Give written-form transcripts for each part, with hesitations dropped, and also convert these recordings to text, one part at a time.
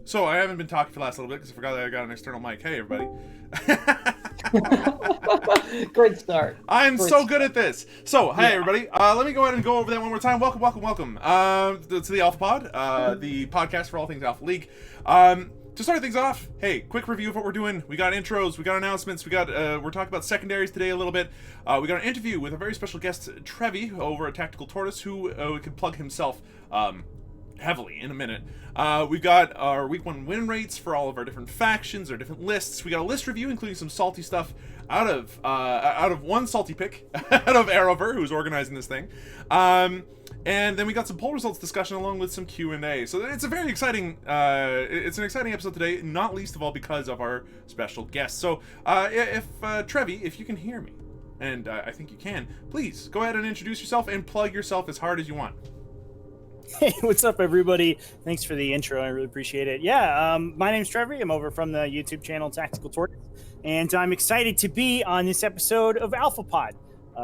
So I haven't been talking for the last little bit because I forgot that I got an external mic. Hey, everybody. Great start. I'm Great so start. good at this. So, hi, Yeah. everybody. Let me go ahead and go over that one more time. Welcome to the Alpha Pod, the podcast for all things Alpha League. To start things off, hey, quick review of what we're doing. We got intros, we got announcements, we're talking about secondaries today a little bit. We got an interview with a very special guest, Trevi, over at Tactical Tortoise, who could plug himself heavily in a minute. We've got our week 1 win rates for all of our different factions, our different lists. We got a list review, including some salty stuff out of one salty pick, out of Arrowver, who's organizing this thing. And then we got some poll results discussion along with some Q&A. So it's a very exciting, it's an exciting episode today, not least of all because of our special guest. So if Trevi, if you can hear me, and I think you can, please go ahead and introduce yourself and plug yourself as hard as you want. Hey, what's up, everybody? Thanks for the intro. I really appreciate it. Yeah, my name's Trevor. I'm over from the YouTube channel Tactical Tortoise, and I'm excited to be on this episode of Alpha Pod.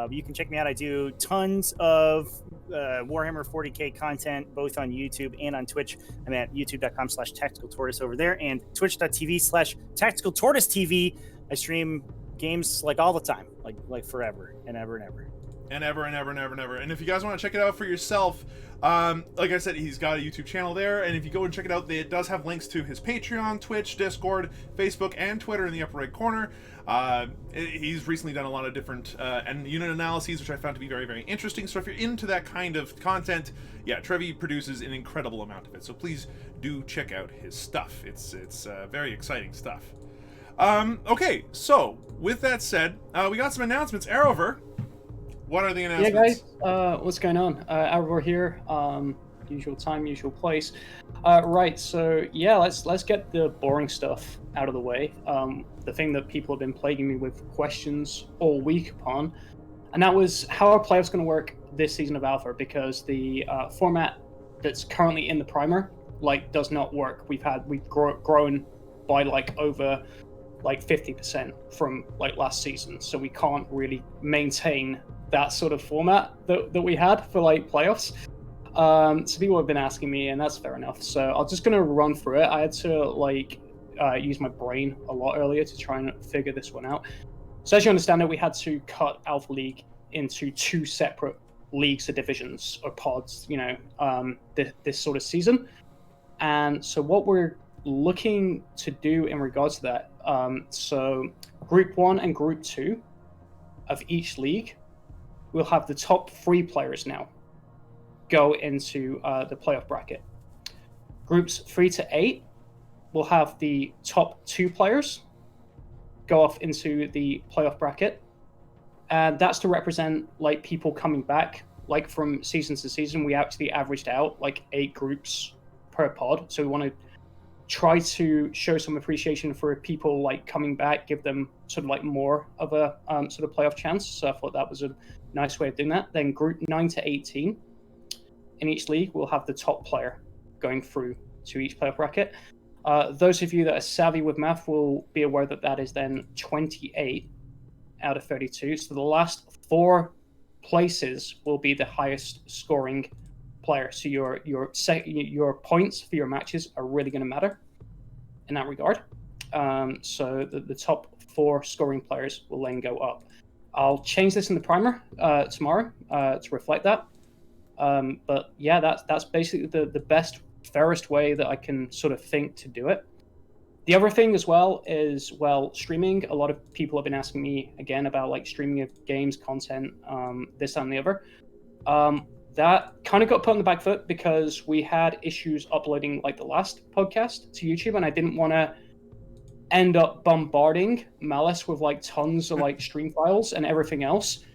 You can check me out. I do tons of Warhammer 40k content, both on YouTube and on Twitch. I'm at youtube.com/Tactical Tortoise over there, and twitch.tv/Tactical Tortoise TV. I stream games like all the time, like forever and ever and ever. And ever and ever and ever and ever. And if you guys want to check it out for yourself, like I said, he's got a YouTube channel there, and if you go and check it out, it does have links to his Patreon, Twitch, Discord, Facebook, and Twitter in the upper right corner. He's recently done a lot of different and unit analyses, which I found to be very, very interesting. So if you're into that kind of content, yeah, Trevi produces an incredible amount of it. So please do check out his stuff. It's very exciting stuff. Okay, so with that said, we got some announcements. Arrowver, what are the announcements? Yeah, guys, what's going on? Arvor here, usual time, usual place. Right, so yeah, let's get the boring stuff out of the way. The thing that people have been plaguing me with questions all week upon, and that was how are playoffs going to work this season of Alpha, because the format that's currently in the primer does not work. We've grown by over 50% from last season, so we can't really maintain that sort of format that we had for playoffs. So people have been asking me, and that's fair enough. So I'm just gonna run through it. I had to use my brain a lot earlier to try and figure this one out. So as you understand it, we had to cut Alpha League into 2 separate leagues or divisions or pods, this sort of season. And so what we're looking to do in regards to that, so Group 1 and Group 2 of each league, we'll have the top 3 players now go into the playoff bracket. Groups 3 to 8 will have the top 2 players go off into the playoff bracket, and that's to represent people coming back. From season to season, we actually averaged out 8 groups per pod, so we want to try to show some appreciation for people coming back, give them sort of more of a sort of playoff chance. So I thought that was a nice way of doing that. Then Group 9 to 18 in each league will have the top player going through to each playoff bracket. Those of you that are savvy with math will be aware that that is then 28 out of 32. So the last 4 places will be the highest scoring player. So your points for your matches are really going to matter in that regard. So the top 4 scoring players will then go up. I'll change this in the primer tomorrow to reflect that. But yeah, that's basically the best, fairest way that I can sort of think to do it. The other thing as well is, well, streaming. A lot of people have been asking me again about like streaming of games, content, this, that, and the other. That kind of got put on the back foot because we had issues uploading like the last podcast to YouTube, and I didn't want to end up bombarding Malice with like tons of like stream files and everything else.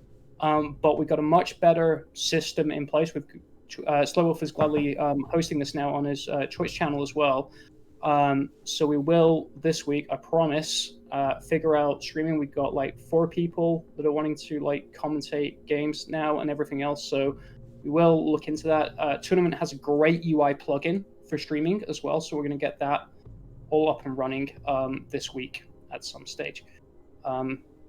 But we got a much better system in place with Slow Wolf is gladly hosting this now on his Twitch channel as well. So we will this week, I promise, figure out streaming. We've got like 4 people that are wanting to like commentate games now and everything else. So we will look into that. Tournament has a great UI plugin for streaming as well. So we're going to get that all up and running this week at some stage.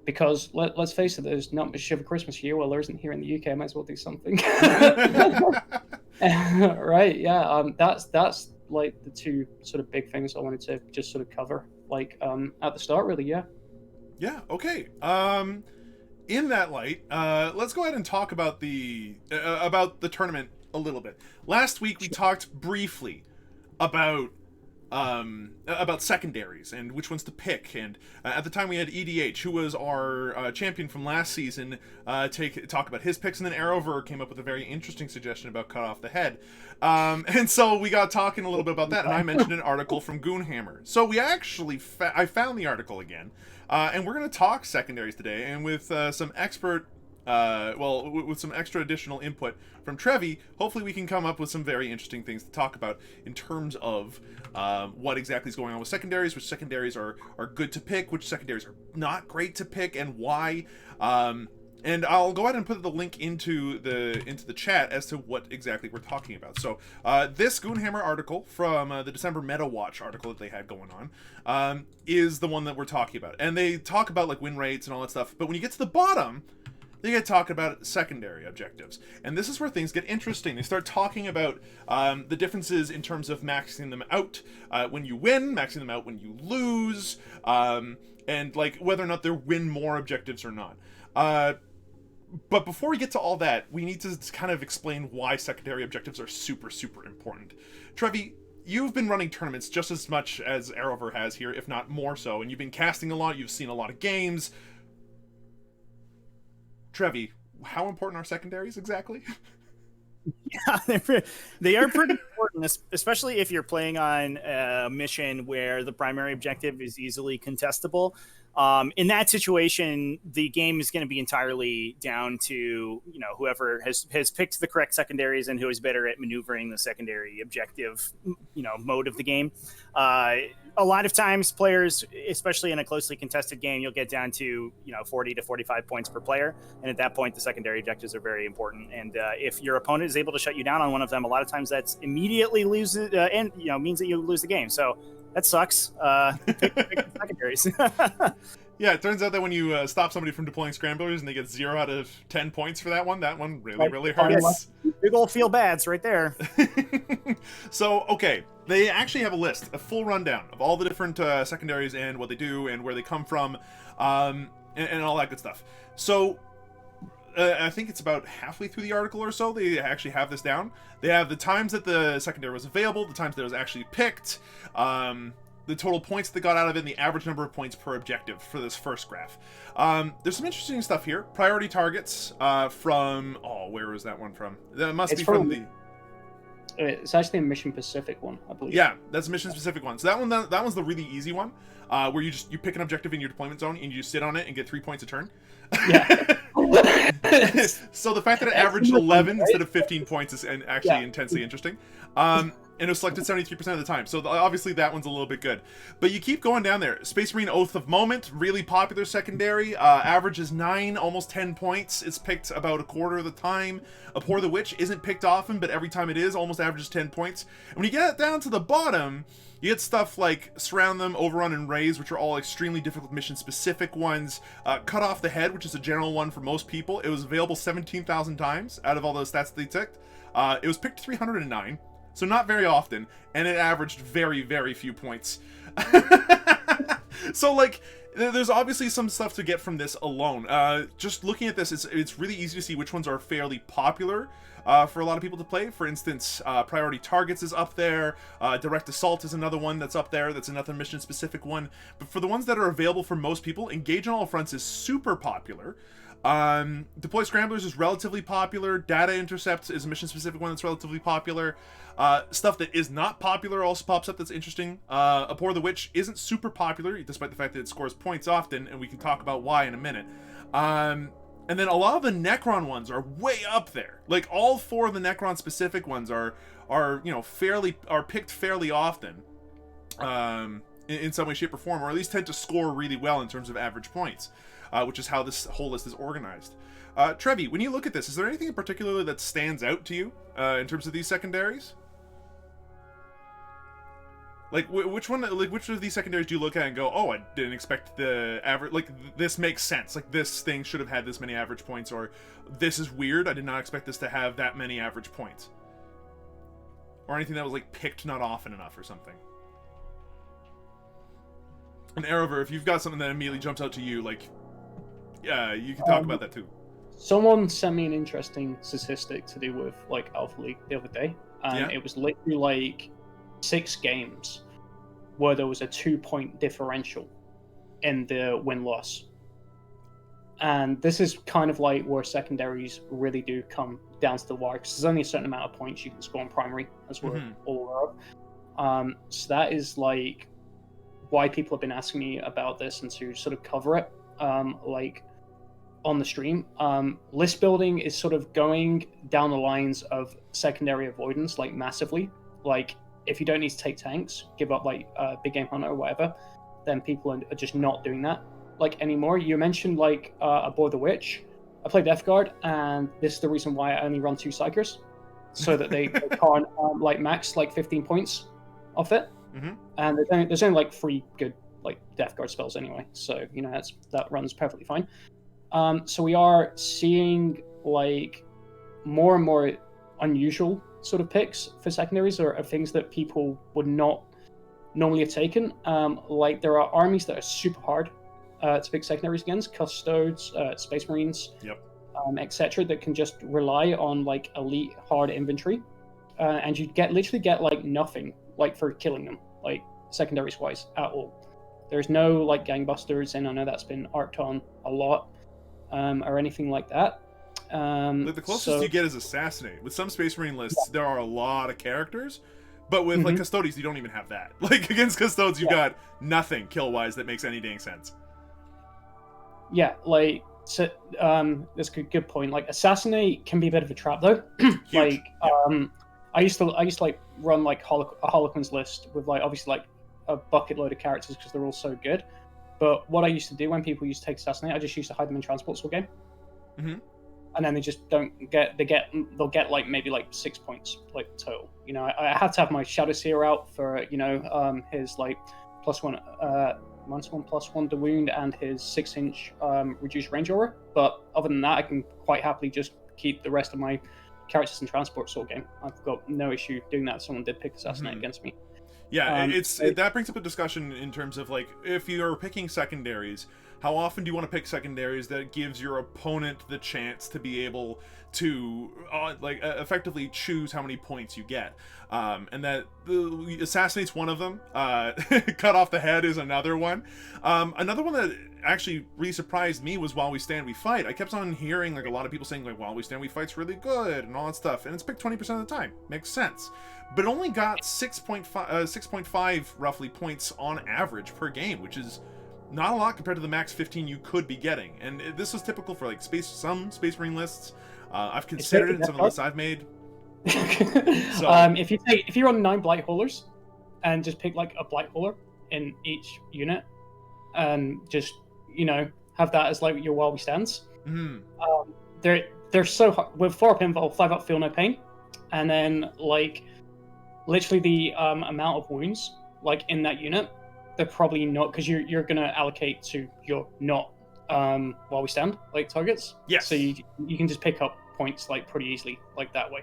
Because let's face it, there's not much of a Christmas here. Well, there isn't here in the UK. I might as well do something. Right? Yeah. That's like the 2 sort of big things I wanted to just sort of cover, like at the start, really. Yeah. Yeah. Okay. In that light, let's go ahead and talk about the tournament a little bit. Last week we talked briefly about secondaries and which ones to pick, and at the time we had EDH, who was our champion from last season, talk about his picks, and then Arrowver came up with a very interesting suggestion about cut off the head, and so we got talking a little bit about that, and I mentioned an article from Goonhammer. So we actually I found the article again, and we're going to talk secondaries today, and with some expert with some extra additional input from Trevi, hopefully we can come up with some very interesting things to talk about in terms of what exactly is going on with secondaries, which secondaries are good to pick, which secondaries are not great to pick, and why. And I'll go ahead and put the link into the chat as to what exactly we're talking about. So this Goonhammer article from the December Meta Watch article that they had going on is the one that we're talking about. And they talk about like win rates and all that stuff. But when you get to the bottom, they get talking about secondary objectives. And this is where things get interesting. They start talking about the differences in terms of maxing them out when you win, maxing them out when you lose, and like whether or not they're win more objectives or not. But before we get to all that, we need to kind of explain why secondary objectives are super, super important. Trevi, you've been running tournaments just as much as Arrowver has here, if not more so, and you've been casting a lot, you've seen a lot of games. Trevi, how important are secondaries exactly? Yeah, they are pretty important, especially if you're playing on a mission where the primary objective is easily contestable. In that situation, the game is going to be entirely down to whoever has picked the correct secondaries and who is better at maneuvering the secondary objective mode of the game. A lot of times players, especially in a closely contested game, you'll get down to 40 to 45 points per player, and at that point the secondary objectives are very important. And if your opponent is able to shut you down on one of them, a lot of times that's immediately means that you lose the game. So that sucks. Pick the secondaries. Yeah, it turns out that when you stop somebody from deploying scramblers and they get 0 out of 10 points for that one really hurts. Big old feel bads right there. So, okay, they actually have a full rundown of all the different secondaries and what they do and where they come from, and all that good stuff. So, I think it's about halfway through the article or so, they actually have this down. They have the times that the secondary was available, the times that it was actually picked, the total points that they got out of it, and the average number of points per objective for this first graph. There's some interesting stuff here. Priority targets from... Oh, where was that one from? That must be from the... It's actually a Mission Pacific one, I believe. Yeah, that's a Mission Specific one. So that one's the really easy one, where you pick an objective in your deployment zone and you sit on it and get 3 points a turn. Yeah. So the fact that it averaged 11 instead of 15 points is actually intensely interesting. And it was selected 73% of the time. So obviously that one's a little bit good. But you keep going down there. Space Marine Oath of Moment, really popular secondary. Average is 9, almost 10 points. It's picked about a quarter of the time. Abhor the Witch isn't picked often, but every time it is, almost averages 10 points. And when you get down to the bottom, you get stuff like Surround Them, Overrun, and Raise, which are all extremely difficult mission-specific ones. Cut Off the Head, which is a general one for most people. It was available 17,000 times out of all those stats they ticked. It was picked 309. So not very often, and it averaged very, very few points. So, like, there's obviously some stuff to get from this alone. Just looking at this, it's really easy to see which ones are fairly popular for a lot of people to play. For instance, Priority Targets is up there. Direct Assault is another one that's up there. That's another mission-specific one. But for the ones that are available for most people, Engage on All Fronts is super popular. Deploy Scramblers is relatively popular. Data Intercept is a mission-specific one that's relatively popular. Stuff that is not popular also pops up that's interesting. Abhor the Witch isn't super popular, despite the fact that it scores points often, and we can talk about why in a minute. And then a lot of the Necron ones are way up there. Like, all 4 of the Necron-specific ones are picked fairly often. In some way, shape, or form, or at least tend to score really well in terms of average points. Which is how this whole list is organized. Trevi, when you look at this, is there anything in particular that stands out to you in terms of these secondaries? Like, which of these secondaries do you look at and go, oh, I didn't expect the average, like, this makes sense, like, this thing should have had this many average points, or this is weird, I did not expect this to have that many average points. Or anything that was, like, picked not often enough or something. And Erever, if you've got something that immediately jumps out to you, like, yeah, you can talk about that too. Someone sent me an interesting statistic to do with like Alpha League the other day, and it was literally like 6 games where there was a 2-point differential in the win-loss. And this is kind of like where secondaries really do come down to the wire, because there's only a certain amount of points you can score on primary, as we're all aware of. So that is like why people have been asking me about this and to sort of cover it. Like on the stream, list building is sort of going down the lines of secondary avoidance, like massively. Like, if you don't need to take tanks, give up like Big Game Hunter or whatever, then people are just not doing that like anymore. You mentioned like Abhor the Witch. I play Death Guard, and this is the reason why I only run 2 Psychers, so that they can't like max like 15 points off it. And there's only like 3 good like Death Guard spells anyway, so you know that runs perfectly fine. So we are seeing like more and more unusual sort of picks for secondaries, or things that people would not normally have taken. Like, there are armies that are super hard to pick secondaries against, Custodes, Space Marines, etc., that can just rely on like elite hard infantry, and you literally get like nothing like for killing them, like secondaries wise at all. There's no like gangbusters, and I know that's been arced on a lot, or anything like that. Like, the closest you get is Assassinate. With some Space Marine lists, there are a lot of characters, but with like Custodes, you don't even have that. Like, against Custodes, you've got nothing kill-wise that makes any dang sense. Yeah, like, so, that's a good point. Like, Assassinate can be a bit of a trap, though. Like, I used to like run like a Harlequins list with like obviously like a bucket load of characters because they're all so good. But what I used to do when people used to take Assassinate, I just used to hide them in Transport Sword game. And then they just don't get, they'll get like maybe like 6 points like total. You know, I had to have my Shadow Seer out for, you know, his like +1 to wound and his 6-inch reduced range aura. But other than that, I can quite happily just keep the rest of my characters in Transport Sword game. I've got no issue doing that if someone did pick Assassinate against me. Yeah, that brings up a discussion in terms of like, if you're picking secondaries, how often do you want to pick secondaries that gives your opponent the chance to be able to effectively choose how many points you get? And that the Assassinate's one of them. Cut off the head is another one. Another one that actually really surprised me was While We Stand We Fight. I kept on hearing like a lot of people saying like While We Stand We Fight's really good and all that stuff, and it's picked 20% of the time. Makes sense. But it only got 6.5 roughly points on average per game, which is not a lot compared to the max 15 you could be getting. And this was typical for like some Space Marine lists. I've considered it in some of the lists I've made. So, if you run 9 Blight Haulers and just pick like a Blight Hauler in each unit, and just, you know, have that as like your While We Stands, they're so hard. With 4 up invul, 5 up Feel No Pain, and then like literally the amount of wounds like in that unit, they're probably not, because you're gonna allocate to your not While We Stand like targets. Yes. So you can just pick up points like pretty easily like that way,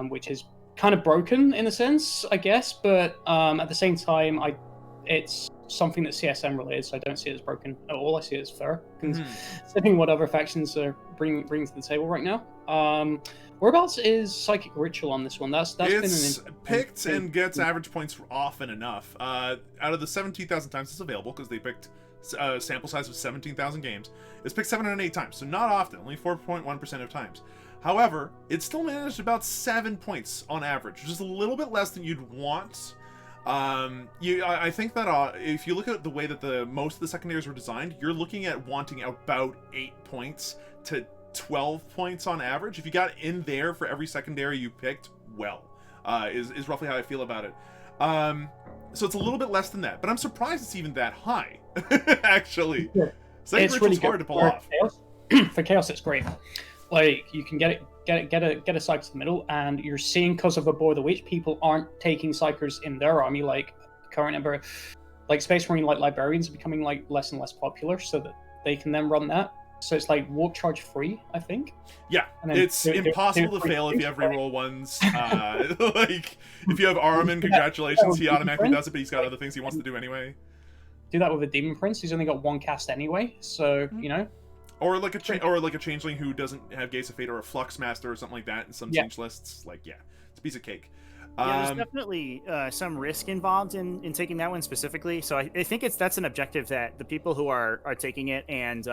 which is kind of broken in a sense, I guess. But at the same time, it's something that's CSM related, so I don't see it as broken at all. I see it as fair, Mhm. considering what other factions are bringing to the table right now. Whereabouts is Psychic Ritual on this one? That's been an It's interesting picked thing. and gets average points often enough. Out of the 17,000 times it's available, because they picked a sample size of 17,000 games, it's picked 708 times, so not often, only 4.1% of times. However, it still managed about 7 points on average, which is a little bit less than you'd want. I think that if you look at the way that most of the secondaries were designed, you're looking at wanting about 8 points to 12 points on average. If you got in there for every secondary you picked, is roughly how I feel about it. So it's a little bit less than that, but I'm surprised it's even that high, actually. Yeah. Psychic It's Ritual's really good hard to pull for off. Chaos. For Chaos, it's great. Like, you can get a Psyker to the middle, and you're seeing, because of Abhor the Witch, people aren't taking Psykers in their army. Like, current number, like Space Marine like librarians are becoming like less and less popular, so that they can then run that. So it's like warp charge free, I think. Yeah, And then it's impossible to fail if you have reroll ones. Like, if you have Armin, congratulations, he automatically does it, but he's got other things he wants to do anyway. Do that with a Demon Prince, who's only got one cast anyway, so, you know. Or like a changeling who doesn't have Gaze of Fate, or a Flux Master or something like that in some change lists. Like, yeah, it's a piece of cake. Yeah, there's definitely some risk involved in taking that one specifically. So I think that's an objective that the people who are taking it and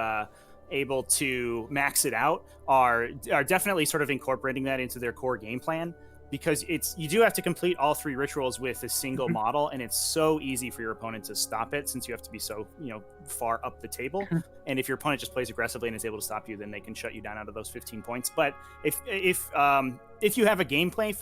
able to max it out are definitely sort of incorporating that into their core game plan, because you do have to complete all 3 rituals with a single model, and it's so easy for your opponent to stop it, since you have to be so far up the table. And if your opponent just plays aggressively and is able to stop you, then they can shut you down out of those 15 points. But if you have a game plan,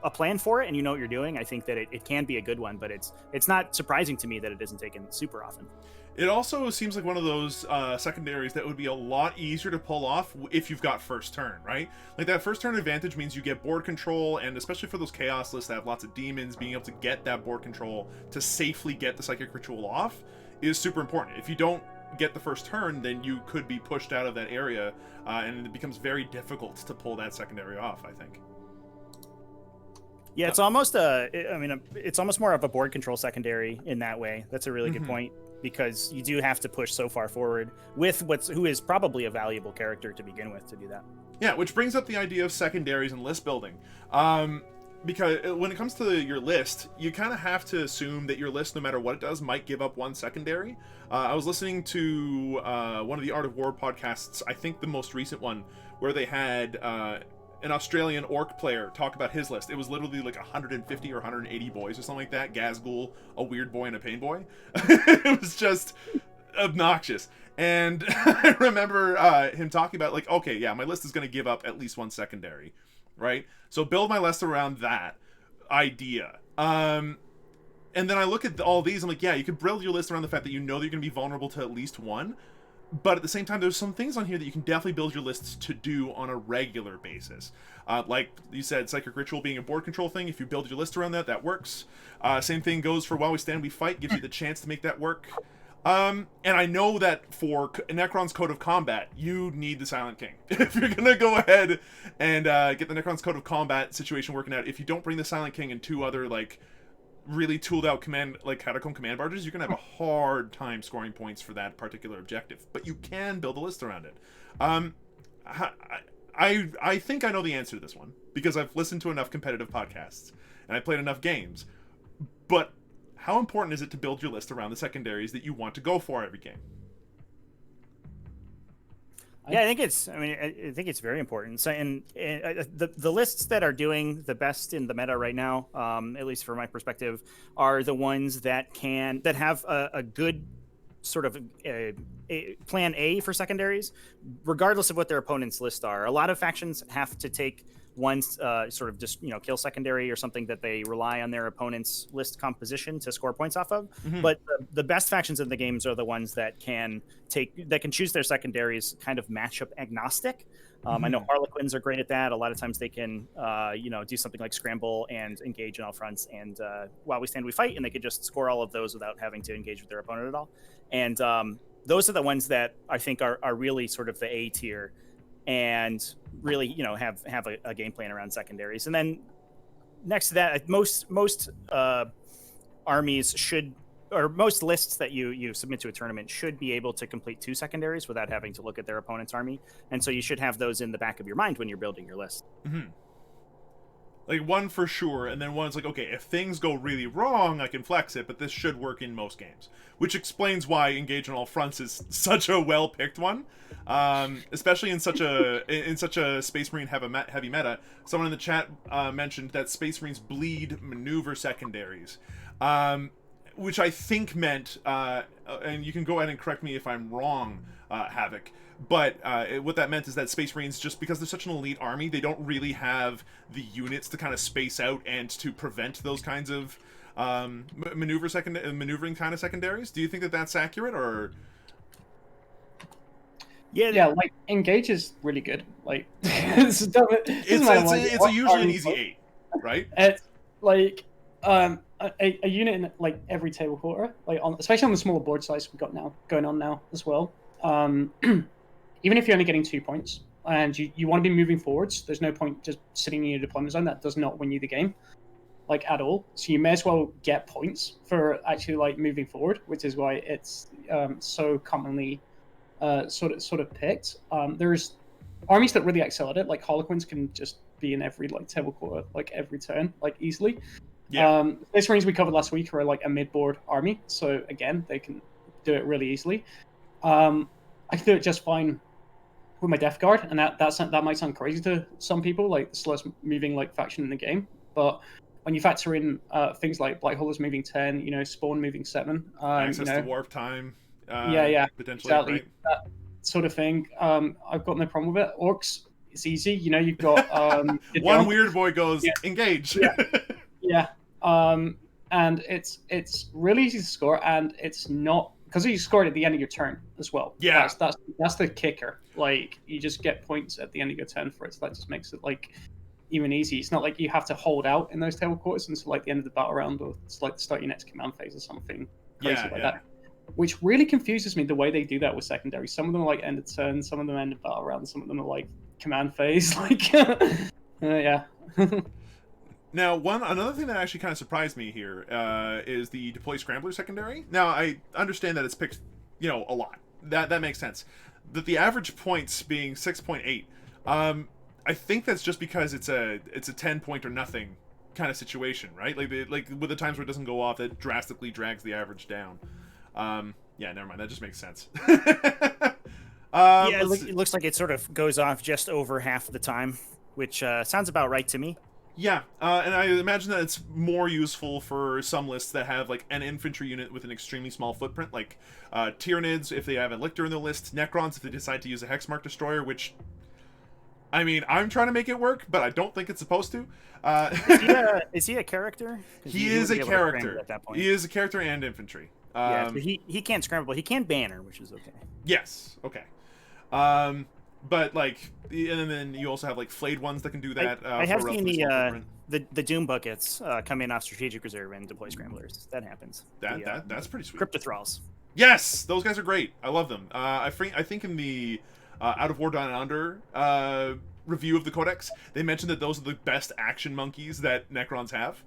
a plan for it, and you know what you're doing, I think that it can be a good one. But it's not surprising to me that it isn't taken super often. It also seems like one of those secondaries that would be a lot easier to pull off if you've got first turn, right? Like, that first turn advantage means you get board control, and especially for those chaos lists that have lots of demons, being able to get that board control to safely get the Psychic Ritual off is super important. If you don't get the first turn, then you could be pushed out of that area, and it becomes very difficult to pull that secondary off, I think. Yeah, it's almost it's almost more of a board control secondary in that way. That's a really good point, because you do have to push so far forward with who is probably a valuable character to begin with to do that. Yeah, which brings up the idea of secondaries and list building. Because when it comes to your list, you kind of have to assume that your list, no matter what it does, might give up one secondary. I was listening to one of the Art of War podcasts, I think the most recent one, where they had an Australian orc player talk about his list. It was literally like 150 or 180 boys or something like that. Gazgul, a weird boy, and a pain boy. It was just obnoxious. And I remember him talking about, like, okay, yeah, my list is going to give up at least one secondary, right? So build my list around that idea. And then I look at all these, I'm like, yeah, you could build your list around the fact that you know that you're going to be vulnerable to at least one. But at the same time, there's some things on here that you can definitely build your lists to do on a regular basis. Like you said, Psychic Ritual being a board control thing. If you build your list around that, that works. Same thing goes for While We Stand, We Fight. Gives you the chance to make that work. And I know that for Necron's Code of Combat, you need the Silent King. If you're going to go ahead and get the Necron's Code of Combat situation working out, if you don't bring the Silent King and 2 other, like, really tooled out Catacomb command barges, you're gonna have a hard time scoring points for that particular objective. But you can build a list around it. I think I know the answer to this one, because I've listened to enough competitive podcasts and I played enough games. But how important is it to build your list around the secondaries that you want to go for every game? Yeah, I think it's very important. So, and the lists that are doing the best in the meta right now, at least from my perspective, are the ones that have a good sort of a plan A for secondaries, regardless of what their opponent's lists are. A lot of factions have to take one sort of just kill secondary or something that they rely on their opponent's list composition to score points off of. But the best factions in the games are the ones that can choose their secondaries kind of matchup agnostic. I know Harlequins are great at that. A lot of times they can do something like scramble and engage on all fronts, and While We Stand, We Fight, and they could just score all of those without having to engage with their opponent at all. And those are the ones that I think are really sort of the A tier, and really have a game plan around secondaries. And then next to that, most armies should or most lists that you submit to a tournament should be able to complete 2 secondaries without having to look at their opponent's army, and so you should have those in the back of your mind when you're building your list. Mm-hmm. Like one for sure, and then one's like, okay, if things go really wrong, I can flex it, but this should work in most games. Which explains why Engage on All Fronts is such a well-picked one, especially in such a Space Marine heavy meta. Someone in the chat mentioned that Space Marines bleed maneuver secondaries, which I think meant, and you can go ahead and correct me if I'm wrong, Havoc, but what that meant is that Space Marines, just because they're such an elite army, they don't really have the units to kind of space out and to prevent those kinds of maneuvering kind of secondaries. Do you think that that's accurate, or? Yeah, like Engage is really good. Like it's usually an easy 8, right? It's like a unit in like every table quarter, like especially on the smaller board size we've got now going on now as well. Even if you're only getting 2 points and you want to be moving forwards, there's no point just sitting in your deployment zone. That does not win you the game, like at all. So you may as well get points for actually like moving forward, which is why it's so commonly sort of picked. There's armies that really excel at it, like Harlequins can just be in every like table quarter, like every turn, like easily. Yeah. Space Marines we covered last week are like a mid-board army, so again they can do it really easily. I can do it just fine with my Death Guard, and that might sound crazy to some people, like the slowest moving like faction in the game. But when you factor in things like Blight Holders moving 10, Spawn moving 7, access to warp time, yeah, potentially, exactly, right? that sort of thing. I've got no problem with it. Orcs, it's easy. You've got one weird boy goes engage. Yeah, and it's really easy to score, and it's not. Because you scored at the end of your turn as well. Yeah, that's the kicker. Like you just get points at the end of your turn for it. So that just makes it like even easy. It's not like you have to hold out in those table quarters until like the end of the battle round, or it's like start your next command phase or something crazy that. Which really confuses me the way they do that with secondary. Some of them are like end of turn, some of them end of battle round, some of them are like command phase. Like yeah. Now, another thing that actually kind of surprised me here is the Deploy Scrambler secondary. Now, I understand that it's picked, a lot. That makes sense. That the average points being 6.8. I think that's just because it's a 10 point or nothing kind of situation, right? Like with the times where it doesn't go off, that drastically drags the average down. Yeah, never mind. That just makes sense. It looks like it sort of goes off just over half the time, which sounds about right to me. Yeah, and I imagine that it's more useful for some lists that have like an infantry unit with an extremely small footprint, like Tyranids if they have a Lictor in the list, Necrons if they decide to use a Hexmark Destroyer, which, I mean, I'm trying to make it work, but I don't think it's supposed to. Is he a character? He is a character. At that point. He is a character and infantry. So he can't scramble. He can banner, which is okay. Yes, okay. But like, and then you also have like flayed ones that can do that. I have seen the Doom buckets come in off strategic reserve and deploy scramblers. That happens. That's pretty sweet. Cryptothralls. Yes, those guys are great. I love them. I think in the Out of War Down and Under review of the Codex, they mentioned that those are the best action monkeys that Necrons have.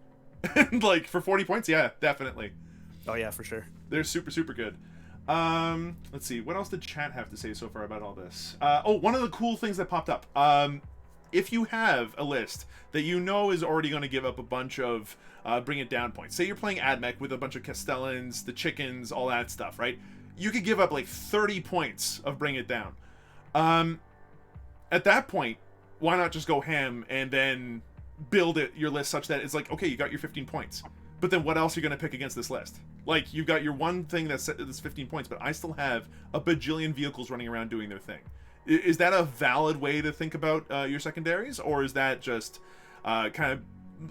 And like for 40 points, yeah, definitely. Oh yeah, for sure. They're super, super good. Let's see, what else did chat have to say so far about all this? One of the cool things that popped up, if you have a list that is already going to give up a bunch of bring it down points, say you're playing Admech with a bunch of Castellans, the chickens, all that stuff, right? You could give up like 30 points of bring it down. At that point, why not just go ham and then build your list such that it's like, okay, you got your 15 points. But then what else are you going to pick against this list? Like, you've got your one thing that's 15 points, but I still have a bajillion vehicles running around doing their thing. Is that a valid way to think about your secondaries? Or is that just kind of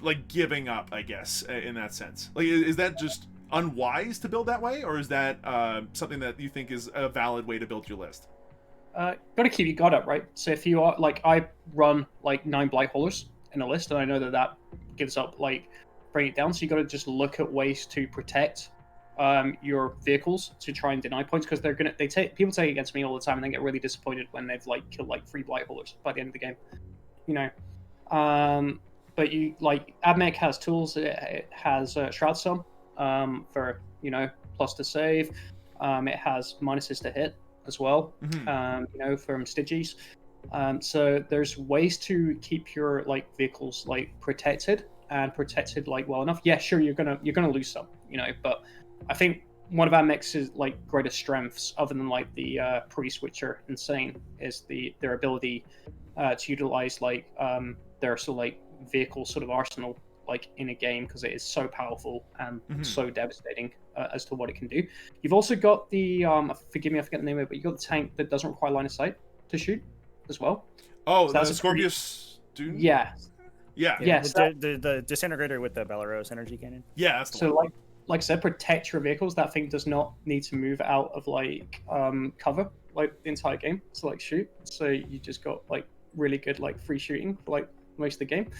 like giving up, I guess, in that sense? Like, is that just unwise to build that way? Or is that something that you think is a valid way to build your list? Got to keep your guard up, right? So if you are, like, I run like 9 Blight Haulers in a list, and I know that gives up, like, bring it down. So you got to just look at ways to protect your vehicles to try and deny points, because people take against me all the time and they get really disappointed when they've like killed like 3 Blight Haulers by the end of the game. But you like Admech has tools. It has Shroud Storm for plus to save. It has minuses to hit as well, from Styges. So there's ways to keep your like vehicles like protected like well enough. Yeah, sure, you're gonna lose some, but I think one of our mix's like greatest strengths, other than like the priest, which are insane, is their ability to utilize like their sort of like vehicle sort of arsenal like in a game, because it is so powerful and so devastating as to what it can do. You've also got the forgive me, I forget the name of it, but you got the tank that doesn't require line of sight to shoot as well. Oh, So the that's a Scorpius dude? Yeah. Yes, so- the disintegrator with the Belleros energy cannon. Yeah, that's the So one. like I said, protect your vehicles. That thing does not need to move out of like cover like the entire game to like shoot. So you just got like really good like free shooting for like most of the game.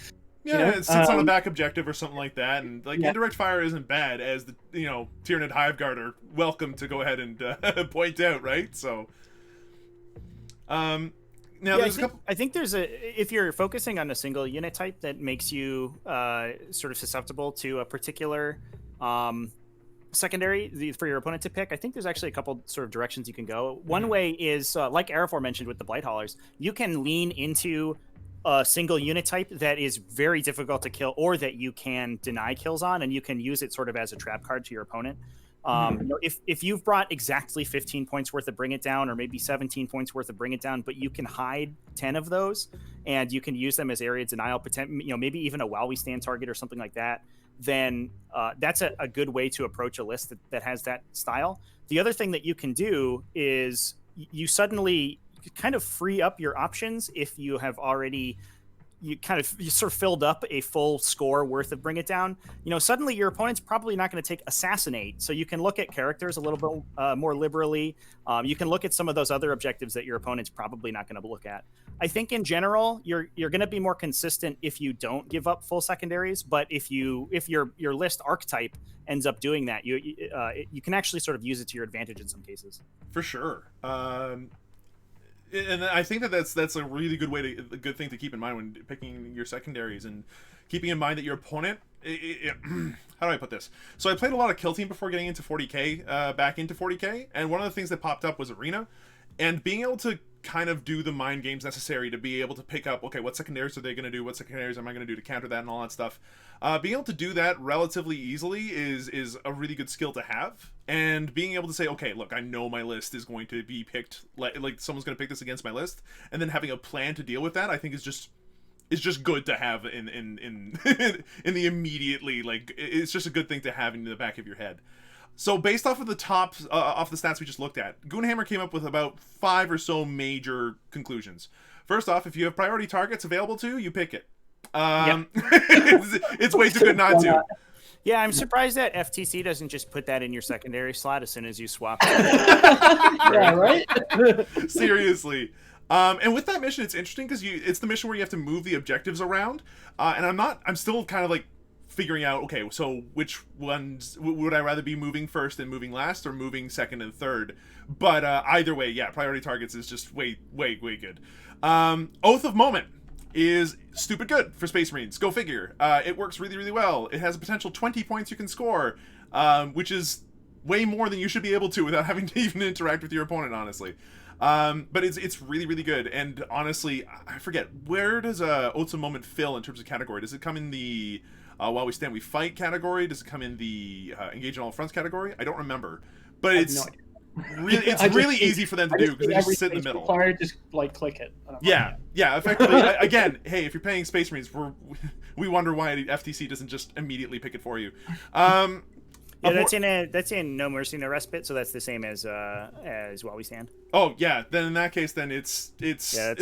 Yeah, it sits on the back objective or something like that, and like Yeah. indirect fire isn't bad, as the Tyranid Hiveguard are welcome to go ahead and point out, right? So, now there's a couple. I think there's if you're focusing on a single unit type that makes you sort of susceptible to a particular secondary for your opponent to pick, I think there's actually a couple sort of directions you can go. One way is like Arafor mentioned with the Blight Haulers, you can lean into a single unit type that is very difficult to kill, or that you can deny kills on, and you can use it sort of as a trap card to your opponent. If you've brought exactly 15 points worth of Bring It Down, or maybe 17 points worth of Bring It Down, but you can hide 10 of those, and you can use them as area denial, maybe even a While We Stand target or something like that, then that's a good way to approach a list that has that style. The other thing that you can do is you suddenly kind of free up your options if you have already you sort of filled up a full score worth of Bring It Down. Suddenly your opponent's probably not going to take Assassinate, so you can look at characters a little bit more liberally. You can look at some of those other objectives that your opponent's probably not going to look at. I think in general you're going to be more consistent if you don't give up full secondaries, but if your list archetype ends up doing that, you can actually sort of use it to your advantage in some cases. For sure. And I think that's a really a good thing to keep in mind when picking your secondaries, and keeping in mind that your opponent. How do I put this? So I played a lot of Kill Team before getting into 40k, back into 40k, and one of the things that popped up was Arena, and being able to kind of do the mind games necessary to be able to pick up, okay, what secondaries are they going to do? What secondaries am I going to do to counter that and all that stuff? Being able to do that relatively easily is a really good skill to have. And being able to say, okay, look, I know my list is going to be picked, like someone's going to pick this against my list, and then having a plan to deal with that, I think is just good to have in in the immediately, like, it's just a good thing to have in the back of your head. So based off of the off the stats we just looked at, Goonhammer came up with about 5 or so major conclusions. First off, if you have priority targets available to you, pick it. It's way too good not to. Yeah, I'm surprised that FTC doesn't just put that in your secondary slot as soon as you swap. Yeah, right? Seriously. And with that mission, it's interesting because it's the mission where you have to move the objectives around. And I'm still kind of like figuring out, okay, so which ones would I rather be moving first and moving last, or moving second and third? But either way, yeah, priority targets is just way good. Oath of Moment is stupid good for Space Marines. Go figure. It works really well. It has a potential 20 points you can score, which is way more than you should be able to without having to even interact with your opponent, honestly. But it's really good. And honestly, I forget, where does Oaths of Moment fill in terms of category? Does it come in the While We Stand We Fight category? Does it come in the Engage on All Fronts category? I don't remember. But it's really easy for them to do because they just sit in the middle. Player just like click it. Yeah, effectively. Again, hey, if you're paying Space Marines, we wonder why FTC doesn't just immediately pick it for you. Yeah, that's in No Mercy No Respite, so that's the same as While We Stand. Oh yeah, then in that case, then it's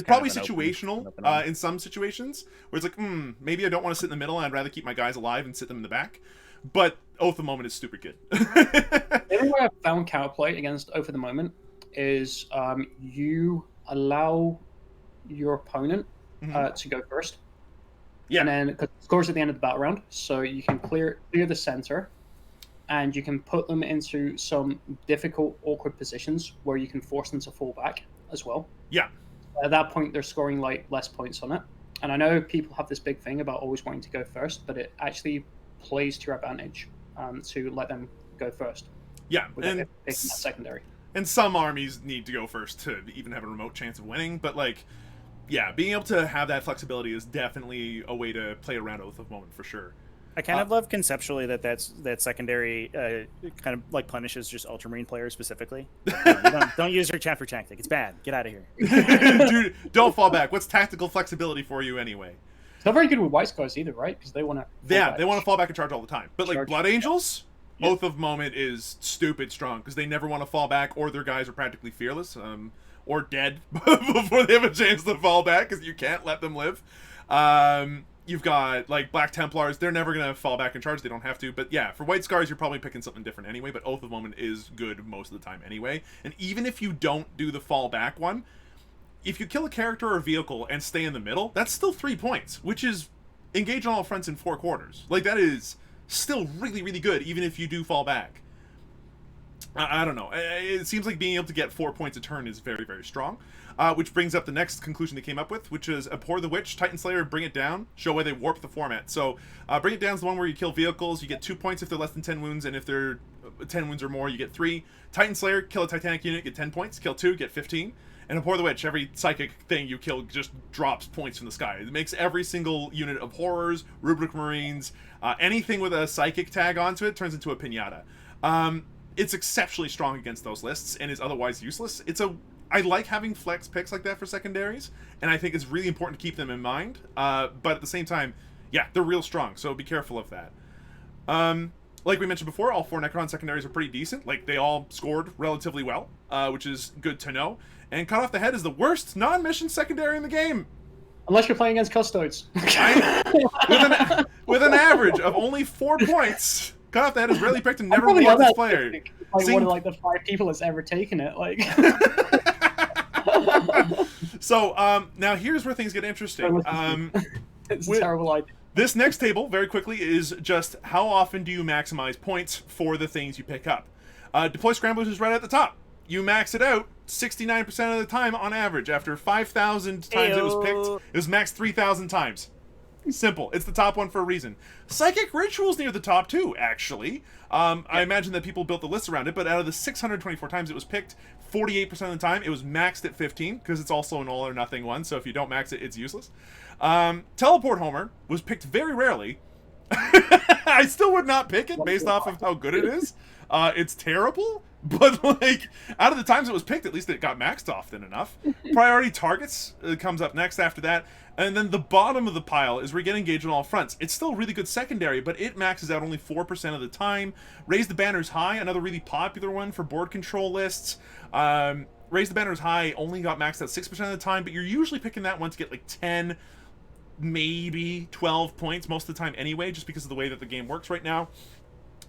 probably situational in some situations where it's like, maybe I don't want to sit in the middle and I'd rather keep my guys alive and sit them in the back. But Oath of the Moment is stupid good. The only way I've found counterplay against Oath of the Moment is you allow your opponent to go first. Yeah. And then, because it scores at the end of the battle round, so you can clear the center, and you can put them into some difficult, awkward positions where you can force them to fall back as well. Yeah. At that point, they're scoring like less points on it. And I know people have this big thing about always wanting to go first, but it actually plays to your advantage to let them go first. Yeah, with and it picking that secondary. And some armies need to go first to even have a remote chance of winning, but like, yeah, being able to have that flexibility is definitely a way to play around Oath of Moment for sure. I kind of love conceptually that secondary kind of like punishes just Ultramarine players specifically. Don't use your chapter tactic. It's bad. Get out of here. Dude, don't fall back. What's tactical flexibility for you anyway? It's not very good with White Scars either, right? Because they want to. Yeah, they want to fall back and charge all the time. But like Charge. Blood Angels, Yeah. Oath of Moment is stupid strong because they never want to fall back, or their guys are practically fearless, or dead before they have a chance to fall back because you can't let them live. You've got like Black Templars; they're never gonna fall back and charge. They don't have to. But yeah, for White Scars, you're probably picking something different anyway. But Oath of Moment is good most of the time anyway. And even if you don't do the fall back one, if you kill a character or vehicle and stay in the middle, that's still 3 points, which is engage on all fronts in 4 quarters. Like that is still really, really good, even if you do fall back. I don't know. It seems like being able to get 4 points a turn is very, very strong. Which brings up the next conclusion they came up with, which is Abhor the Witch, Titan Slayer, Bring It Down. Show why they warp the format. So, Bring It Down is the one where you kill vehicles. You get 2 points if they're less than 10 wounds, and if they're 10 wounds or more, you get 3. Titan Slayer, kill a Titanic unit, get 10 points. Kill 2, get 15. And Abhor the Witch, every psychic thing you kill just drops points from the sky. It makes every single unit of horrors, rubric marines, anything with a psychic tag onto it turns into a pinata. It's exceptionally strong against those lists and is otherwise useless. I like having flex picks like that for secondaries, and I think it's really important to keep them in mind. But at the same time, yeah, they're real strong, so be careful of that. Like we mentioned before, all 4 Necron secondaries are pretty decent. Like, they all scored relatively well, which is good to know. And Cut Off the Head is the worst non-mission secondary in the game. Unless you're playing against Custodes. With an average of only 4 points, Cut Off the Head is rarely picked and never probably rewards not its that player. Like one of like the 5 people that's ever taken it. Like. So now here's where things get interesting. It's a terrible idea. This next table, very quickly, is just how often do you maximize points for the things you pick up. Deploy Scramblers is right at the top. You max it out 69% of the time on average. After 5,000 times it was picked, it was maxed 3,000 times. Simple. It's the top one for a reason. Psychic Ritual's near the top too, actually. I imagine that people built the list around it, but out of the 624 times it was picked, 48% of the time it was maxed at 15, because it's also an all or nothing one, so if you don't max it, it's useless. Teleport Homer was picked very rarely. I still would not pick it based off of how good it is. It's terrible, but like out of the times it was picked, at least it got maxed often enough. Priority Targets comes up next after that. And then the bottom of the pile is where you get engaged on all fronts. It's still really good secondary, but it maxes out only 4% of the time. Raise the Banners High, another really popular one for board control lists. Raise the Banners High only got maxed out 6% of the time, but you're usually picking that one to get like 10, maybe 12 points most of the time anyway, just because of the way that the game works right now.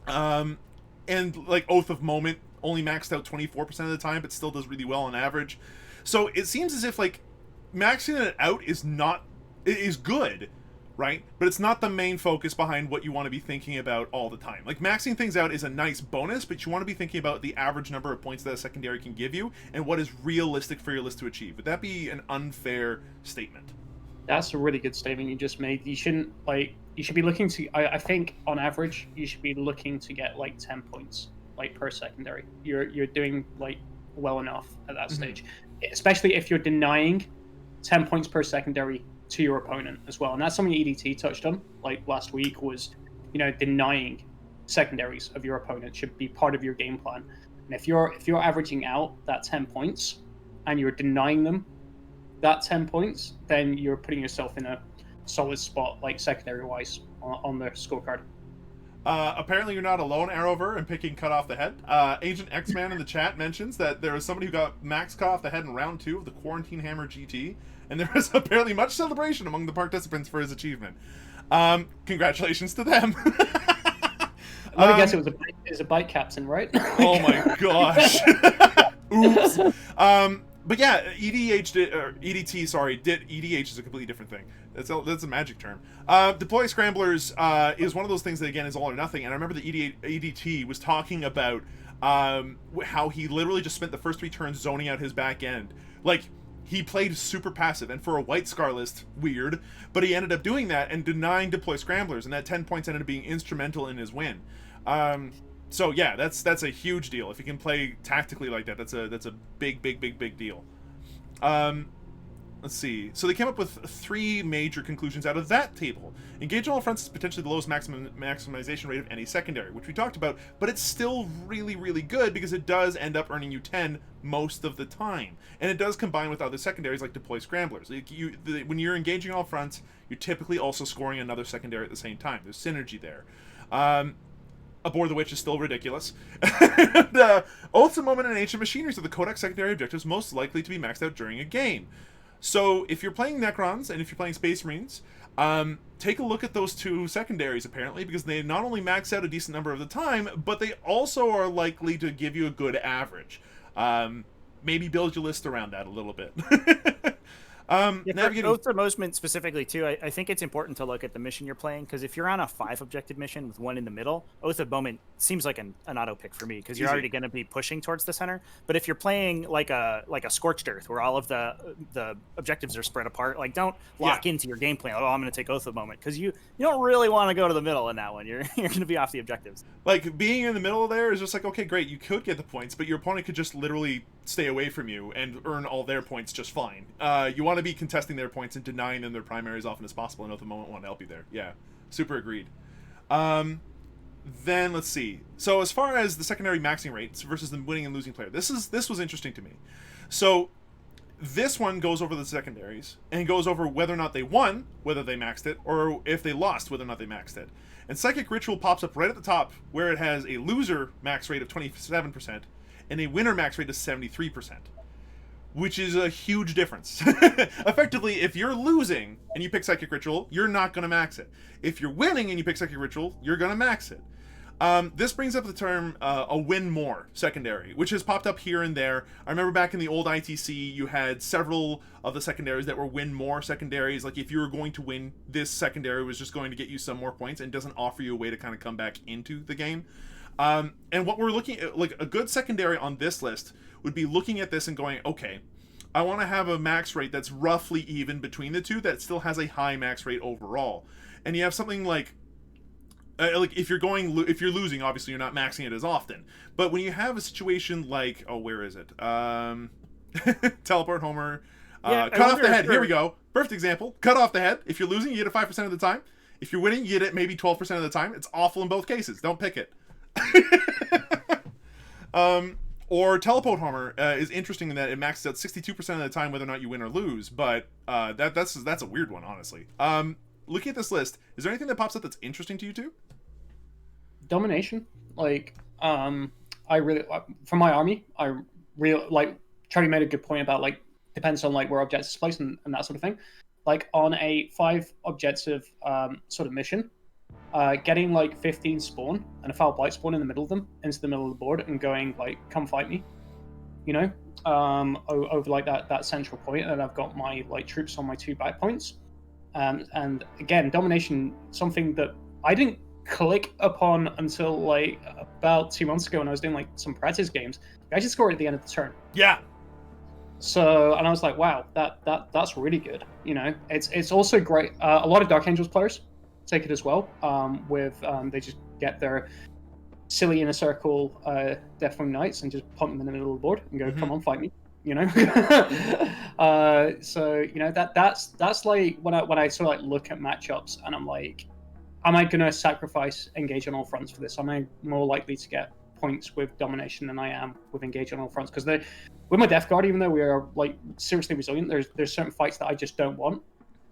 And like Oath of Moment only maxed out 24% of the time, but still does really well on average. So it seems as if like maxing it out is good, right? But it's not the main focus behind what you want to be thinking about all the time. Like, maxing things out is a nice bonus, but you want to be thinking about the average number of points that a secondary can give you and what is realistic for your list to achieve. Would that be an unfair statement? That's a really good statement you just made. You shouldn't, like, you should be looking to, I think on average, you should be looking to get like 10 points, like, per secondary. You're doing, like, well enough at that stage. Especially if you're denying 10 points per secondary to your opponent as well. And that's something EDT touched on, like, last week, was, you know, denying secondaries of your opponent should be part of your game plan. And if you're averaging out that 10 points and you're denying them that 10 points, then you're putting yourself in a solid spot, like, secondary-wise on the scorecard. Apparently you're not alone, Arrowver, in picking Cut Off the Head. Agent X-Man in the chat mentions that there was somebody who got max Cut Off the Head in round 2 of the Quarantine Hammer GT, and there was apparently much celebration among the participants for his achievement. Congratulations to them. Let me guess, it was a bike captain, right? Oh my gosh. Oops. But yeah, EDT, sorry, EDH is a completely different thing. That's a magic term. Deploy Scramblers is one of those things that, again, is all or nothing. And I remember the EDT was talking about how he literally just spent the first 3 turns zoning out his back end. Like, he played super passive, and for a White Scar list, weird, but he ended up doing that and denying Deploy Scramblers, and that 10 points ended up being instrumental in his win. So yeah, that's a huge deal. If you can play tactically like that, that's a big deal. Let's see. So they came up with 3 major conclusions out of that table. Engage on all fronts is potentially the lowest maximization rate of any secondary, which we talked about, but it's still really good because it does end up earning you 10 most of the time. And it does combine with other secondaries like deploy scramblers. When you're engaging all fronts, you're typically also scoring another secondary at the same time. There's synergy there. Abhor the Witch is still ridiculous. Oaths of Moment and Ancient Machineries are the Codex secondary objectives most likely to be maxed out during a game. So if you're playing Necrons and if you're playing Space Marines, take a look at those 2 secondaries, apparently, because they not only max out a decent number of the time, but they also are likely to give you a good average. Maybe build your list around that a little bit. For Oath of Moment specifically too, I think it's important to look at the mission you're playing, because if you're on a 5 objective mission with 1 in the middle, Oath of Moment seems like an auto pick for me, because you're already going to be pushing towards the center. But if you're playing like a Scorched Earth, where all of the objectives are spread apart, like don't lock into your game plan. Oh, I'm going to take Oath of Moment, because you don't really want to go to the middle in that one. You're going to be off the objectives. Like being in the middle there is just like, okay, great, you could get the points, but your opponent could just literally stay away from you and earn all their points just fine. You want to be contesting their points and denying them their primary as often as possible, and Oath of Moment want to help you there. Yeah, super agreed. Then let's see. So as far as the secondary maxing rates versus the winning and losing player, this was interesting to me. So this one goes over the secondaries and goes over whether or not they won, whether they maxed it, or if they lost, whether or not they maxed it. And Psychic Ritual pops up right at the top, where it has a loser max rate of 27% and a winner max rate of 73%, which is a huge difference. Effectively, if you're losing and you pick Psychic Ritual, you're not going to max it. If you're winning and you pick Psychic Ritual, you're going to max it. This brings up the term a win more secondary, which has popped up here and there. I remember back in the old ITC, you had several of the secondaries that were win more secondaries. Like if you were going to win, this secondary was just going to get you some more points and doesn't offer you a way to kind of come back into the game. And what we're looking at, like a good secondary on this list would be looking at this and going, okay, I want to have a max rate that's roughly even between the two that still has a high max rate overall. And you have something like if you're losing, obviously you're not maxing it as often. But when you have a situation like, oh, where is it? Teleport Homer. Cut off the head. Here we go. Perfect example. Cut off the head. If you're losing, you get it 5% of the time. If you're winning, you get it maybe 12% of the time. It's awful in both cases. Don't pick it. Or Teleport Homer is interesting in that it maxes out 62% of the time whether or not you win or lose, but that's a weird one, honestly. Looking at this list, is there anything that pops up that's interesting to you two? Domination. Like, I really, for my army, I really, like, Charlie made a good point about, like, depends on, like, where objectives is placed and that sort of thing. Like, on a 5 objective sort of mission, getting like 15 spawn and a foul blight spawn in the middle of them into the middle of the board and going like, come fight me, you know, over like that central point, and I've got my like troops on my 2 back points. And again, domination, something that I didn't click upon until like about 2 months ago when I was doing like some practice games. I actually scored at the end of the turn. Yeah. So, and I was like, wow, that's really good. You know, it's also great. A lot of Dark Angels players take it as well. They just get their silly inner circle Deathwing Knights and just pump them in the middle of the board and go, come on, fight me. You know. So you know that's like when I sort of like look at matchups and I'm like, am I gonna sacrifice engage on all fronts for this? Am I more likely to get points with domination than I am with engage on all fronts? Because with my Death Guard, even though we are like seriously resilient, there's certain fights that I just don't want.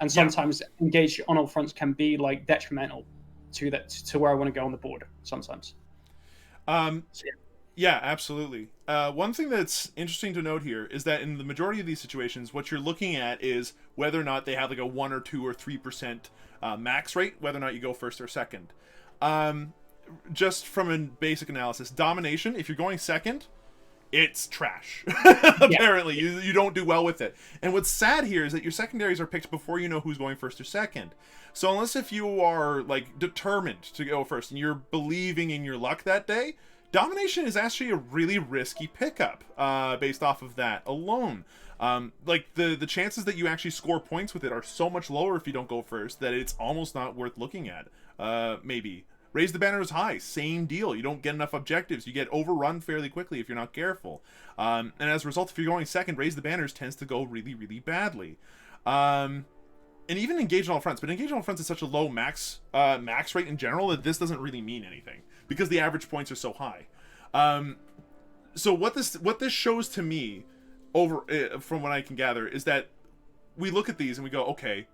And sometimes engage on all fronts can be like detrimental to where I want to go on the board sometimes. Yeah, absolutely. One thing that's interesting to note here is that in the majority of these situations, what you're looking at is whether or not they have like a 1 or 2 or 3% max rate, whether or not you go first or second. Just from a basic analysis, domination, if you're going second, it's trash. Apparently, you don't do well with it. And what's sad here is that your secondaries are picked before you know who's going first or second. So unless if you are like determined to go first and you're believing in your luck that day, domination is actually a really risky pickup based off of that alone. Like the chances that you actually score points with it are so much lower if you don't go first that it's almost not worth looking at. Maybe. Raise the Banner is high, same deal. You don't get enough objectives. You get overrun fairly quickly if you're not careful. And as a result, if you're going second, Raise the Banners tends to go really, really badly. And even Engage on All Fronts, but Engage on All Fronts is such a low max rate in general that this doesn't really mean anything because the average points are so high. So what this shows to me, from what I can gather, is that we look at these and we go, okay,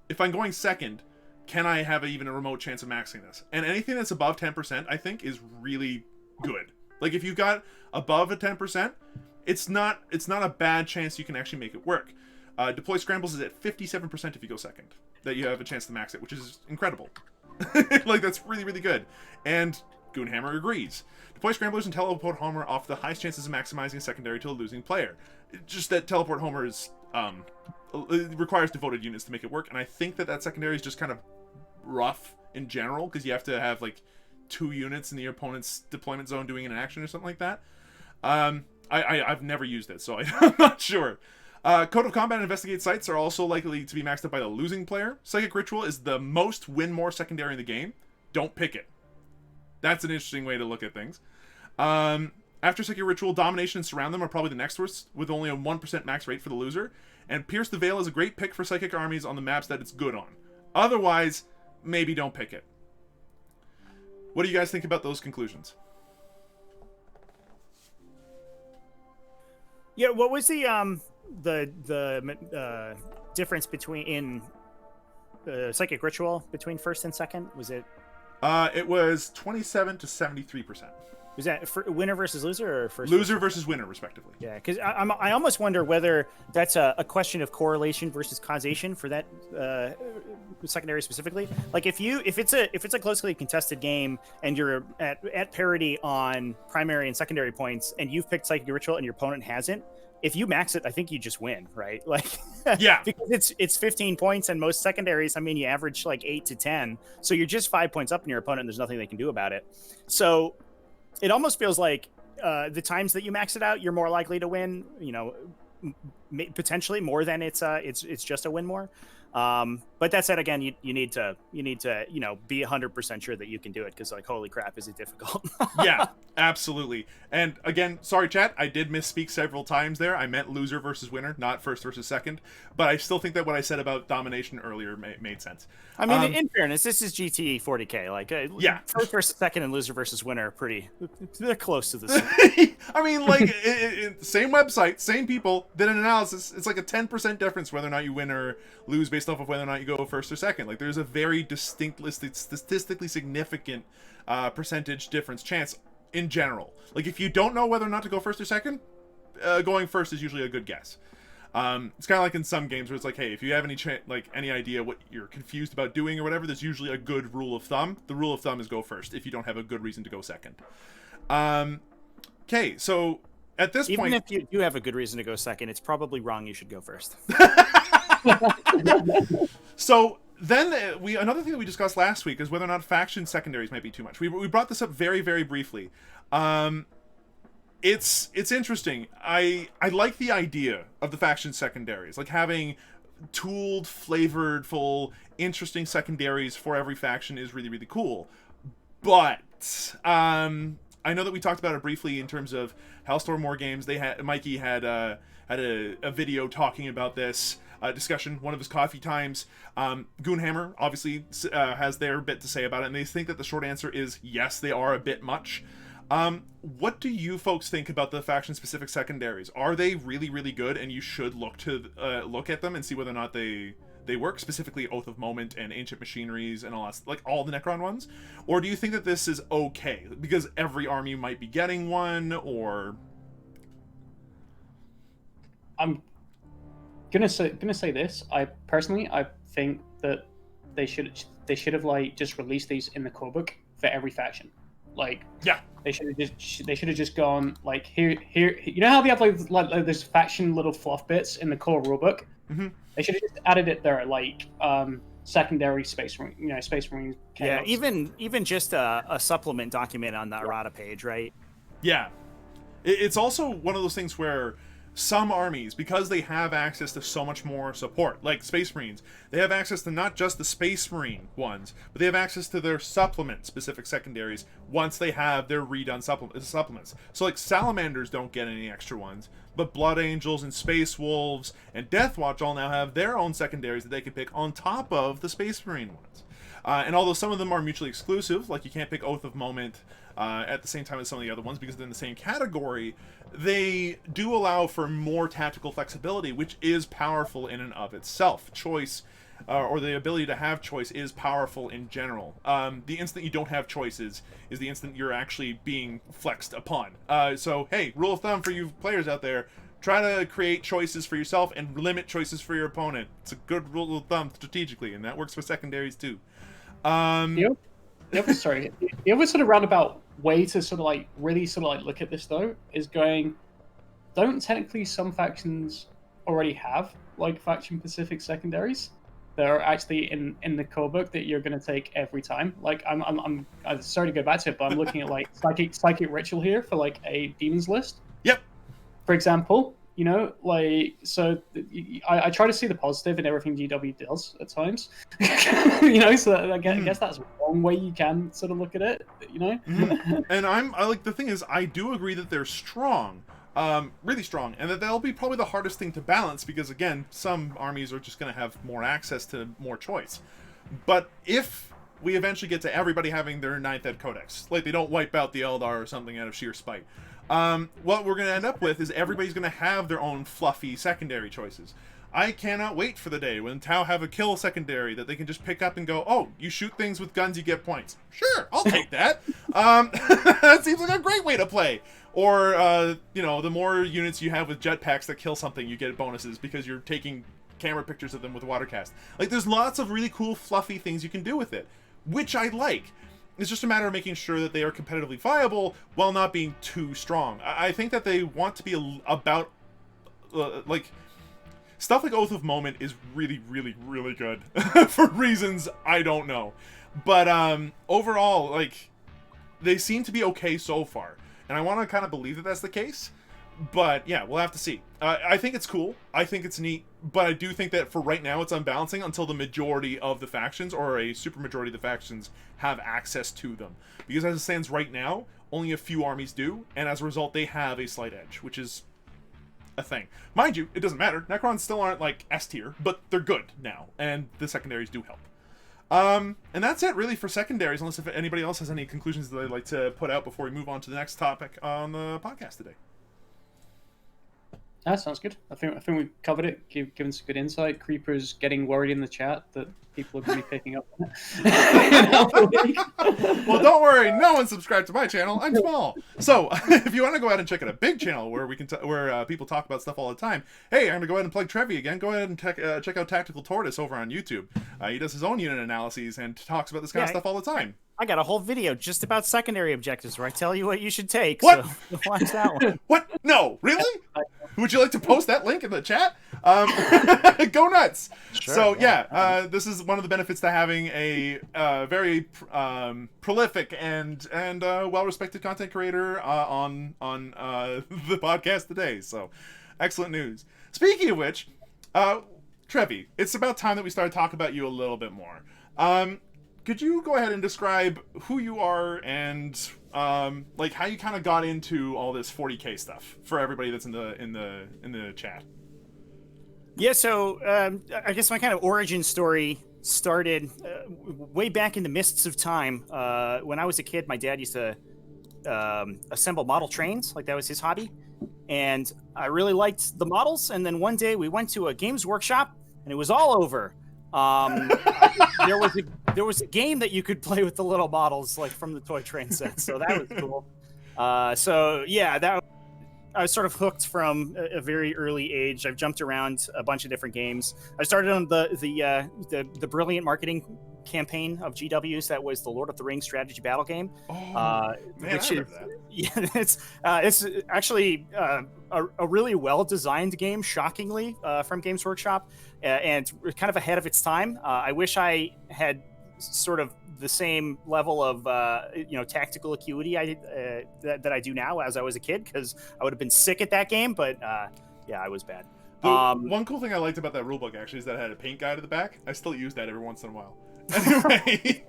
if I'm going second, can I have even a remote chance of maxing this? And anything that's above 10%, I think, is really good. Like if you got above a 10%, it's not a bad chance you can actually make it work. Deploy Scrambles is at 57% if you go second, that you have a chance to max it, which is incredible. Like that's really, really good. And Goonhammer agrees. Deploy Scramblers and Teleport Homer offer the highest chances of maximizing a secondary to a losing player. Just that Teleport Homer is it requires devoted units to make it work, and I think that secondary is just kind of rough in general because you have to have like 2 units in the opponent's deployment zone doing an action or something like that. I've never used it, so I'm not sure. Code of Combat and Investigate sites are also likely to be maxed up by the losing player. Psychic Ritual is the most win more secondary in the game. Don't pick it. That's an interesting way to look at things. After Psychic Ritual, Domination and Surround Them are probably the next worst, with only a 1% max rate for the loser. And Pierce the Veil is a great pick for Psychic armies on the maps that it's good on. Otherwise, maybe don't pick it. What do you guys think about those conclusions? Yeah, what was the difference between Psychic Ritual between first and second? Was it? It was 27 to 73%. Was that for winner versus loser or first? Loser versus winner, respectively. Yeah, because I almost wonder whether that's a question of correlation versus causation for that secondary specifically. Like if it's a closely contested game and you're at parity on primary and secondary points, and you've picked Psychic Ritual and your opponent hasn't, if you max it, I think you just win, right? Like, yeah, because it's 15 points, and most secondaries, I mean, you average like 8 to 10, so you're just 5 points up in your opponent, and there's nothing they can do about it. So it almost feels like the times that you max it out, you're more likely to win. You know, potentially more than it's just a win more. But that said, again, you need to be 100% sure that you can do it, because like, holy crap, is it difficult? Yeah, absolutely. And again, sorry chat, I did misspeak several times there. I meant loser versus winner, not first versus second, but I still think that what I said about domination earlier made sense. I mean, in fairness, this is GT 40K. Like, yeah, first versus second and loser versus winner are they're close to the same. I mean, like, same website, same people, did an analysis. It's like a 10% difference whether or not you win or lose based off of whether or not you go first or second. Like, there's a very statistically significant percentage difference chance in general. Like, if you don't know whether or not to go first or second, going first is usually a good guess. It's kind of like in some games where it's like, hey, if you have any idea what you're confused about doing or whatever, there's usually a good rule of thumb. The rule of thumb is go first if you don't have a good reason to go second. Okay, so at this point, even if you do have a good reason to go second, it's probably wrong. You should go first. So then another thing that we discussed last week is whether or not faction secondaries might be too much. We brought this up very, very briefly. It's interesting. I like the idea of the faction secondaries, like having tooled, flavorful, interesting secondaries for every faction is really, really cool. But I know that we talked about it briefly in terms of Hellstorm War Games. Mikey had a video talking about this discussion, one of his coffee times. Goonhammer obviously has their bit to say about it, and they think that the short answer is yes, they are a bit much. What do you folks think about the faction-specific secondaries? Are they really, really good, and you should look at them and see whether or not they work, specifically Oath of Moment and Ancient Machineries and all that, like all the Necron ones? Or do you think that this is okay because every army might be getting one? Or I'm gonna say this. I think that they should have like just released these in the core book for every faction. Like, yeah, they should have just gone like here. You know how they have like this faction little fluff bits in the core rulebook? Mm-hmm. They should have just added it there, like secondary Space Marine. Yeah, even just a supplement document on the errata page, right? Yeah, it's also one of those things where some armies, because they have access to so much more support, like Space Marines, they have access to not just the Space Marine ones, but they have access to their supplement-specific secondaries once they have their redone supplements. So, like, Salamanders don't get any extra ones, but Blood Angels and Space Wolves and Deathwatch all now have their own secondaries that they can pick on top of the Space Marine ones. And although some of them are mutually exclusive, like you can't pick Oath of Moment at the same time as some of the other ones because they're in the same category, they do allow for more tactical flexibility, which is powerful in and of itself. Choice, or the ability to have choice, is powerful in general. The instant you don't have choices is the instant you're actually being flexed upon. So, hey, rule of thumb for you players out there, try to create choices for yourself and limit choices for your opponent. It's a good rule of thumb strategically, and that works for secondaries too. The other sort of roundabout way to sort of like really sort of like look at this though is going, don't technically some factions already have like faction specific secondaries that are actually in the core book that you're going to take every time? Like I'm sorry to go back to it, but I'm looking at like psychic ritual here for like a demons list. Yep. For example, you know, like, so I try to see the positive in everything GW does at times. You know, so I guess that's one way you can sort of look at it, you know? And I like, the thing is, I do agree that they're strong, really strong, and that they'll be probably the hardest thing to balance because, again, some armies are just going to have more access to more choice. But if we eventually get to everybody having their 9th Ed Codex, like they don't wipe out the Eldar or something out of sheer spite, what we're going to end up with is everybody's going to have their own fluffy secondary choices. I cannot wait for the day when Tau have a kill secondary that they can just pick up and go, oh, you shoot things with guns, you get points. Sure, I'll take that. That seems like a great way to play. Or, you know, the more units you have with jetpacks that kill something, you get bonuses because you're taking camera pictures of them with watercast. Like, there's lots of really cool, fluffy things you can do with it, which I like. It's just a matter of making sure that they are competitively viable while not being too strong. I think that they want to be about, like, stuff like Oath of Moment is really, really, really good for reasons I don't know. But overall, like, they seem to be okay so far. And I want to kind of believe that that's the case. But yeah, we'll have to see. I think it's cool. I think it's neat. But I do think that for right now, it's unbalancing until the majority of the factions, or a super majority of the factions, have access to them. Because as it stands right now, only a few armies do. And as a result, they have a slight edge, which is a thing. Mind you, it doesn't matter. Necrons still aren't like S tier, but they're good now. And the secondaries do help. And that's it really for secondaries, unless if anybody else has any conclusions that they'd like to put out before we move on to the next topic on the podcast today. That sounds good. I think we covered it, given some good insight. Creeper's getting worried in the chat that people are going to be picking up on it. Well, don't worry, no one subscribed to my channel. I'm small. So if you want to go ahead and check out a big channel where we can where people talk about stuff all the time, hey, I'm going to go ahead and plug Trevi again. Go ahead and check out Tactical Tortoise over on YouTube. He does his own unit analyses and talks about this kind of stuff all the time. I got a whole video just about secondary objectives where I tell you what you should take. What? So watch that one. What? No, really? Would you like to post that link in the chat? Go nuts. Sure, so yeah, this is one of the benefits to having a very prolific and well-respected content creator on the podcast today. So excellent news. Speaking of which, Trevi, it's about time that we started talking about you a little bit more. Could you go ahead and describe who you are and like how you kind of got into all this 40K stuff for everybody that's in the chat? Yeah, so I guess my kind of origin story started way back in the mists of time. When I was a kid, my dad used to assemble model trains, like that was his hobby, and I really liked the models. And then one day we went to a Games Workshop, and it was all over. There was a game that you could play with the little models, like from the toy train set, so that was cool. So yeah, I was sort of hooked from a very early age. I've jumped around a bunch of different games. I started on the brilliant marketing campaign of GW's that was the Lord of the Rings strategy battle game. Oh, man, which I remember that. Yeah, it's actually a really well designed game, shockingly, from Games Workshop, and kind of ahead of its time. I wish I had sort of the same level of tactical acuity that I do now as I was a kid, because I would have been sick at that game. But I was bad. One cool thing I liked about that rulebook actually is that it had a paint guide at the back. I still use that every once in a while. Anyway.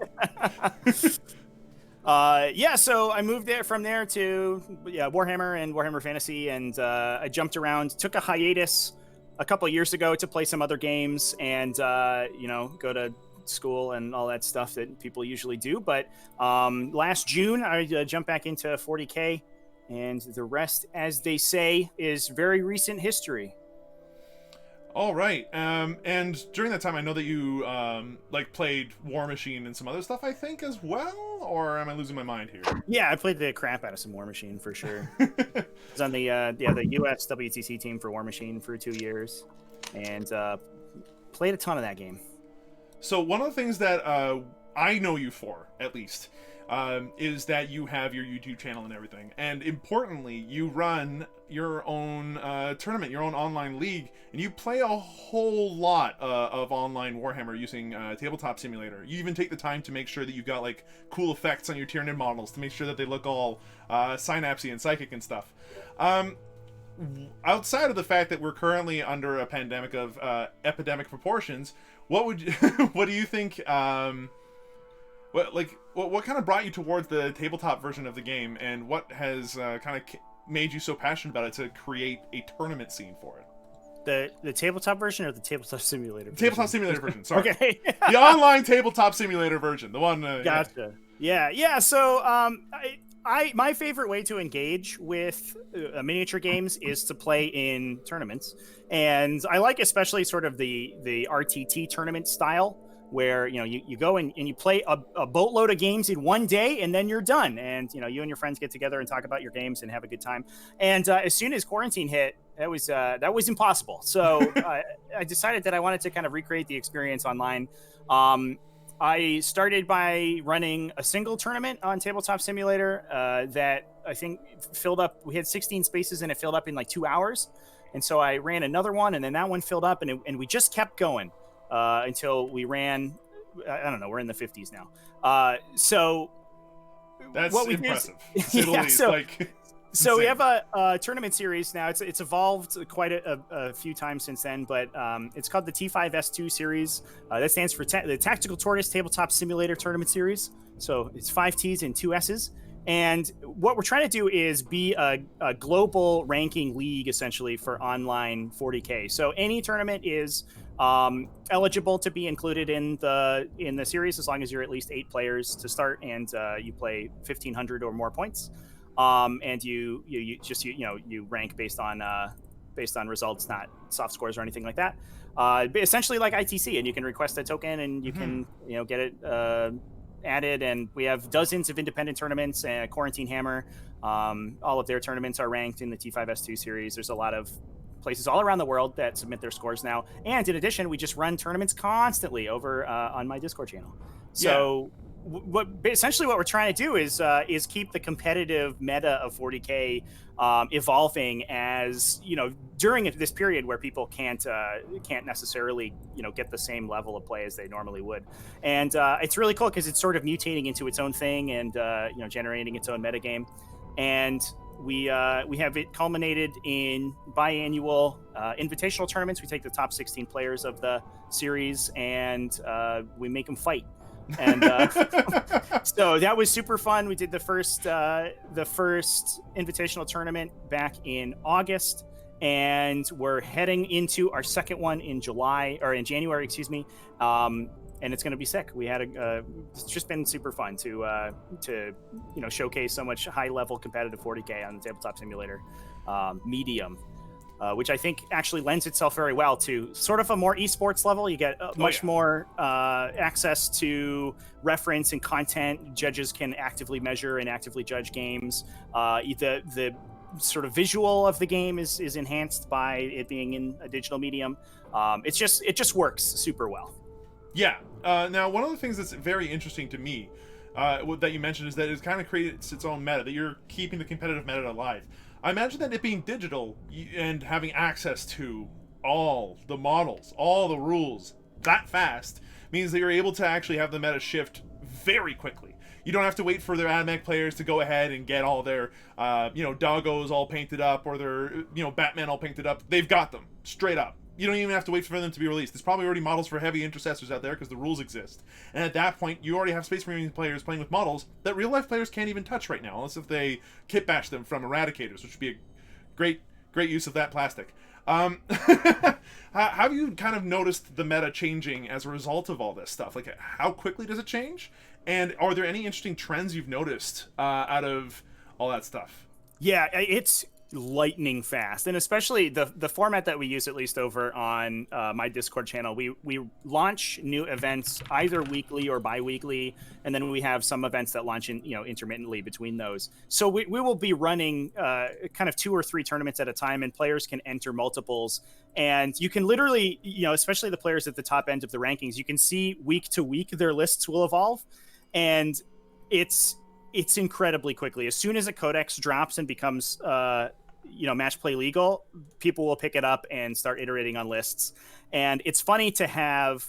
So I moved from there to Warhammer and Warhammer Fantasy, and I jumped around, took a hiatus a couple years ago to play some other games and go to school and all that stuff that people usually do. But last June I jumped back into 40K, and the rest, as they say, is very recent history. All right. And during that time, I know that you played War Machine and some other stuff, I think, as well. Or am I losing my mind here? Yeah, I played the crap out of some War Machine for sure. I was on the US WTC team for War Machine for 2 years, and played a ton of that game. So one of the things that I know you for, at least, is that you have your YouTube channel and everything. And importantly, you run your own tournament, your own online league, and you play a whole lot of online Warhammer using Tabletop Simulator. You even take the time to make sure that you've got like cool effects on your Tyranid models to make sure that they look all synapsy and psychic and stuff. Outside of the fact that we're currently under a pandemic of epidemic proportions, what do you think? What kind of brought you towards the tabletop version of the game, and what has kind of made you so passionate about it to create a tournament scene for it? The tabletop version or the tabletop simulator version? Tabletop simulator version, sorry. Okay. The online tabletop simulator version, the one. Gotcha. Yeah. So, my favorite way to engage with miniature games is to play in tournaments, and I like especially sort of the RTT tournament style, where you go and you play a boatload of games in one day, and then you're done, and you and your friends get together and talk about your games and have a good time. And as soon as quarantine hit, that was impossible. So I decided that I wanted to kind of recreate the experience online. I started by running a single tournament on Tabletop Simulator that I think filled up. We had 16 spaces and it filled up in like 2 hours. And so I ran another one, and then that one filled up, and we just kept going until we ran. I don't know. We're in the 50s now. So that's what we impressive. So we have a tournament series now. It's evolved quite a few times since then, but it's called the T5S2 series. That stands for the Tactical Tortoise Tabletop Simulator Tournament Series. So it's 5 T's and 2 S's. And what we're trying to do is be a global ranking league, essentially, for online 40K. So any tournament is eligible to be included in the series as long as you're at least 8 players to start, and you play 1,500 or more points. And you rank based on results, not soft scores or anything like that. Essentially like ITC, and you can request a token, and you can get it added. And we have dozens of independent tournaments. Quarantine Hammer, all of their tournaments are ranked in the T5S2 series. There's a lot of places all around the world that submit their scores now. And in addition, we just run tournaments constantly over on my Discord channel. So. Yeah. What we're trying to do is keep the competitive meta of 40K evolving, as during this period where people can't necessarily get the same level of play as they normally would. And it's really cool because it's sort of mutating into its own thing, and generating its own metagame. And we have it culminated in biannual invitational tournaments. We take the top 16 players of the series, and we make them fight. And so that was super fun. We did the first invitational tournament back in August, and we're heading into our second one in January, excuse me. And it's going to be sick. We had it's just been super fun to showcase so much high level competitive 40K on the Tabletop Simulator medium. Which I think actually lends itself very well to sort of a more esports level. You get much more access to reference and content. Judges can actively measure and actively judge games. The sort of visual of the game is enhanced by it being in a digital medium. It just works super well. Yeah. Now, one of the things that's very interesting to me that you mentioned is that it kind of creates its own meta, that you're keeping the competitive meta alive. I imagine that it being digital and having access to all the models, all the rules that fast, means that you're able to actually have the meta shift very quickly. You don't have to wait for their AdMech players to go ahead and get all their, doggos all painted up or their, Batman all painted up. They've got them straight up. You don't even have to wait for them to be released. There's probably already models for heavy intercessors out there because the rules exist. And at that point, you already have Space Marine players playing with models that real life players can't even touch right now, unless if they kit bash them from Eradicators, which would be a great use of that plastic. Have you kind of noticed the meta changing as a result of all this stuff? Like, how quickly does it change? And are there any interesting trends you've noticed out of all that stuff? Yeah, it's lightning fast, and especially the format that we use, at least over on my Discord channel. We launch new events either weekly or bi-weekly, and then we have some events that launch intermittently between those. So we will be running kind of 2 or 3 tournaments at a time, and players can enter multiples. And you can literally, especially the players at the top end of the rankings, you can see week to week their lists will evolve, and it's incredibly quickly. As soon as a codex drops and becomes match play legal, people will pick it up and start iterating on lists. And it's funny to have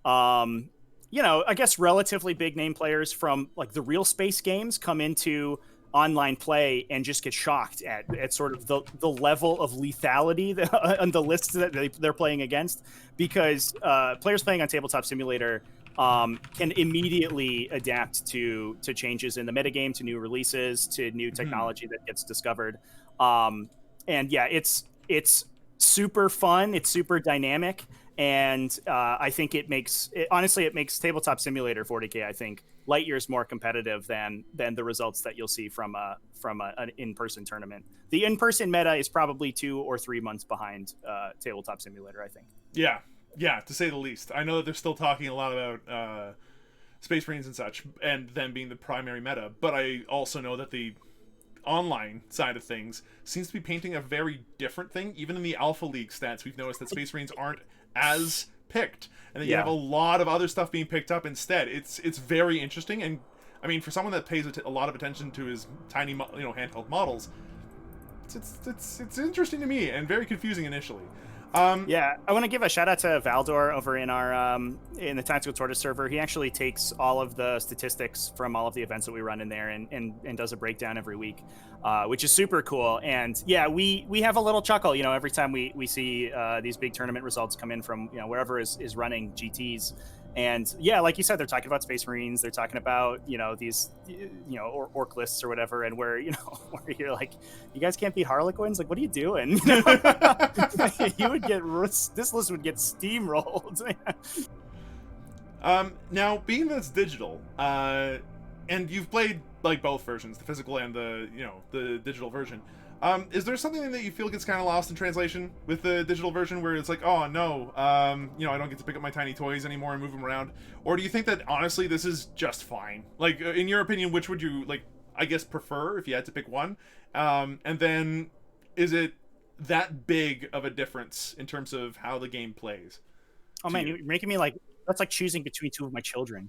I guess relatively big name players from like the real space games come into online play and just get shocked at sort of the level of lethality on the lists that they're playing against, because players playing on Tabletop Simulator can immediately adapt to changes in the metagame, to new releases, to new technology that gets discovered. And yeah, it's super fun. It's super dynamic. And I think it makes Tabletop Simulator 40K, I think, light years more competitive than the results that you'll see from an in-person tournament. The in-person meta is probably 2 or 3 months behind Tabletop Simulator, I think. Yeah, to say the least. I know that they're still talking a lot about Space Marines and such, and them being the primary meta, but I also know that the online side of things seems to be painting a very different thing. Even in the Alpha League stats, we've noticed that Space Marines aren't as picked, and that you have a lot of other stuff being picked up instead. It's very interesting, and I mean, for someone that pays a lot of attention to his tiny, handheld models, it's interesting to me and very confusing initially. I want to give a shout out to Valdor over in our in the Tactical Tortoise server. He actually takes all of the statistics from all of the events that we run in there and does a breakdown every week, which is super cool. And yeah, we have a little chuckle, every time we see these big tournament results come in from wherever is running GTs. And yeah, like you said, they're talking about Space Marines. They're talking about these orc lists or whatever, and where you're like, you guys can't beat Harlequins. Like, what are you doing? You would this list would get steamrolled. Now, being that it's digital, and you've played like both versions, the physical and the digital version. Is there something that you feel gets kind of lost in translation with the digital version, where it's like, oh no, I don't get to pick up my tiny toys anymore and move them around? Or do you think that honestly this is just fine? Like, in your opinion, which would you prefer if you had to pick one? And then is it that big of a difference in terms of how the game plays? Oh man, you're making me that's like choosing between 2 of my children.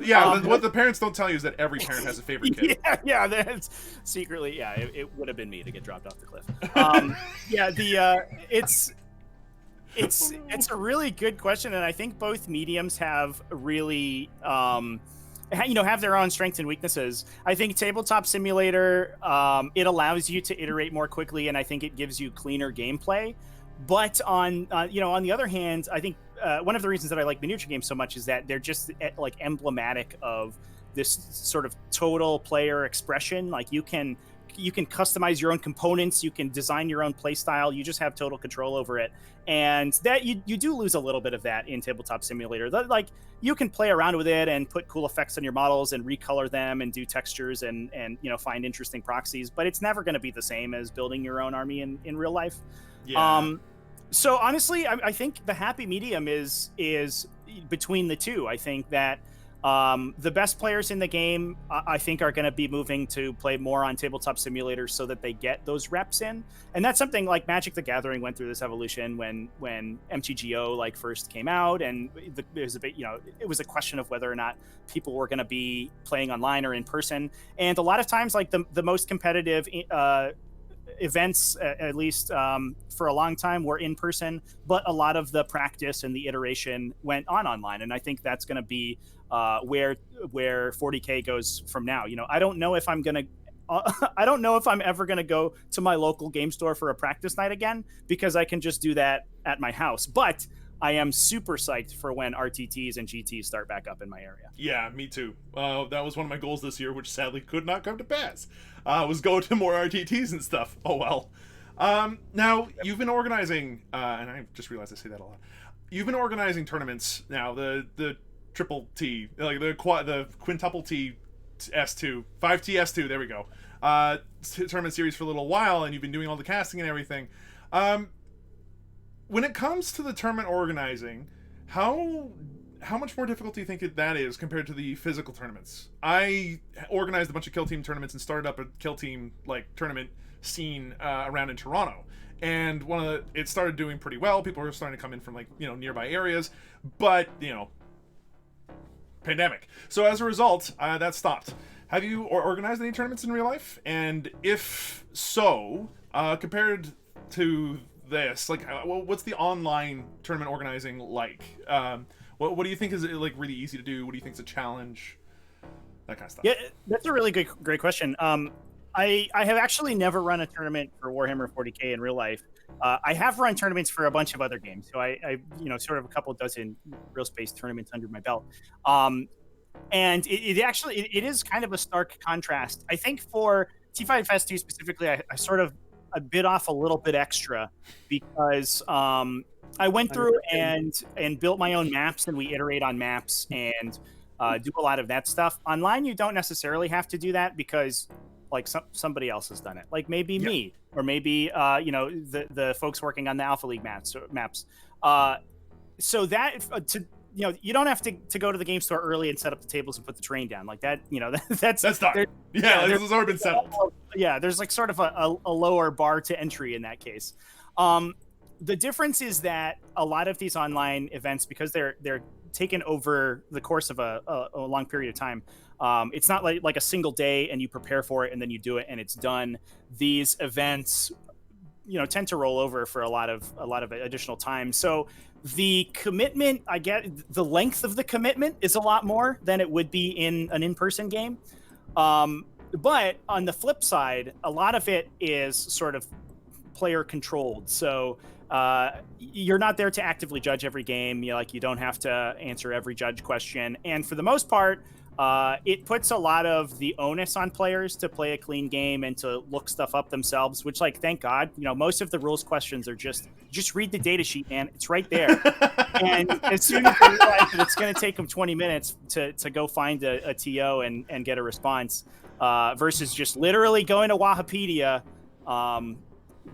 Yeah, what the parents don't tell you is that every parent has a favorite kid. Yeah, that's secretly, it would have been me to get dropped off the cliff. It's a really good question, and I think both mediums have really have their own strengths and weaknesses. I think Tabletop Simulator, it allows you to iterate more quickly, and I think it gives you cleaner gameplay. But on the other hand, I think one of the reasons that I like miniature games so much is that they're just like emblematic of this sort of total player expression. Like you can customize your own components, you can design your own play style, you just have total control over it. And that you do lose a little bit of that in Tabletop Simulator. Like you can play around with it and put cool effects on your models and recolor them and do textures and find interesting proxies, but it's never going to be the same as building your own army in real life. Yeah. So honestly, I think the happy medium is between the two. I think that the best players in the game, I think, are going to be moving to play more on Tabletop Simulator so that they get those reps in. And that's something like Magic the Gathering went through this evolution when MTGO first came out, and it was a bit, it was a question of whether or not people were going to be playing online or in person. And a lot of times, the most competitive events, at least for a long time, were in person, but a lot of the practice and the iteration went on online. And I think that's going to be where 40K goes from now. I don't know if I'm going to. I don't know if I'm ever going to go to my local game store for a practice night again, because I can just do that at my house. But I am super psyched for when RTTs and GTs start back up in my area. Yeah, me too. That was one of my goals this year, which sadly could not come to pass. Was go to more RTTs and stuff. Oh well. Now, you've been organizing, and I just realized I say that a lot. You've been organizing tournaments now, the triple T, like the quintuple T S2, 5T S2, there we go. Tournament series for a little while, and you've been doing all the casting and everything. When it comes to the tournament organizing, how much more difficult do you think that is compared to the physical tournaments? I organized a bunch of Kill Team tournaments and started up a Kill Team tournament scene around in Toronto, and it started doing pretty well. People were starting to come in from nearby areas, but pandemic. So as a result, that stopped. Have you organized any tournaments in real life? And if so, compared to this, what's the online tournament organizing like? What do you think is really easy to do? What do you think is a challenge? That kind of stuff. Yeah, that's a really great question. I have actually never run a tournament for Warhammer 40K in real life. I have run tournaments for a bunch of other games, so I sort of a couple dozen real space tournaments under my belt. And it is kind of a stark contrast. I think for T5S2 specifically, I sort of bit off a little bit extra because I went through and built my own maps, and we iterate on maps and do a lot of that stuff. Online, you don't necessarily have to do that because somebody else has done it, maybe me, or maybe the folks working on the Alpha League maps. So that you don't have to go to the game store early and set up the tables and put the terrain down like that. That's done. Yeah, this has already been settled. Yeah, there's sort of a lower bar to entry in that case. The difference is that a lot of these online events, because they're taken over the course of a long period of time, it's not like a single day and you prepare for it and then you do it and it's done. These events tend to roll over for a lot of additional time. So the commitment, the length of the commitment is a lot more than it would be in an in-person game. But on the flip side, a lot of it is sort of player controlled. So you're not there to actively judge every game. You don't have to answer every judge question. And for the most part, it puts a lot of the onus on players to play a clean game and to look stuff up themselves, which, thank God, most of the rules questions are just read the data sheet, man. It's right there. And as soon as they realize that it's going to take them 20 minutes to go find a TO and get a response, versus just literally going to Wahapedia,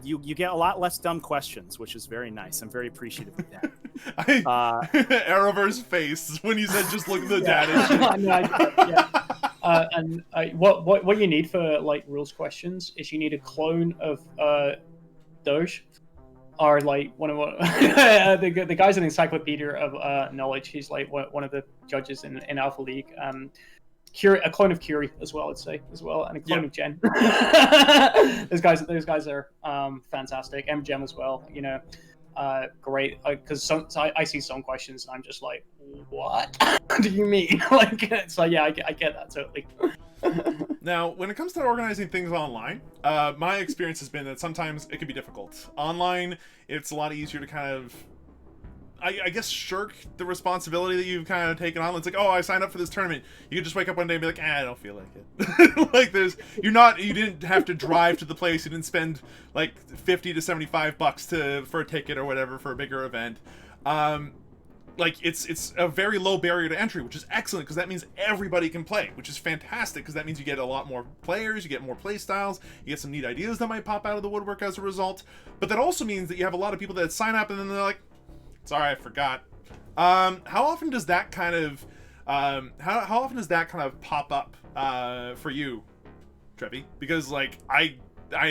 you get a lot less dumb questions, which is very nice. I'm very appreciative of that. Araver's face when you said just look at the data. And what you need for rules questions is you need a clone of Doge, or one of the guys in the Encyclopedia of Knowledge. He's one of the judges in Alpha League. A clone of Curie as well, I'd say, and a clone of Jen. those guys are fantastic. Gem as well, great. Because I see some questions and I'm just like, what do you mean? So yeah, I get that totally. Now, when it comes to organizing things online, my experience has been that sometimes it can be difficult. Online, it's a lot easier to kind of, I guess, shirk the responsibility that you've kind of taken on. It's I signed up for this tournament. You could just wake up one day and be like, I don't feel like it. You didn't have to drive to the place. You didn't spend $50 to $75 for a ticket or whatever for a bigger event. It's a very low barrier to entry, which is excellent because that means everybody can play, which is fantastic because that means you get a lot more players, you get more play styles, you get some neat ideas that might pop out of the woodwork as a result. But that also means that you have a lot of people that sign up and then they're like, sorry, I forgot. How often does that kind of pop up for you, Trevi? Because I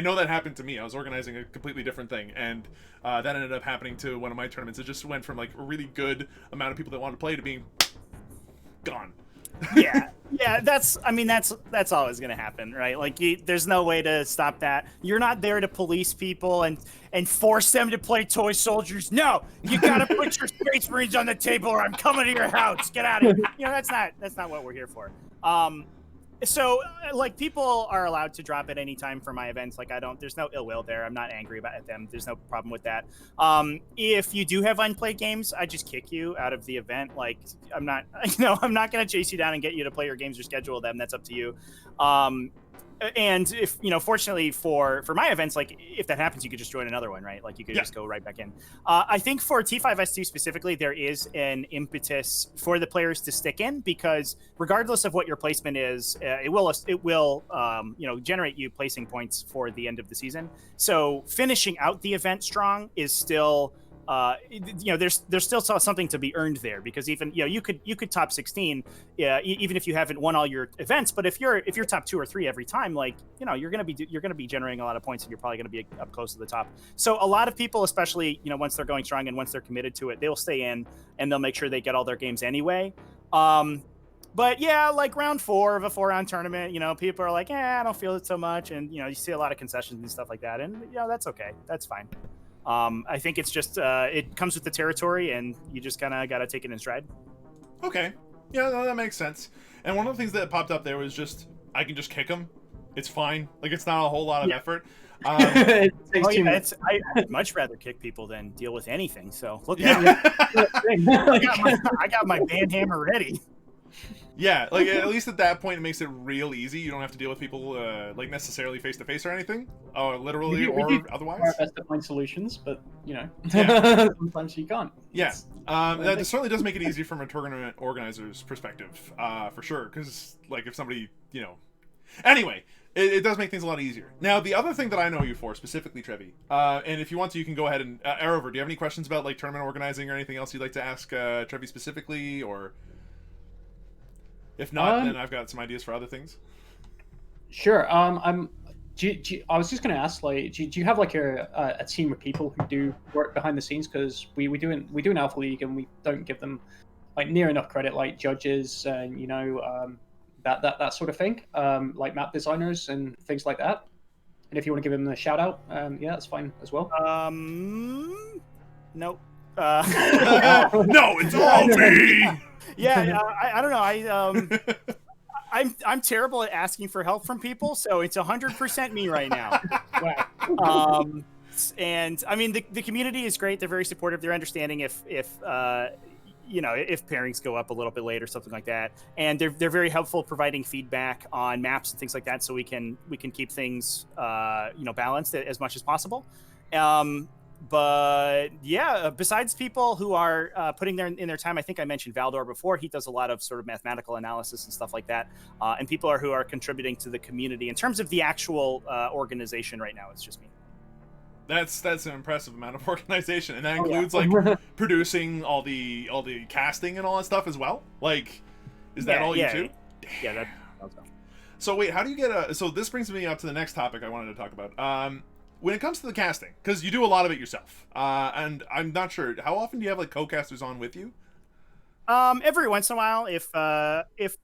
know that happened to me. I was organizing a completely different thing, and that ended up happening to one of my tournaments. It just went from a really good amount of people that wanted to play to being gone. Yeah, that's always going to happen, right? Like there's no way to stop that. You're not there to police people and force them to play toy soldiers. No, you got to put your Space Marines on the table or I'm coming to your house. Get out of here. That's not what we're here for. So like people are allowed to drop at any time for my events. Like there's no ill will there. I'm not angry at them. There's no problem with that. If you do have unplayed games, I just kick you out of the event. Like I'm not going to chase you down and get you to play your games or schedule them. That's up to you. And if fortunately for my events, like if that happens, you could just join another one, right? Like you could just go right back in. I think for T5S2 specifically, there is an impetus for the players to stick in because regardless of what your placement is, it will generate you placing points for the end of the season. So finishing out the event strong is still. There's still something to be earned there because even you could top 16 even if you haven't won all your events, but if you're top 2 or 3 every time, like you're gonna be generating a lot of points and you're probably gonna be up close to the top. So a lot of people, especially once they're going strong and once they're committed to it, they'll stay in and they'll make sure they get all their games anyway. But yeah, like round 4 of a 4-round tournament, people are like, I don't feel it so much, and you see a lot of concessions and stuff like that, and that's okay, that's fine. I think it's just it comes with the territory, and you just kind of got to take it in stride. Okay, yeah, no, that makes sense. And one of the things that popped up there was just I can just kick them. It's fine. Like it's not a whole lot of effort. I'd much rather kick people than deal with anything. So look, I got my band hammer ready. Yeah, like at least at that point it makes it real easy. You don't have to deal with people like necessarily face to face or anything, or literally or otherwise. Our best to find solutions, but sometimes you can't. Yeah, that certainly does make it easier from a tournament organizer's perspective, for sure. Because like if somebody, anyway, it does make things a lot easier. Now the other thing that I know you for specifically, Trevi, and if you want to, you can go ahead and Arover, do you have any questions about like tournament organizing or anything else you'd like to ask Trevi specifically, or? If not, then I've got some ideas for other things. Sure. I was just going to ask, like, do you have like a team of people who do work behind the scenes? Because we do an Alpha League, and we don't give them like near enough credit, like judges and that sort of thing, like map designers and things like that. And if you want to give them a shout out, that's fine as well. Nope. No, it's all me. Yeah, I don't know. I'm terrible at asking for help from people, so it's 100% me right now. And I mean, the community is great. They're very supportive. They're understanding if pairings go up a little bit late or something like that, and they're very helpful providing feedback on maps and things like that, so we can keep things balanced as much as possible. But yeah, besides people who are putting in their time, I think I mentioned Valdor before. He does a lot of sort of mathematical analysis and stuff like that. And people who are contributing to the community. In terms of the actual organization right now, it's just me. That's an impressive amount of organization, and that includes like producing all the casting and all that stuff as well. Like, is that all you do? Yeah, that's So wait, how do you get so this brings me up to the next topic I wanted to talk about. When it comes to the casting, because you do a lot of it yourself, and I'm not sure, how often do you have like co-casters on with you? Every once in a while, if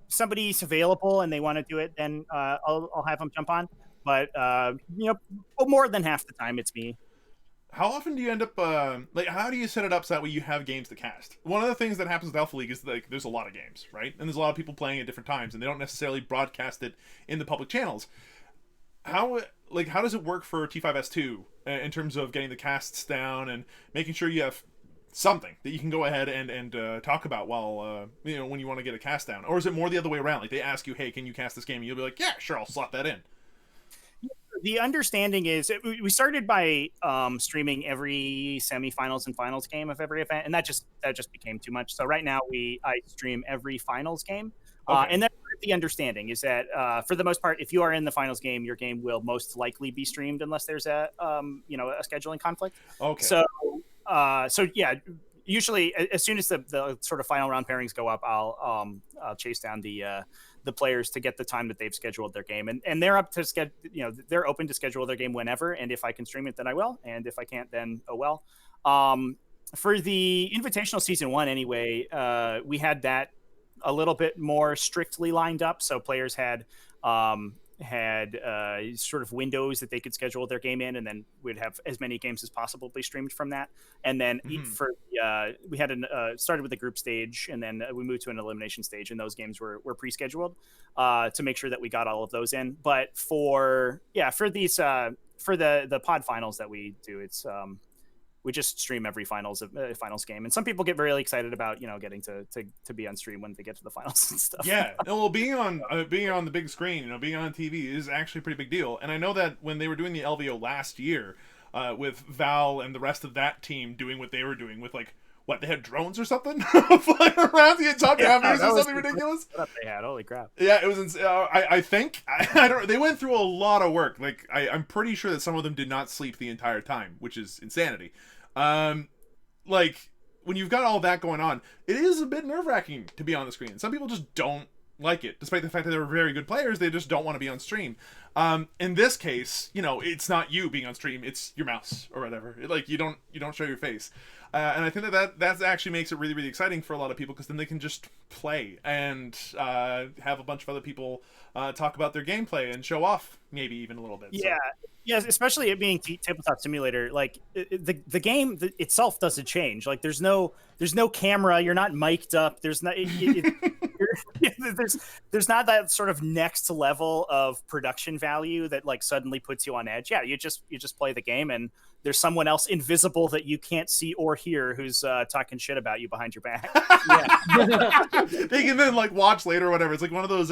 somebody's available and they want to do it, then I'll have them jump on. But more than half the time, it's me. How often do you end up how do you set it up so that way you have games to cast? One of the things that happens with Alpha League is like there's a lot of games, right? And there's a lot of people playing at different times, and they don't necessarily broadcast it in the public channels. How does it work for T5S2 in terms of getting the casts down and making sure you have something that you can go ahead and talk about while when you want to get a cast down? Or is it more the other way around? Like they ask you, hey, can you cast this game? And you'll be like, yeah, sure, I'll slot that in. The understanding is we started by streaming every semifinals and finals game of every event, and that just became too much. So right now I stream every finals game. Okay. And then the understanding is that for the most part, if you are in the finals game, your game will most likely be streamed unless there's a scheduling conflict. Okay. So yeah, usually as soon as the sort of final round pairings go up, I'll chase down the players to get the time that they've scheduled their game, and they're up to they're open to schedule their game whenever, and if I can stream it, then I will, and if I can't, then oh well. For the Invitational Season 1 anyway, we had that a little bit more strictly lined up. So players had sort of windows that they could schedule their game in, and then we'd have as many games as possible be streamed from that. And then we had started with the group stage, and then we moved to an elimination stage, and those games were pre-scheduled to make sure that we got all of those in. But for these for the pod finals that we do, it's we just stream every finals game, and some people get really excited about getting to be on stream when they get to the finals and stuff. Yeah, well, being on the big screen, being on TV is actually a pretty big deal. And I know that when they were doing the LVO last year, with Val and the rest of that team doing what they were doing with they had drones or something flying around the top avenues or something ridiculous. What they had, holy crap! Yeah, it was. I think I don't. They went through a lot of work. I'm pretty sure that some of them did not sleep the entire time, which is insanity. When you've got all that going on, it is a bit nerve-wracking to be on the screen. Some people just don't like it, despite the fact that they're very good players. They just don't want to be on stream. In this case, it's not you being on stream; it's your mouse or whatever. You don't show your face, and I think that actually makes it really, really exciting for a lot of people, because then they can just play and have a bunch of other people talk about their gameplay and show off, maybe even a little bit. Yeah. So. Yes, especially it being Tabletop Simulator, the game itself doesn't change. There's no camera, you're not mic'd up. There's not there's not that sort of next level of production value that suddenly puts you on edge. Yeah, you just play the game, and there's someone else invisible that you can't see or hear who's talking shit about you behind your back. Yeah. They can then watch later or whatever. It's one of those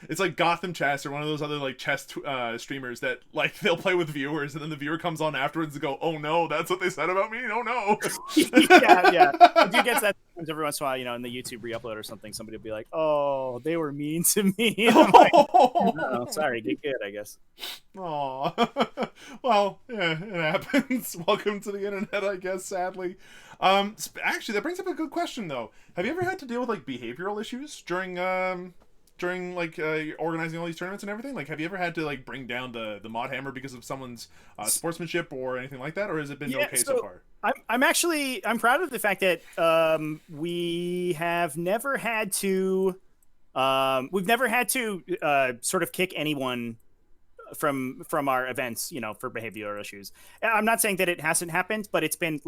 it's like Gotham Chess or one of those other chess streamers that they'll play with viewers, and then the viewer comes on afterwards and go, "Oh no, that's what they said about me. Oh no." yeah. I do get that every once in a while, in the YouTube re-upload or something, somebody will be like, "Oh, they were mean to me." And I'm like, "Oh, sorry, get good, I guess." Aw. Well, yeah, it happens. Welcome to the internet, I guess, sadly. Actually, that brings up a good question, though. Have you ever had to deal with behavioral issues during organizing all these tournaments and everything? Have you ever had to bring down the mod hammer because of someone's sportsmanship or anything like that, or has it been okay so far? I'm proud of the fact that we have never had to sort of kick anyone from our events, for behavioral issues. I'm not saying that it hasn't happened, but it's been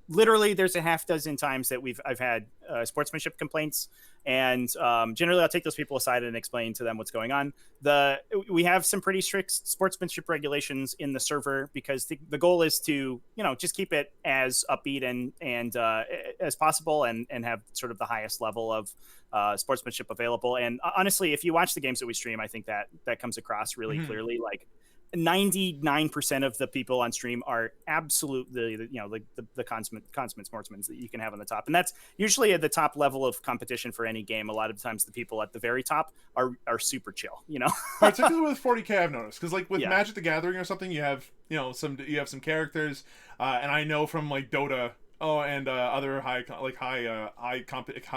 literally there's a half dozen times that I've had sportsmanship complaints, and generally I'll take those people aside and explain to them what's going on. We have some pretty strict sportsmanship regulations in the server, because the goal is to just keep it as upbeat and as possible, and have sort of the highest level of sportsmanship available. And honestly, if you watch the games that we stream, I think that comes across really clearly. 99% of the people on stream are absolutely the consummate sportsmen that you can have on the top, and that's usually at the top level of competition for any game. A lot of times the people at the very top are super chill, Particularly with 40k, I've noticed, because with Magic the Gathering or something, you have some characters, and I know from Dota. Oh, and other high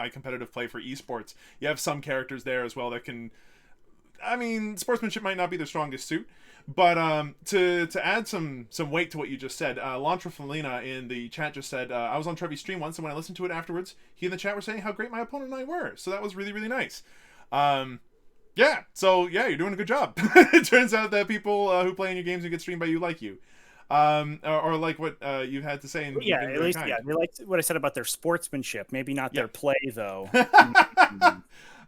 competitive play for esports, you have some characters there as well that can. I mean, sportsmanship might not be the strongest suit, but to add some weight to what you just said, Lantra Felina in the chat just said, I was on Trevi's stream once, and when I listened to it afterwards, he and the chat were saying how great my opponent and I were. So that was really, really nice. Yeah, so yeah, you're doing a good job. It turns out that people who play in your games and get streamed by you like you. Or like what you had to say. And yeah, at least they like what I said about their sportcomment. Maybe not their play, though.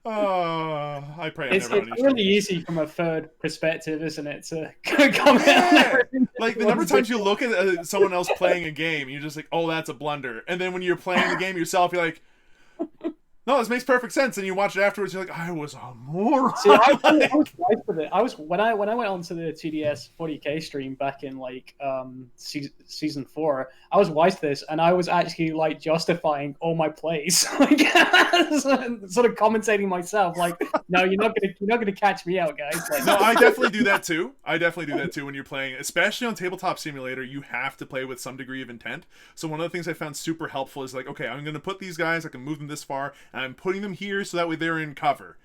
Oh, I pray. It's really easy from a third perspective, isn't it, to comment on the number of times you look at someone else playing a game, you're just like, oh, that's a blunder. And then when you're playing the game yourself, you're like, no, this makes perfect sense. And you watch it afterwards, you're like, I was a moron. See, I was right with it. When I went onto the TDS 40k stream back in season 4, I was wise to this, and I was actually justifying all my plays, sort of commentating myself, no, you're not gonna catch me out, guys. No, I definitely do that too. When you're playing, especially on Tabletop Simulator. You have to play with some degree of intent. So one of the things I found super helpful is okay, I'm gonna put these guys, I can move them this far, and I'm putting them here so that way they're in cover.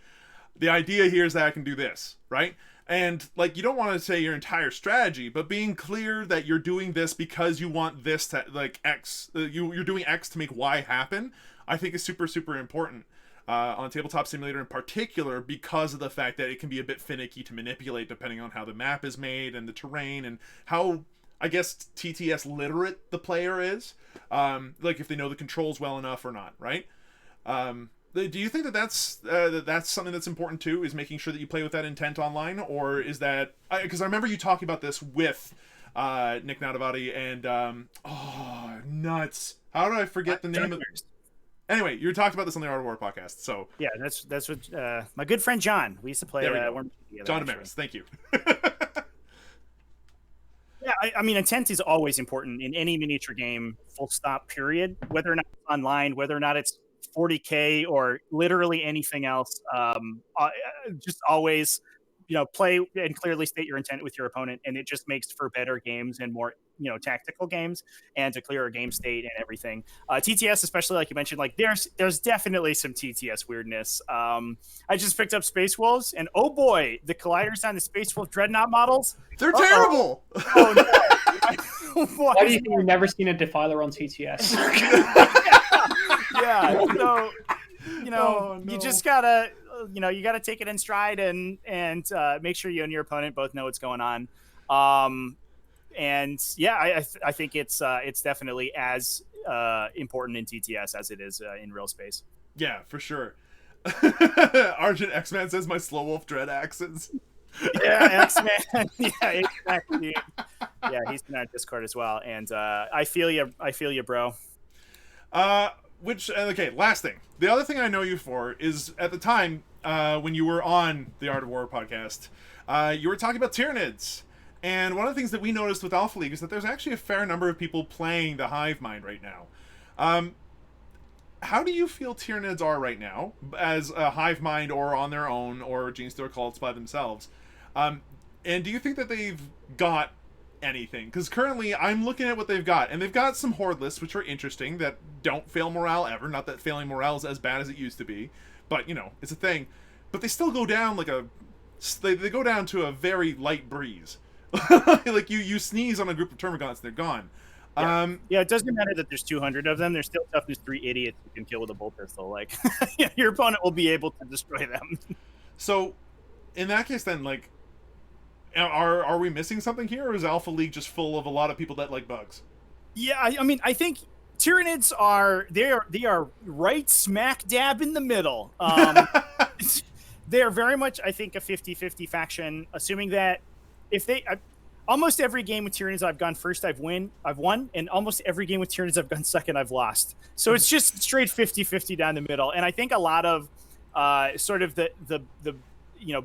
The idea here is that I can do this, right? And you don't want to say your entire strategy, but being clear that you're doing this because you want this to X, you're doing X to make Y happen, I think is super, super important. on Tabletop Simulator in particular, because of the fact that it can be a bit finicky to manipulate depending on how the map is made and the terrain and how, I guess, TTS literate the player is. Like if they know the controls well enough or not, right? Do you think that that's something that's important too, is making sure that you play with that intent online? Or is that, because I remember you talking about this with Nick Nadavati and nuts, how did I forget the name of it? Anyway, you talked about this on the Art of War podcast, so yeah, that's what my good friend John, we used to play together, John Damaris, thank you. Yeah, I mean, intent is always important in any miniature game, full stop, period. Whether or not it's online, whether or not it's 40K or literally anything else, just always, play and clearly state your intent with your opponent, and it just makes for better games and more, tactical games and a clearer game state and everything. TTS, especially like you mentioned, like there's definitely some TTS weirdness. I just picked up Space Wolves, and oh boy, the colliders on the Space Wolf Dreadnought models, they're terrible. Oh no. Why do you think you've never seen a Defiler on TTS? Yeah, so you just gotta you gotta take it in stride and make sure you and your opponent both know what's going on. And yeah, I think it's definitely as important in TTS as it is in real space. Yeah, for sure. Argent X-Man says my Slow Wolf Dread Axes. Yeah, X-Man. Yeah, exactly. Yeah, he's in our Discord as well, and I feel you, bro. Okay, last thing. The other thing I know you for is at the time when you were on the Art of War podcast, you were talking about Tyranids. And one of the things that we noticed with Alpha League is that there's actually a fair number of people playing the Hive Mind right now. How do you feel Tyranids are right now, as a Hive Mind or on their own, or Genestealer cults by themselves? And do you think that they've got anything? Because currently I'm looking at what they've got, and they've got some horde lists which are interesting that don't fail morale ever. Not that failing morale is as bad as it used to be, but it's a thing. But they still go down like they go down to a very light breeze. Like you sneeze on a group of termagants, they're gone. Yeah, it doesn't matter that there's 200 of them. There's still toughness 3 idiots you can kill with a bolt pistol. Like your opponent will be able to destroy them. So in that case then, like, are we missing something here, or is Alpha League just full of a lot of people that like bugs? Yeah, I mean, I think Tyranids are right smack dab in the middle. They're very much, I think, a 50-50 faction, assuming that if they almost every game with Tyranids I've gone first, I've won, and almost every game with Tyranids I've gone second, I've lost. So it's just straight 50-50 down the middle. And I think a lot of sort of the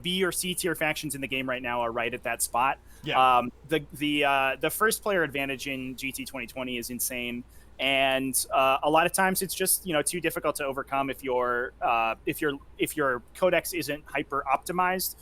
B or C tier factions in the game right now are right at that spot. Yeah. The first player advantage in GT 2020 is insane, and a lot of times it's just too difficult to overcome if your codex isn't hyper optimized.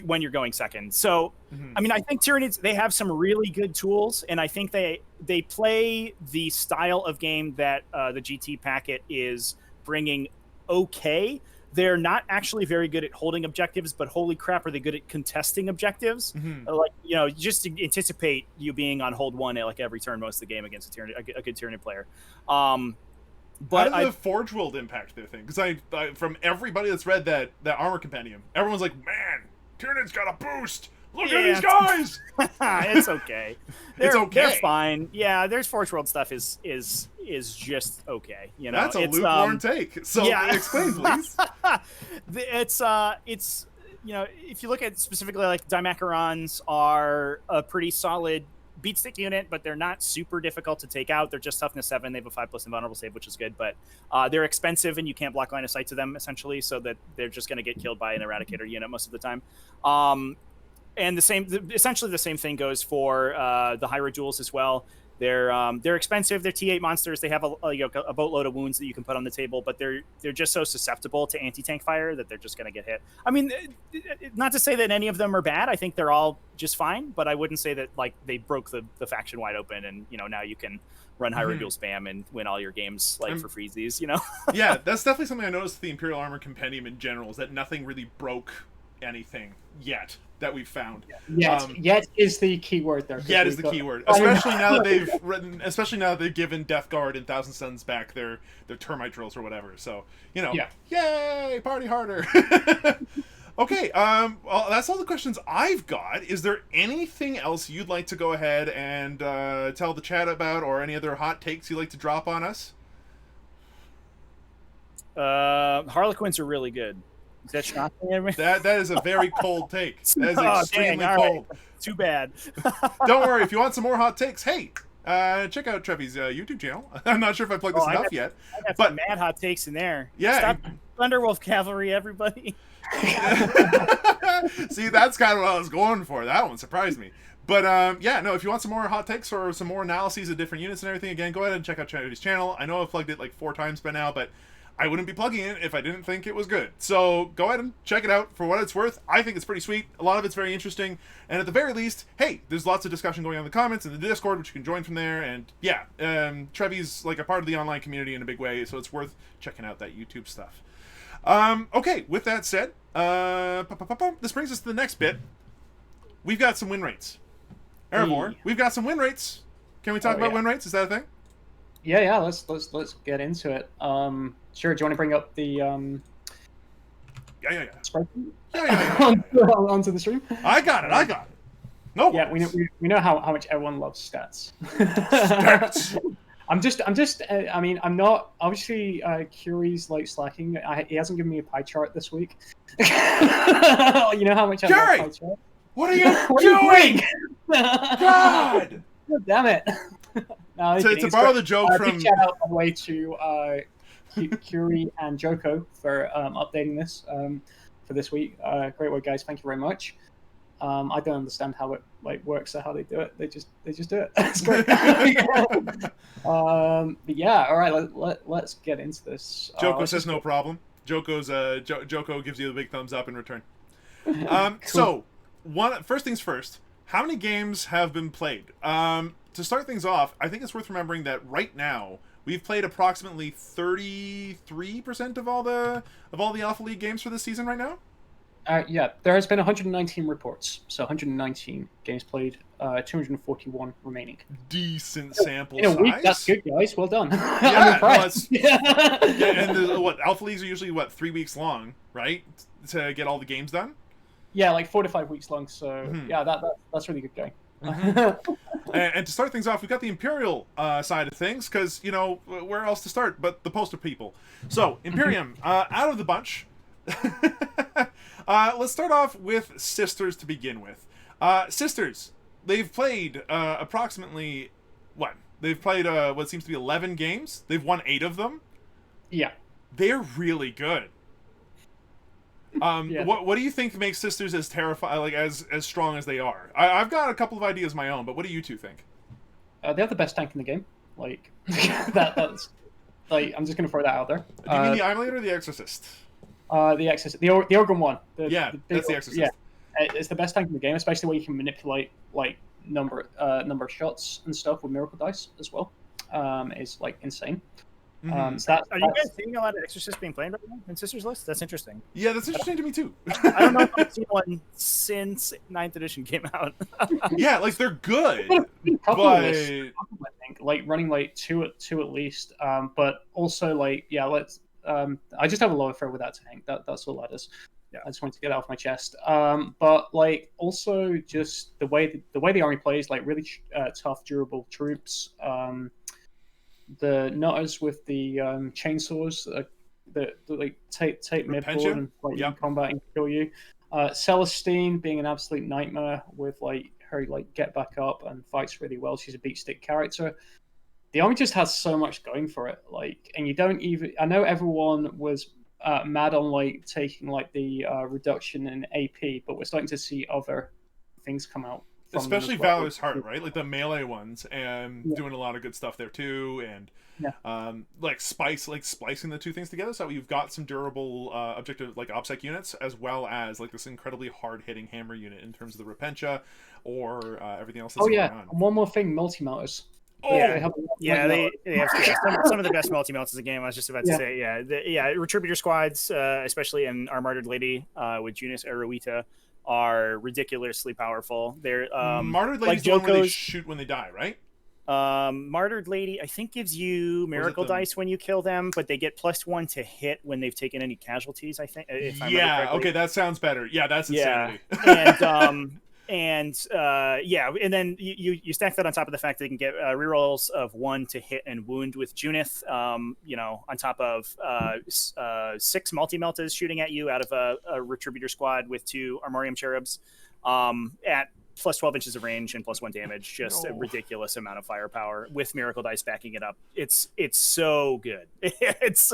When you're going second. So, I mean, I think Tyranids, they have some really good tools, and I think they play the style of game that the GT packet is bringing okay. They're not actually very good at holding objectives, but holy crap, are they good at contesting objectives? Like, just to anticipate you being on hold 1 at like every turn most of the game against a good Tyranid player. But how does the Forge World impact their thing? Because I from everybody that's read that Armor Compendium, everyone's like, man, Tyranids got a boost. Look at these guys. It's okay. It's okay. They're fine. Yeah, there's Forge World stuff is just okay. That's a lukewarm take. So explain, please. It's if you look at specifically, like, Dimacarons are a pretty solid beat stick unit, but they're not super difficult to take out. They're just toughness 7. They have a 5+ invulnerable save, which is good, but they're expensive and you can't block line of sight to them, essentially, so that they're just going to get killed by an Eradicator unit most of the time. And essentially the same thing goes for the Hyrule duels as well. They're expensive. They're T8 monsters. They have a boatload of wounds that you can put on the table, but they're just so susceptible to anti-tank fire that they're just going to get hit. I mean, not to say that any of them are bad. I think they're all just fine, but I wouldn't say that like they broke the faction wide open and now you can run Hyrule duel spam and win all your games for freezies. Yeah, that's definitely something I noticed with the Imperial Armor Compendium in general, is that nothing really broke anything yet. that we've found. Yet is the key word there. Yet is the key word, especially now that they've given Death Guard and Thousand Suns back their termite drills or whatever. So yay, party harder. Okay, well, that's all the questions I've got. Is there anything else you'd like to go ahead and tell the chat about, or any other hot takes you'd like to drop on us? Harlequins are really good. Is that shocking? That is a very cold take. That is extremely cold. Right. Too bad. Don't worry, if you want some more hot takes, hey, check out Trevi's YouTube channel. I'm not sure if I plugged this enough yet. I got some mad hot takes in there. Yeah. Stop Thunderwolf Cavalry, everybody. See, that's kind of what I was going for. That one surprised me. But if you want some more hot takes or some more analyses of different units and everything, again, go ahead and check out Trevi's channel. I know I've plugged it like 4 times by now, but I wouldn't be plugging it if I didn't think it was good. So go ahead and check it out for what it's worth. I think it's pretty sweet. A lot of it's very interesting. And at the very least, hey, there's lots of discussion going on in the comments and the Discord, which you can join from there. And Trevi's like a part of the online community in a big way, so it's worth checking out that YouTube stuff. Okay, with that said, this brings us to the next bit. We've got some win rates. Erebor, we've got some win rates. Can we talk about win rates? Is that a thing? Yeah. Let's get into it. Sure. Do you want to bring up the spreadsheet? Onto the stream. I got it. No. Yeah, we know how much everyone loves stats. Stats. I'm not obviously. Curie's like slacking. He hasn't given me a pie chart this week. You know how much I love pie chart. What are you doing? God! Damn it! No, to borrow the joke from. Big shout out on the way to Curie and Joko for updating this for this week. Great work, guys! Thank you very much. I don't understand how it works or how they do it. They just do it. It's great. But yeah, all right. Let's get into this. Joko says no problem. Joko gives you the big thumbs up in return. Cool. So first things first. How many games have been played? To start things off, I think it's worth remembering that right now we've played approximately 33% of all the Alpha League games for this season right now. Yeah, there has been 119 reports, so 119 games played, 241 remaining. Decent sample in a week, size. that's good, guys. Well done. Yeah, I'm impressed. and Alpha Leagues are usually 3 weeks long, right? To get all the games done. Yeah, like 4 to 5 weeks long. So yeah, that's really good going. And to start things off, we've got the Imperial side of things, because where else to start but the poster people. So Imperium, out of the bunch. Let's start off with Sisters to begin with. Sisters, they've played approximately what? They've played what seems to be 11 games. They've won 8 of them. Yeah, they're really good. Yeah. What do you think makes Sisters as terrifying, as strong as they are? I've got a couple of ideas of my own, but what do you two think? They have the best tank in the game. Like that's like I'm just gonna throw that out there. Do you mean the Immolator or the Exorcist? The Exorcist, the Organ one. That's the Exorcist. Yeah, it's the best tank in the game, especially where you can manipulate number of shots and stuff with miracle dice as well. Is insane. Mm-hmm. Are you guys seeing a lot of Exorcists being played right now in Sisters list? That's interesting. Yeah, that's interesting to me too. I don't know if I've seen one since 9th edition came out. Yeah, they're good, but I think running 2 at least. But also let's. I just have a lower throw with that tank. That's all that is. Yeah. I just wanted to get that off my chest. But also just the way the army plays, really tough, durable troops. The nutters with the chainsaws that take midboard and combat and kill you. Celestine being an absolute nightmare with her get back up and fights really well. She's a beat stick character. The army just has so much going for it. And you don't even. I know everyone was mad on taking the reduction in AP, but we're starting to see other things come out. Especially Valor's Heart, right? The melee ones, and doing a lot of good stuff there too, and splicing the two things together, so you've got some durable objective OPSEC units, as well as this incredibly hard hitting hammer unit in terms of the Repentia or everything else that's going on. And one more thing, multi-melters. They have some of the best multi-melts in the game. I was just about to say, Retributor squads, especially in Our Martyred Lady with Junis Eruita. are ridiculously powerful. They're Martyred like Lady's the one where they Joko's shoot when they die, right? Martyred Lady, I think, gives you miracle the- dice when you kill them, but they get +1 to hit when they've taken any casualties, I think. If I remember Yeah, correctly. okay, that sounds better. Yeah, that's insanity. And and then you stack that on top of the fact that they can get rerolls of 1 to hit and wound with Junith, on top of 6 multi-meltas shooting at you out of a Retributor squad with 2 Armorium Cherubs at plus 12 inches of range and +1 damage. Just a ridiculous amount of firepower with miracle dice backing it up. It's so good. It's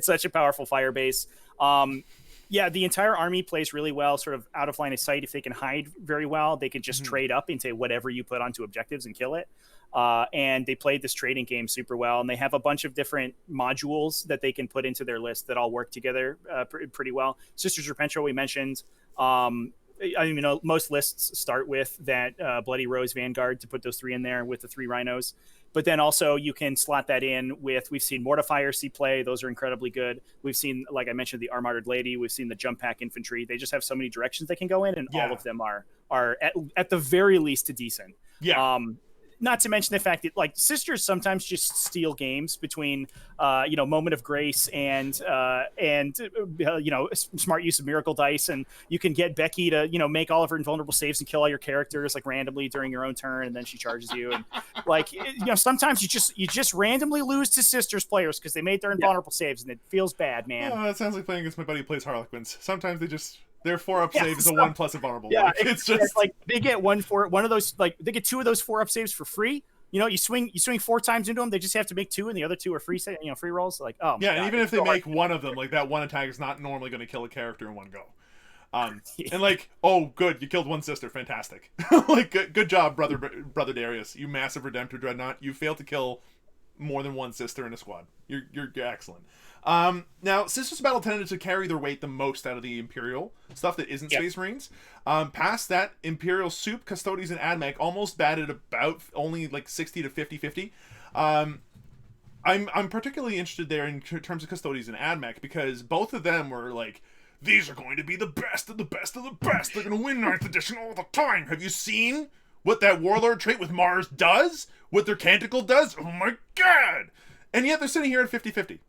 such a powerful fire base. The entire army plays really well, sort of out of line of sight. If they can hide very well, they can just trade up into whatever you put onto objectives and kill it. And they played this trading game super well, and they have a bunch of different modules that they can put into their list that all work together pretty well. Sisters of Repentro we mentioned. Most lists start with that Bloody Rose Vanguard to put those 3 in there with the 3 rhinos. But then also you can slot that in with, we've seen Mortifier see play. Those are incredibly good. We've seen, like I mentioned, the Armored Lady. We've seen the Jump Pack Infantry. They just have so many directions they can go in, and all of them are at the very least decent. Yeah. Not to mention the fact that, like, sisters sometimes just steal games between, Moment of Grace and smart use of miracle dice, and you can get Becky to make all of her invulnerable saves and kill all your characters like randomly during your own turn, and then she charges you. And sometimes you just randomly lose to sisters players because they made their invulnerable saves, and it feels bad, man. Oh, that sounds like playing against my buddy who plays Harlequins. Sometimes their 4-up save is a 1+ invulnerable. Yeah, it's just like they get one of those, like they get 2 of those 4-up saves for free. You swing 4 times into them, they just have to make 2, and the other 2 are free free rolls. Like, oh my God, and even if they make one of them, like that one attack is not normally going to kill a character in one go. And like, oh, good, you killed one sister, fantastic. Like, good job, brother Darius, you massive Redemptor Dreadnought. You failed to kill more than one sister in a squad. You're excellent. Now, Sisters of Battle tended to carry their weight the most out of the Imperial stuff that isn't Space Marines. Past that, Imperial Soup, Custodes, and AdMech almost batted about only like 60 to 50-50. I'm particularly interested there in terms of Custodes and AdMech because both of them were like, these are going to be the best of the best of the best. They're going to win 9th edition all the time. Have you seen what that Warlord trait with Mars does? What their Canticle does? Oh my God! And yet they're sitting here at 50-50.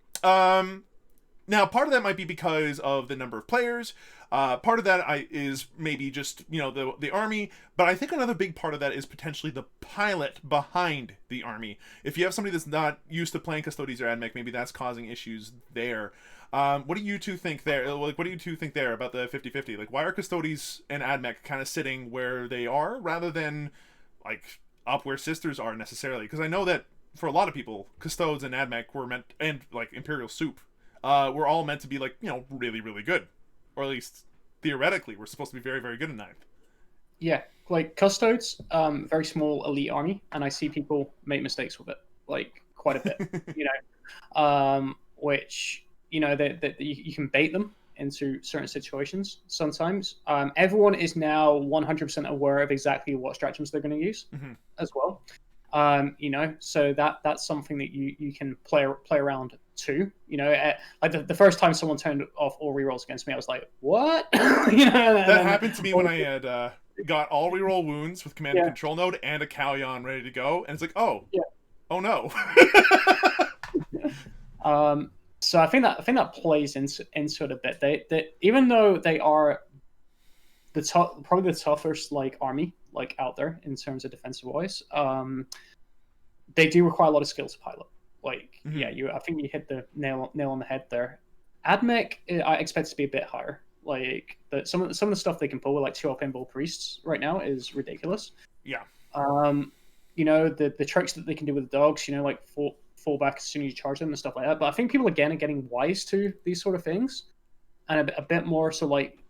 Now, part of that might be because of the number of players. Part of that is maybe just, the army. But I think another big part of that is potentially the pilot behind the army. If you have somebody that's not used to playing Custodes or AdMech, maybe that's causing issues there. What do you two think there? Like, what do you two think there about the 50-50? Like, why are Custodes and AdMech kind of sitting where they are rather than, like, up where Sisters are necessarily? Because I know that for a lot of people, Custodes and AdMech were meant, and like Imperial Soup, were all meant to be like, really, really good. Or at least theoretically, we're supposed to be very, very good in 9th. Yeah, like Custodes, very small elite army, and I see people make mistakes with it, like quite a bit, which, that you can bait them into certain situations sometimes. Everyone is now 100% aware of exactly what stratagems they're going to use as well. So that's something that you can play around too. Like the first time someone turned off all rerolls against me, I was like, what? That happened to me when I had got all reroll wounds with command and control node and a Callion ready to go, and it's like, oh no. So I think that plays into it a bit. They even though they are probably the toughest army out there in terms of defensive wise, they do require a lot of skill to pilot. I think you hit the nail on the head there. AdMech, I expect to be a bit higher. Some of the stuff they can pull with 2-up Pinball Priests right now is ridiculous. Yeah. The tricks that they can do with the dogs, fall back as soon as you charge them and stuff like that. But I think people again are getting wise to these sort of things and a bit more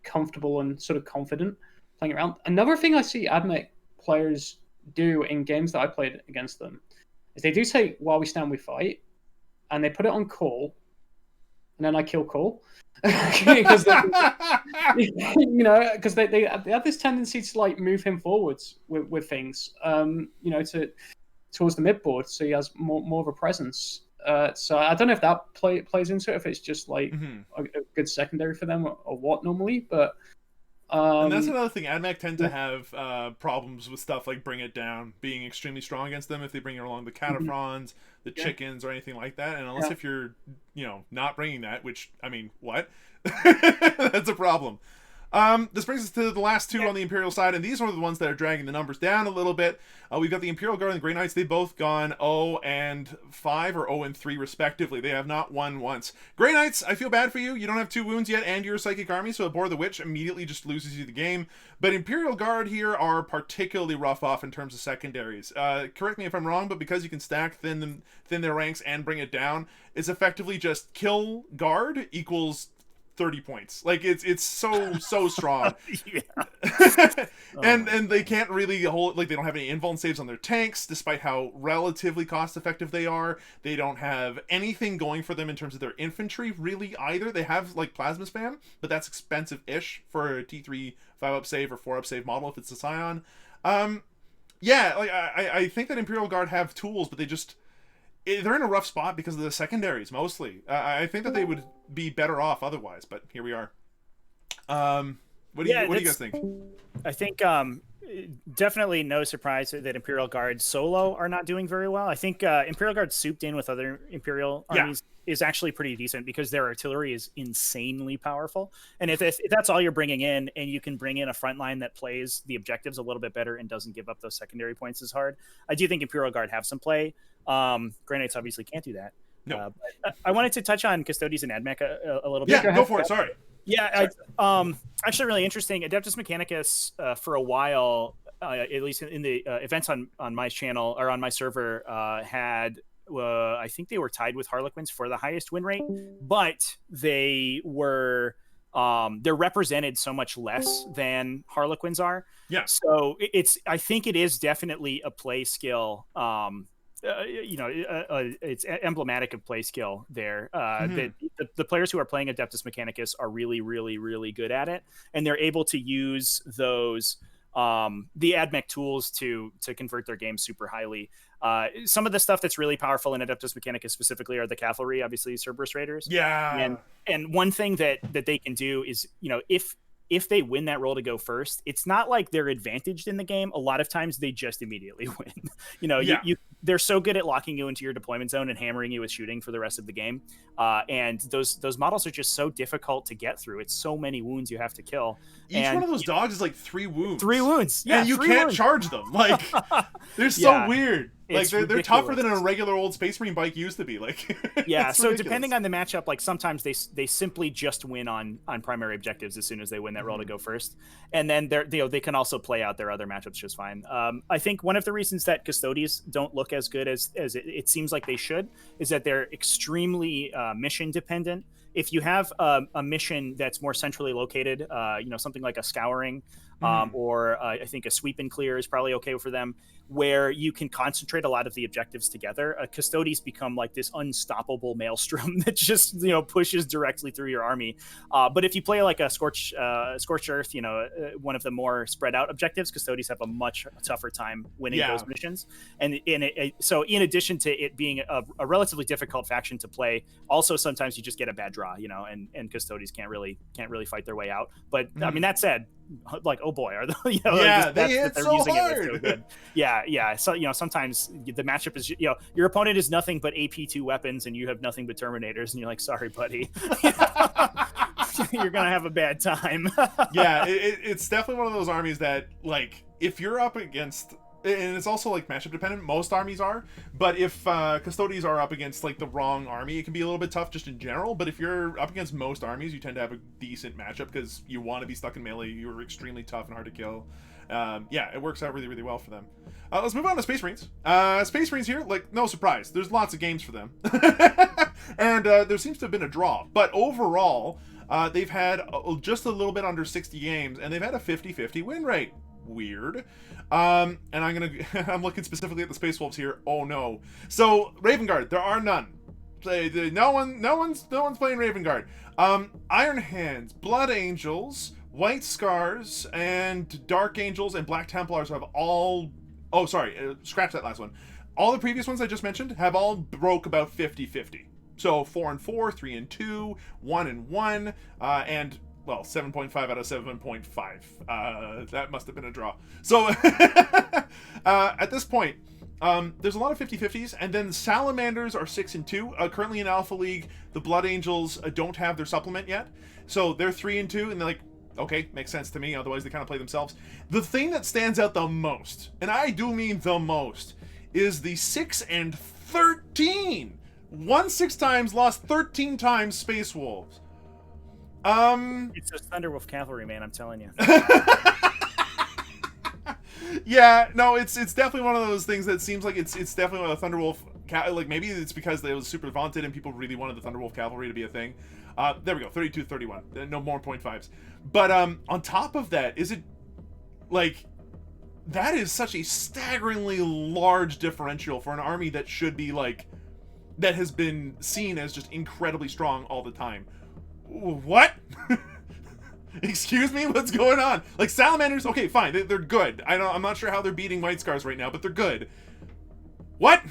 comfortable and sort of confident playing around. Another thing I see AdMech players do in games that I played against them is they do take While We Stand We Fight and they put it on call, and then I kill call because they have this tendency to move him forwards with things, towards the midboard, so he has more of a presence. So I don't know if that plays into it, if it's just a good secondary for them or what normally, but And that's another thing. AdMech tend to have problems with stuff like Bring It Down being extremely strong against them if they bring along the Cataphrons, the chickens, or anything like that. And unless if you're, not bringing that, which, I mean, what? That's a problem. This brings us to the last two on the Imperial side, and these are the ones that are dragging the numbers down a little bit. We've got the Imperial Guard and the Grey Knights. They've both gone 0-5 or 0-3 respectively. They have not won once. Grey Knights, I feel bad for you. You don't have 2 wounds yet, and you're a Psychic Army, so Abhor the Witch immediately just loses you the game. But Imperial Guard here are particularly rough off in terms of secondaries. Correct me if I'm wrong, but because you can stack thin their ranks and bring it down, it's effectively just kill guard equals 30 points. Like it's so strong. And they can't really hold, like, they don't have any invuln saves on their tanks despite how relatively cost effective they are. They don't have anything going for them in terms of their infantry really either. They have like plasma spam, but that's expensive-ish for a T3 5-up save or 4-up save model if it's a Scion. I think that Imperial Guard have tools, but they're in a rough spot because of the secondaries, mostly. I think that they would be better off otherwise, but here we are. What do you guys think? I think definitely no surprise that Imperial Guard solo are not doing very well. I think Imperial Guard souped in with other Imperial armies is actually pretty decent because their artillery is insanely powerful. And if that's all you're bringing in, and you can bring in a front line that plays the objectives a little bit better and doesn't give up those secondary points as hard, I do think Imperial Guard have some play. Grey Knights obviously can't do that. No. But I wanted to touch on Custodes and AdMech a little bit. Yeah, go for it. Sorry. Yeah, actually really interesting. Adeptus Mechanicus for a while, at least in the events on my channel or on my server, had I think they were tied with Harlequins for the highest win rate, but they were they're represented so much less than Harlequins are. Yeah. So I think it is definitely a play skill. It's emblematic of play skill there. The players who are playing Adeptus Mechanicus are really, really, really good at it, and they're able to use those the AdMech tools to convert their game super highly. Some of the stuff that's really powerful in Adeptus Mechanicus specifically are the cavalry, obviously Cerberus Raiders. Yeah. And one thing that they can do is, if they win that roll to go first, it's not like they're advantaged in the game. A lot of times they just immediately win. They're so good at locking you into your deployment zone and hammering you with shooting for the rest of the game. And those models are just so difficult to get through. It's so many wounds you have to kill. Each one of those dogs is like 3 wounds. 3 wounds. Yeah, and you can't charge them. Like, they're so weird. Like, they're tougher than a regular old Space Marine bike used to be. Like, yeah. So ridiculous. Depending on the matchup, like sometimes they simply just win on primary objectives as soon as they win that roll to go first, and then they can also play out their other matchups just fine. I think one of the reasons that Custodes don't look as good as it seems like they should is that they're extremely mission dependent. If you have a mission that's more centrally located, something like a scouring, or I think a sweep and clear is probably okay for them, where you can concentrate a lot of the objectives together. Custodes become like this unstoppable maelstrom that just pushes directly through your army. But if you play like a Scorched Earth, one of the more spread out objectives, Custodes have a much tougher time winning those missions. And so in addition to it being a relatively difficult faction to play, also sometimes you just get a bad draw, and Custodes can't really fight their way out. But I mean, that said, like, oh boy, are they? They hit so hard. So good. Yeah. So sometimes the matchup is your opponent is nothing but AP2 weapons, and you have nothing but Terminators, and you're like, sorry, buddy, you're gonna have a bad time. Yeah, it's definitely one of those armies that, like, if you're up against. And it's also like matchup dependent. Most armies are, but if Custodes are up against like the wrong army, it can be a little bit tough just in general. But if you're up against most armies, you tend to have a decent matchup because you want to be stuck in melee. You're extremely tough and hard to kill. It works out really, really well for them. Let's move on to Space Marines. Space Marines here, like, no surprise. There's lots of games for them, and there seems to have been a draw. But overall, they've had just a little bit under 60 games, and they've had a 50-50 win rate. Weird. And I'm looking specifically at the Space Wolves here. Oh no. So Raven Guard, there are none. No one's playing Raven Guard. Iron Hands, Blood Angels, White Scars, and Dark Angels and Black Templars have all. Oh, sorry. Scratch that last one. All the previous ones I just mentioned have all broke about 50-50. So 4-4, 3-2, 1-1, and well, 7.5 out of 7.5. That must have been a draw. So at this point, there's a lot of 50-50s, and then Salamanders are 6-2. Currently in Alpha League, the Blood Angels don't have their supplement yet, so they're 3-2, and they're like, okay, makes sense to me. Otherwise, they kind of play themselves. The thing that stands out the most, and I do mean the most, is the 6-13. Won 6 times, lost 13 times. Space Wolves. It's a Thunderwolf Cavalry, man. I'm telling you. Yeah, no, it's definitely one of those things that seems like it's definitely a Thunderwolf. Like maybe it's because it was super vaunted and people really wanted the Thunderwolf Cavalry to be a thing. There we go, 32-31. No more 0.5s. But on top of that, is it like that is such a staggeringly large differential for an army that should be like that has been seen as just incredibly strong all the time. What? Excuse me, what's going on? Like Salamanders, okay, fine, they're good. I'm not sure how they're beating White Scars right now, but they're good. What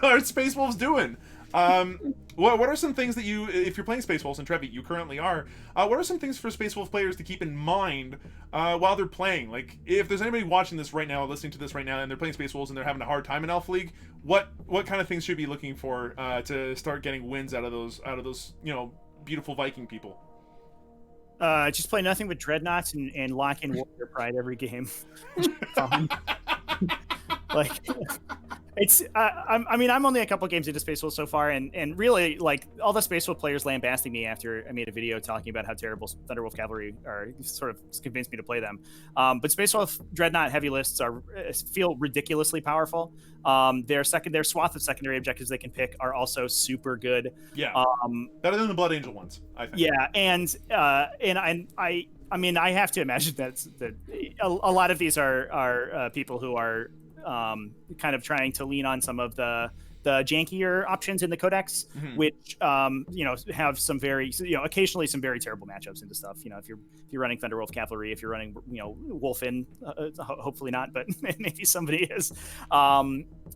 are Space Wolves doing? What are some things that you, if you're playing Space Wolves, and Trevi, you currently are, what are some things for Space Wolf players to keep in mind while they're playing? Like, if there's anybody watching this right now, listening to this right now, and they're playing Space Wolves and they're having a hard time in Alpha League, what kind of things should you be looking for to start getting wins out of those beautiful Viking people? Just play nothing but Dreadnoughts and lock in Warrior Pride every game. Like, it's I mean, I'm only a couple games into Space Wolf so far, and really, like, all the Space Wolf players lambasting me after I made a video talking about how terrible Thunderwolf Cavalry are sort of convinced me to play them. But Space Wolf Dreadnought heavy lists feel ridiculously powerful. Their swath of secondary objectives they can pick are also super good. Yeah, better than the Blood Angel ones, I think. Yeah, and I mean, I have to imagine that a lot of these are people who are kind of trying to lean on some of the jankier options in the codex, which have some very occasionally some very terrible matchups into stuff. If you're running Thunderwolf Cavalry, if you're running Wolfen, hopefully not, but maybe somebody is.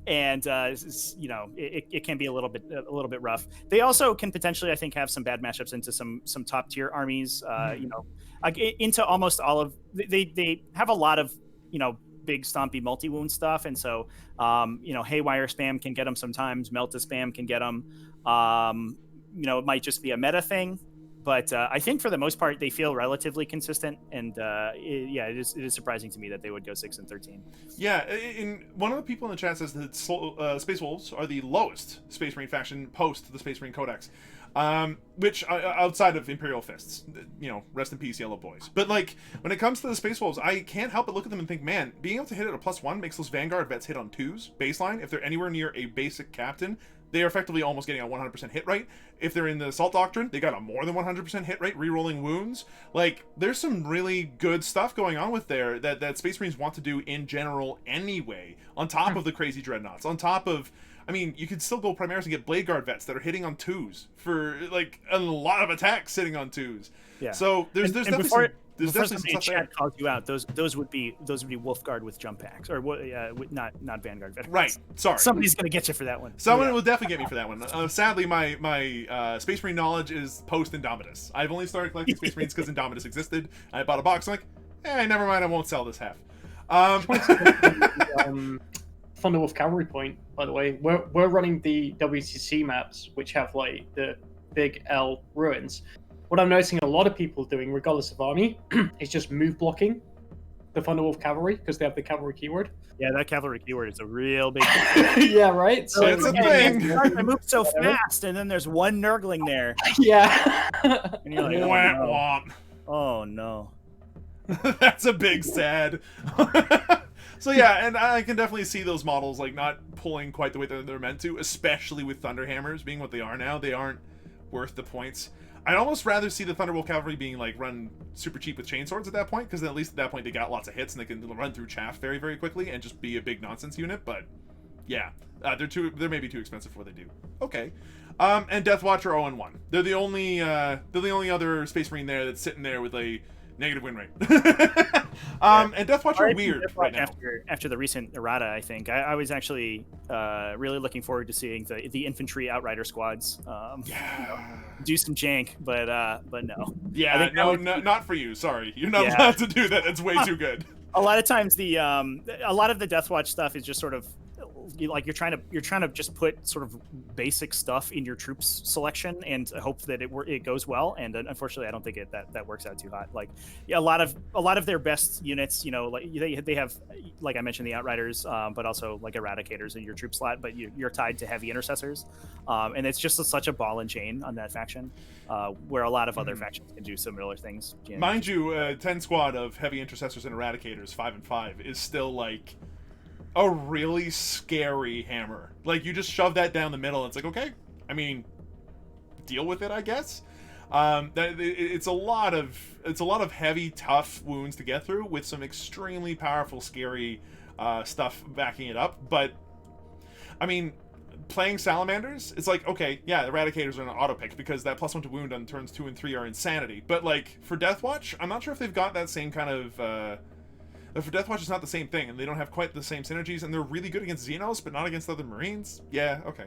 It can be a little bit rough. They also can potentially, I think, have some bad matchups into some top tier armies. Into almost all of they have a lot of big stompy multi-wound stuff, and so Haywire spam can get them sometimes. Melta spam can get them. It might just be a meta thing, but I think for the most part they feel relatively consistent, and it is surprising to me that they would go 6-13. Yeah, one of the people in the chat says that Space Wolves are the lowest Space Marine faction post the Space Marine Codex. Which outside of Imperial Fists, rest in peace, Yellow Boys. But like when it comes to the Space Wolves, I can't help but look at them and think, man, being able to hit at a +1 makes those Vanguard vets hit on 2s baseline. If they're anywhere near a basic captain, they are effectively almost getting a 100% hit rate. If they're in the Assault Doctrine, they got a more than 100% hit rate, re-rolling wounds. Like, there's some really good stuff going on with there that Space Marines want to do in general anyway, on top of the crazy Dreadnoughts, on top of, I mean, you could still go Primaris and get Blade Guard vets that are hitting on 2s for, like, a lot of attacks sitting on 2s. Yeah. So there's definitely some... Before somebody in chat calls you out, those would be Wolfguard with jump packs, or not Vanguard veterans. Right. Sorry. Somebody's gonna get you for that one. Someone will definitely get me for that one. Sadly, my Space Marine knowledge is post Indomitus. I've only started collecting Space Marines because Indomitus existed. I bought a box. I'm like, never mind. I won't sell this half. Thunderwolf Cavalry point, by the way, we're running the WTC maps, which have like the big L ruins. What I'm noticing a lot of people doing, regardless of army, is just move blocking the Thunderwolf Cavalry because they have the cavalry keyword. Yeah, that cavalry keyword is a real big yeah, right? So it's a thing. They move so fast, and then there's one Nurgling there. Yeah. And you're like, oh no. That's a big sad. So yeah, and I can definitely see those models like not pulling quite the way that they're meant to, especially with Thunderhammers being what they are now. They aren't worth the points. I'd almost rather see the Thunderwolf Cavalry being like run super cheap with chainswords at that point, because at least at that point they got lots of hits and they can run through chaff very, very quickly and just be a big nonsense unit. But yeah, they're maybe too expensive for what they do. Okay. And Deathwatch are 0-1. They're the only other Space Marine there that's sitting there with a negative win rate. And Deathwatch are weird right now. After the recent errata, I think I was actually really looking forward to seeing the infantry outrider squads do some jank, but no. Yeah, no, not for you. Sorry, you're not allowed to do that. It's way too good. A lot of times a lot of the Deathwatch stuff is just sort of like you're trying to just put sort of basic stuff in your troops selection and hope that it goes well, and unfortunately I don't think that works out too hot. Like a lot of their best units, like they have, like I mentioned, the Outriders, but also like Eradicators in your troop slot, but you're tied to heavy intercessors, and it's just such a ball and chain on that faction, where a lot of other factions can do similar things. Mind you, 10 squad of heavy intercessors and Eradicators 5-5 is still like a really scary hammer. Like, you just shove that down the middle, it's like, okay, I mean, deal with it, I guess. It's a lot of heavy, tough wounds to get through with some extremely powerful, scary stuff backing it up. But I mean, playing Salamanders, it's like, okay, yeah, Eradicators are an auto pick because that +1 to wound on turns 2 and 3 are insanity. But like for Deathwatch, I'm not sure if they've got that same kind of. For Deathwatch, it's not the same thing, and they don't have quite the same synergies, and they're really good against Xenos, but not against other Marines. Yeah, okay.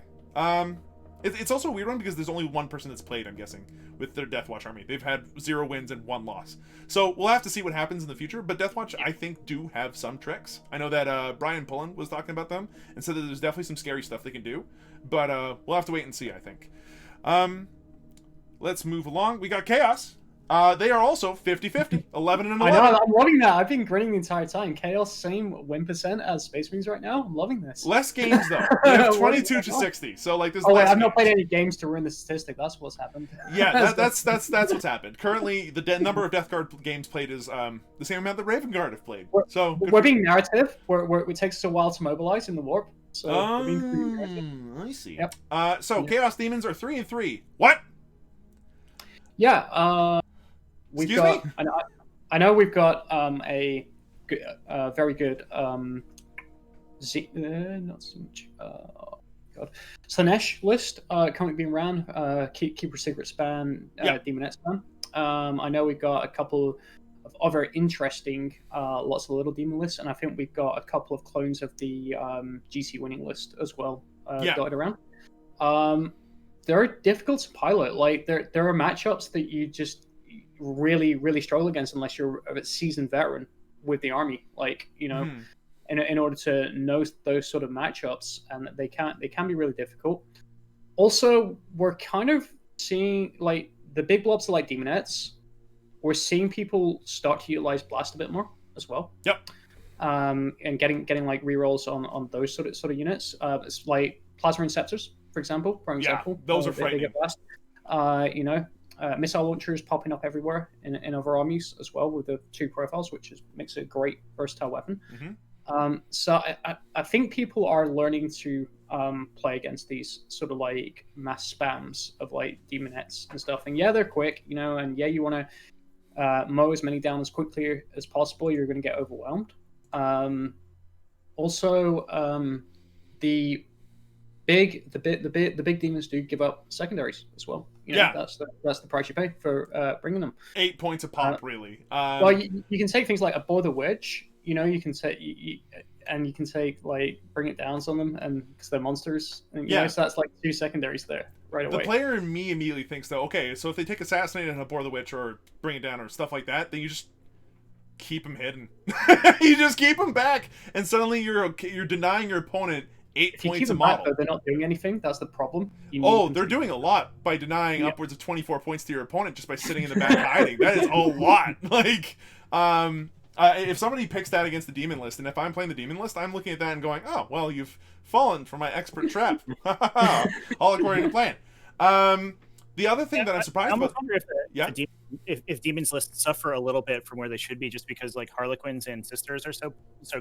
It's also a weird one because there's only one person that's played, I'm guessing, with their Deathwatch army. They've had 0 wins and 1 loss. So we'll have to see what happens in the future, but Deathwatch, I think, do have some tricks. I know that Brian Pullen was talking about them and said that there's definitely some scary stuff they can do, but we'll have to wait and see, I think. Let's move along. We got Chaos. They are also 50-50, 11 and 11. I know, I'm loving that. I've been grinning the entire time. Chaos, same win percent as Space Marines right now. I'm loving this. Less games though. They have 22 to 60. So like, there's. Oh wait, I've not played any games to ruin the statistic. That's what's happened. Yeah, that's what's happened. Currently, the number of Death Guard games played is the same amount that Raven Guard have played. So we're being narrative. It takes us a while to mobilize in the warp. So I see. Yep. Chaos Demons are 3-3. What? Yeah. We've Excuse got. Me? I know we've got a very good not so much. God, Slanesh list currently being ran. Keeper Secret Span, Demonette Span. I know we've got a couple of other interesting lots of little demon lists, and I think we've got a couple of clones of the GC winning list as well dotted around. They're difficult to pilot. Like there are matchups that you just really, really struggle against unless you're a seasoned veteran with the army. Like, in order to know those sort of matchups, and they can be really difficult. Also, we're kind of seeing like the big blobs are like Demonettes. We're seeing people start to utilize Blast a bit more as well. Yep. And getting like rerolls on those sort of units. It's like Plasma Inceptors, for example. Those are frightening. They get blast. Missile launchers popping up everywhere in other armies as well with the 2 profiles, which makes it a great versatile weapon. So I think people are learning to play against these sort of like mass spams of like Demonettes and stuff. And yeah, they're quick, and yeah, you want to mow as many down as quickly as possible. You're going to get overwhelmed. The big demons do give up secondaries as well. That's the price you pay for bringing them. 8 points a pop, really. Well, you can take things like Abhor the Witch. You can take you can take like bring it down on them, and because they're monsters. And, so that's like 2 secondaries there right away. The player in me immediately thinks though, okay, so if they take Assassinate and Abhor the Witch or bring it down or stuff like that, then you just keep them hidden. You just keep them back, and suddenly you're denying your opponent 8 points a model. Back, they're not doing anything. That's the problem. They're doing a lot by denying upwards of 24 points to your opponent just by sitting in the back hiding. That is a lot. Like, if somebody picks that against the demon list, and if I'm playing the demon list, I'm looking at that and going, oh, well, you've fallen for my expert trap. All according to plan. The other thing that I'm surprised about... If demons lists suffer a little bit from where they should be, just because like Harlequins and Sisters are so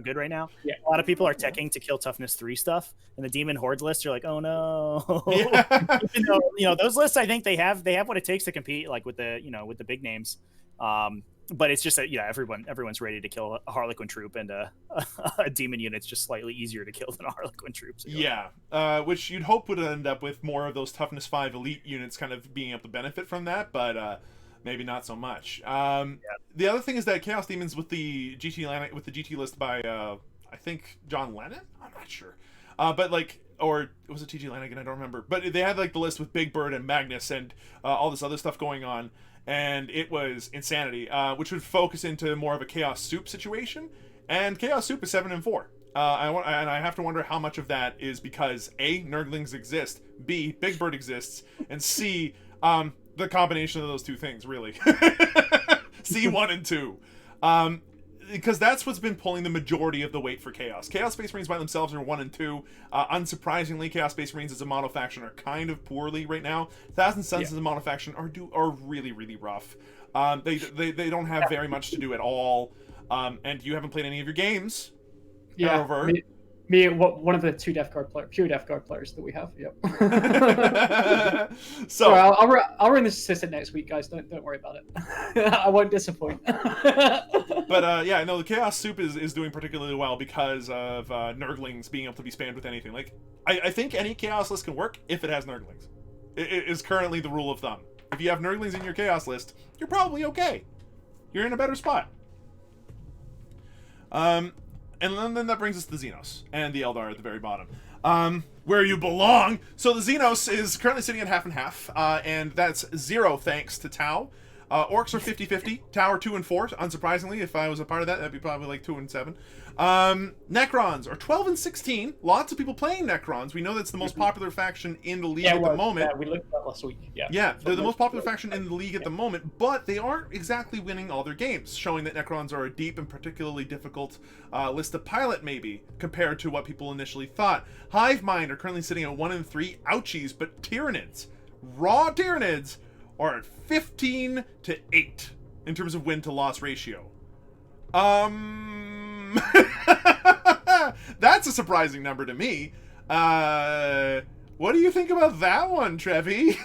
good right now. Yeah. A lot of people are teching to kill toughness 3 stuff, and the demon horde lists are like, oh no. Yeah. Even though, those lists, I think they have what it takes to compete, like with the big names. But it's just that everyone's ready to kill a Harlequin troop, and a demon unit's just slightly easier to kill than a Harlequin troop. So which you'd hope would end up with more of those toughness 5 elite units kind of being able to benefit from that, but maybe not so much. The other thing is that Chaos Demons with the GT list by I think John Lennon. I'm not sure, but like, or was it TG Lanigan? I don't remember. But they had like the list with Big Bird and Magnus and all this other stuff going on, and it was insanity, which would focus into more of a Chaos Soup situation. And Chaos Soup is 7-4. I have to wonder how much of that is because A, Nurglings exist, B, Big Bird exists, and C, the combination of those two things, really. C1 and 2. Because that's what's been pulling the majority of the weight for Chaos. Chaos Space Marines by themselves are 1 and 2. Unsurprisingly, Chaos Space Marines as a mono faction are kind of poorly right now. Thousand Suns as a mono faction are really, really rough. They don't have very much to do at all. And you haven't played any of your games. Yeah, However, one of the two pure Death Guard players that we have. Yep. So I'll run this assistant next week, guys. Don't worry about it. I won't disappoint. But yeah, no, the Chaos Soup is doing particularly well because of Nurglings being able to be spammed with anything. Like, I think any Chaos list can work if it has Nurglings. It is currently the rule of thumb. If you have Nurglings in your Chaos list, you're probably okay. You're in a better spot. And then that brings us to the Xenos and the Eldar at the very bottom, where you belong. So the Xenos is currently sitting at half and half, and that's 0 thanks to Tau. Orcs are 50-50. Tau are 2 and 4. Unsurprisingly, if I was a part of that, that'd be probably like 2 and 7. Necrons are 12 and 16. Lots of people playing Necrons. We know that's the most popular faction in the league at the moment. Yeah, we looked at that last week. Yeah, they're the most popular faction in the league at the moment, but they aren't exactly winning all their games, showing that Necrons are a deep and particularly difficult list to pilot, maybe, compared to what people initially thought. Hivemind are currently sitting at 1 and 3. Ouchies, but Tyranids, raw Tyranids, are at 15 to 8 in terms of win to loss ratio. That's a surprising number to me. What do you think about that one, Trevi?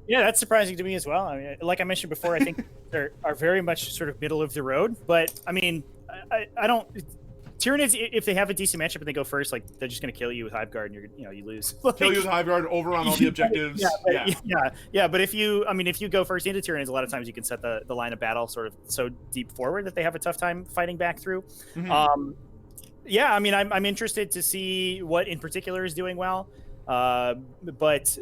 Yeah, that's surprising to me as well. I mean, like I mentioned before, I think they are very much sort of middle of the road. But I mean, I don't. Tyranids, if they have a decent matchup and they go first, like they're just going to kill you with Hiveguard, and you lose. Kill you with Hiveguard, over on all the objectives. Yeah. But if you go first into Tyranids, a lot of times you can set the line of battle sort of so deep forward that they have a tough time fighting back through. Mm-hmm. Yeah, I mean, I'm interested to see what in particular is doing well. But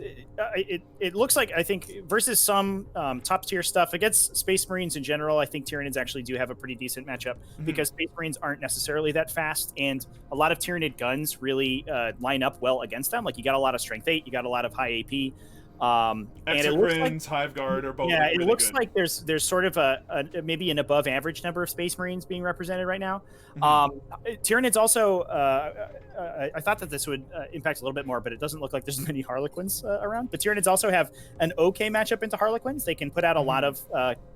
it looks like, I think, versus some top tier stuff against Space Marines in general, I think Tyranids actually do have a pretty decent matchup because Space Marines aren't necessarily that fast, and a lot of Tyranid guns really line up well against them. Like, you got a lot of strength 8, you got a lot of high AP. And it looks like Hiveguard are both. Yeah, really it looks good. like there's sort of a maybe an above average number of Space Marines being represented right now. Tyranids also, I thought that this would impact a little bit more, but it doesn't look like there's many Harlequins around. But Tyranids also have an okay matchup into Harlequins. They can put out a lot of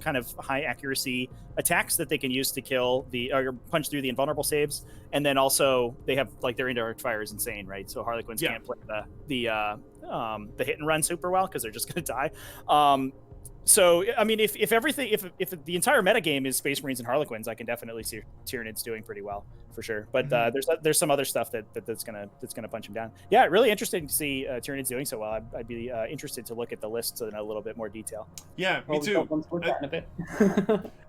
kind of high accuracy attacks that they can use to kill or punch through the invulnerable saves. And then also they have, like, their indirect fire is insane, right? So Harlequins can't play the hit and run super well because they're just going to die. So I mean, if the entire metagame is Space Marines and Harlequins, I can definitely see Tyranids doing pretty well for sure. But there's some other stuff that's gonna punch him down. Yeah, really interesting to see Tyranids doing so well. I'd be interested to look at the lists in a little bit more detail. Yeah, me too.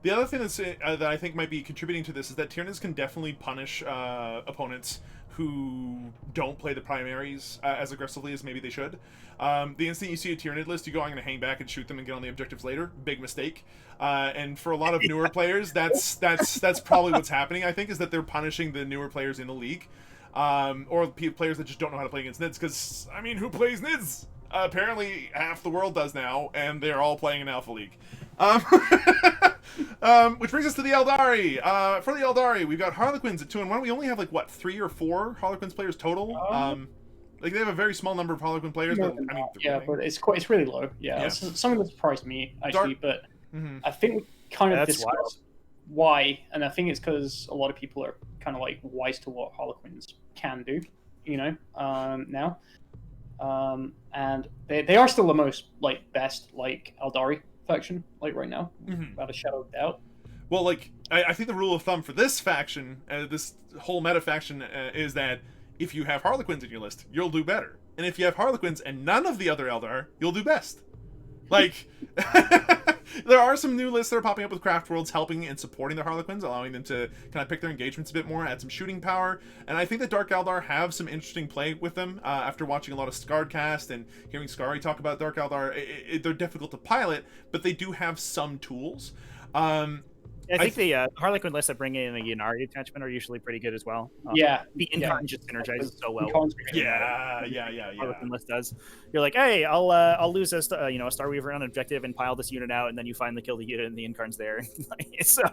The other thing that I think might be contributing to this is that Tyranids can definitely punish opponents who don't play the primaries as aggressively as maybe they should. The instant you see a Tyranid list, you go, I'm going to hang back and shoot them and get on the objectives later. Big mistake. And for a lot of newer players, that's probably what's happening, I think, is that they're punishing the newer players in the league. Or players that just don't know how to play against Nids, because, I mean, who plays Nids? Apparently half the world does now, and they're all playing in Alpha League. Which brings us to the Eldari. For the Eldari, we've got Harlequins at 2 and 1. We only have, like, what, 3 or 4 Harlequins players total? Like, they have a very small number of Harlequin players, but I mean, but it's really low. Yeah. Something that surprised me, actually, but I think we kind of discussed why, and I think it's because a lot of people are kind of like wise to what Harlequins can do, now. And they are still the most, like, best, like, Eldari faction, like, right now, without a shadow of doubt. Well, like, I think the rule of thumb for this faction, this whole meta faction, is that if you have Harlequins in your list, you'll do better. And if you have Harlequins and none of the other Eldar, you'll do best. Like, there are some new lists that are popping up with Craft Worlds helping and supporting the Harlequins, allowing them to kind of pick their engagements a bit more, add some shooting power. And I think that Dark Eldar have some interesting play with them. After watching a lot of Scarredcast and hearing Scary talk about Dark Eldar, they're difficult to pilot, but they do have some tools. I think the Harlequin lists that bring in a Ynnari attachment are usually pretty good as well. Yeah. The Incarn just synergizes so well. Yeah. Harlequin list does. You're like, hey, I'll lose a Starweaver on an objective and pile this unit out, and then you finally kill the unit and the Incarn's there. So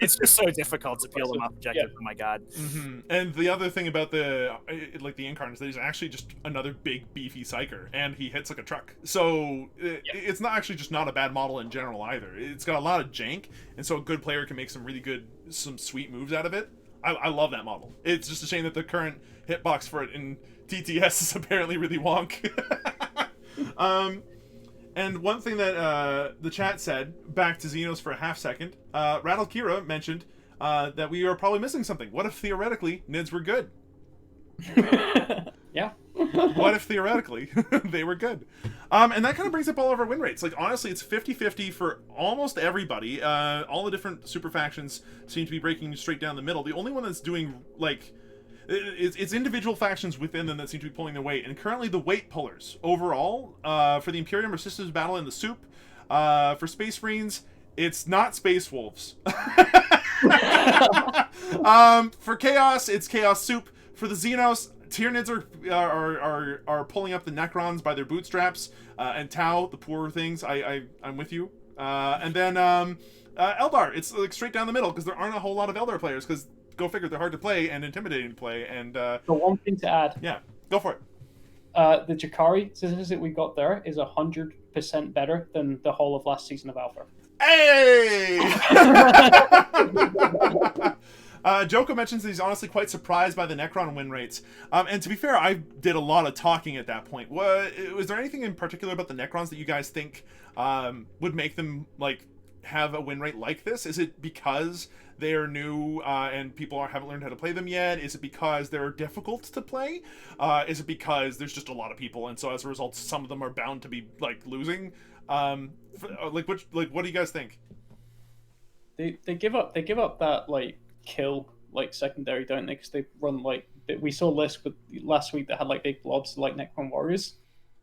it's just so difficult to peel them off objective. Oh my god. Mm-hmm. And the other thing about the Incarn is that he's actually just another big beefy psyker, and he hits like a truck. So it's not actually just not a bad model in general either. It's got a lot of jank. And so a good player can make some sweet moves out of it. I love that model. It's just a shame that the current hitbox for it in TTS is apparently really wonk. And one thing that the chat said, back to Xenos for a half second, Rattle Kira mentioned that we are probably missing something. What if theoretically Nids were good? Yeah. What if theoretically they were good? And that kind of brings up all of our win rates. Like, honestly, it's 50-50 for almost everybody. All the different super factions seem to be breaking straight down the middle. The only one that's doing, like, it's individual factions within them that seem to be pulling their weight. And currently the weight pullers overall, for the Imperium or Systems Battle in the soup, for Space Marines, it's not Space Wolves. For Chaos, it's Chaos Soup. For the Xenos, Tyranids are pulling up the Necrons by their bootstraps, and Tau, the poorer things. I'm with you. And then Eldar, it's like straight down the middle because there aren't a whole lot of Eldar players. Because go figure, they're hard to play and intimidating to play. And the one thing to add. Yeah, go for it. The Jakari statistic we got there is 100% better than the whole of last season of Alpha. Hey! Joko mentions that he's honestly quite surprised by the Necron win rates. And to be fair, I did a lot of talking at that point. Was there anything in particular about the Necrons that you guys think would make them like have a win rate like this? Is it because they are new and people haven't learned how to play them yet? Is it because they're difficult to play? Is it because there's just a lot of people and so as a result some of them are bound to be like losing? What do you guys think? They give up that like kill like secondary, don't they? Because they run like we saw a list last week that had like big blobs like Necron Warriors.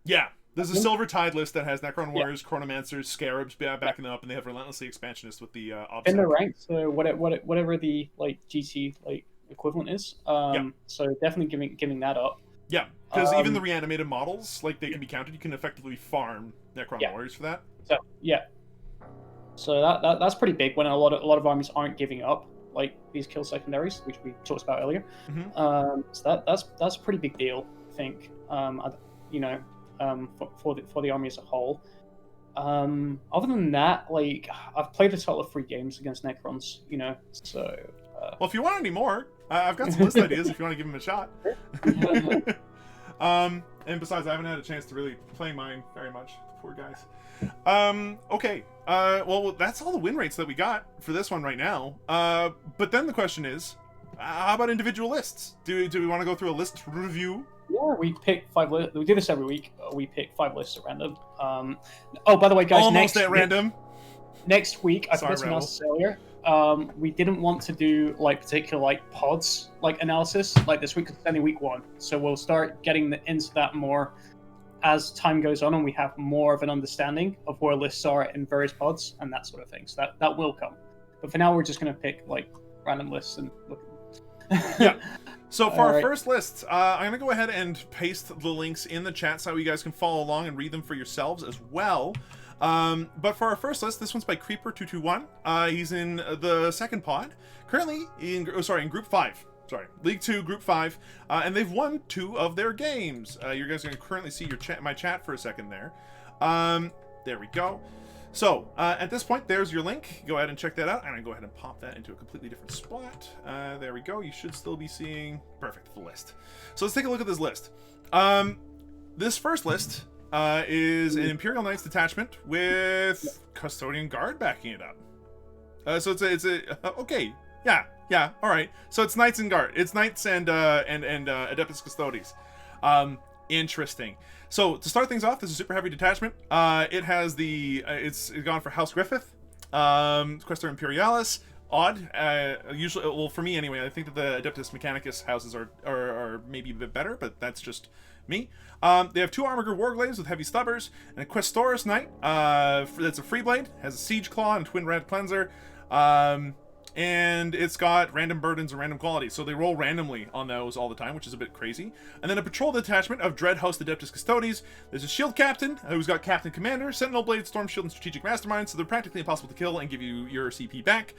Yeah, there's a Silver Tide list that has Necron Warriors, Chronomancers, Scarabs backing them up, and they have Relentlessly Expansionist with the in the ranks. So whatever the like GT like equivalent is. So definitely giving that up. Yeah, because even the reanimated models, like they can be counted. You can effectively farm Necron Warriors for that. So so that's pretty big when a lot of armies aren't giving up like these kill secondaries, which we talked about earlier. Mm-hmm. So that's a pretty big deal, I think. For the army as a whole. Other than that, like I've played a total of 3 games against Necrons, so. Well, if you want any more, I've got some list ideas if you want to give them a shot. And besides, I haven't had a chance to really play mine very much. Poor guys. Okay. Well, that's all the win rates that we got for this one right now. But then the question is, how about individual lists? Do we want to go through a list review? Yeah, we pick 5 lists. We do this every week. We pick 5 lists at random. Oh, by the way, guys, almost at random. Next week, I forgot to announce this earlier. We didn't want to do like particular like pods like analysis like this week because it's only week 1. So we'll start getting into that more as time goes on and we have more of an understanding of where lists are in various pods and that sort of thing. So that will come. But for now, we're just going to pick like random lists and look. Yeah. So for our first list, I'm going to go ahead and paste the links in the chat so you guys can follow along and read them for yourselves as well. But for our first list, this one's by Creeper221. He's in the second pod, currently in Group 5. League 2, Group 5, and they've won 2 of their games. You guys are going to currently see my chat for a second there. There we go. So, at this point, there's your link. Go ahead and check that out. I'm going to go ahead and pop that into a completely different spot. There we go. You should still be seeing... Perfect, the list. So let's take a look at this list. This first list is an Imperial Knights detachment with Custodian Guard backing it up. So it's a okay. All right. So it's Knights and Guard. It's Knights and Adeptus Custodes. Interesting. So to start things off, this is a super heavy detachment. It has it's gone for House Griffith, Questor Imperialis. Odd. Usually, well, for me anyway, I think that the Adeptus Mechanicus houses are maybe a bit better, but that's just me. They have 2 Armiger Warglaives with heavy stubbers, and a Questoris Knight that's a Freeblade, has a Siege Claw and Twin Red Cleanser. And it's got random burdens and random qualities, so they roll randomly on those all the time, which is a bit crazy. And then a patrol detachment of Dreadhost Adeptus Custodes. There's a Shield Captain, who's got Captain Commander, Sentinel Blade, Storm Shield, and Strategic Mastermind, so they're practically impossible to kill and give you your CP back.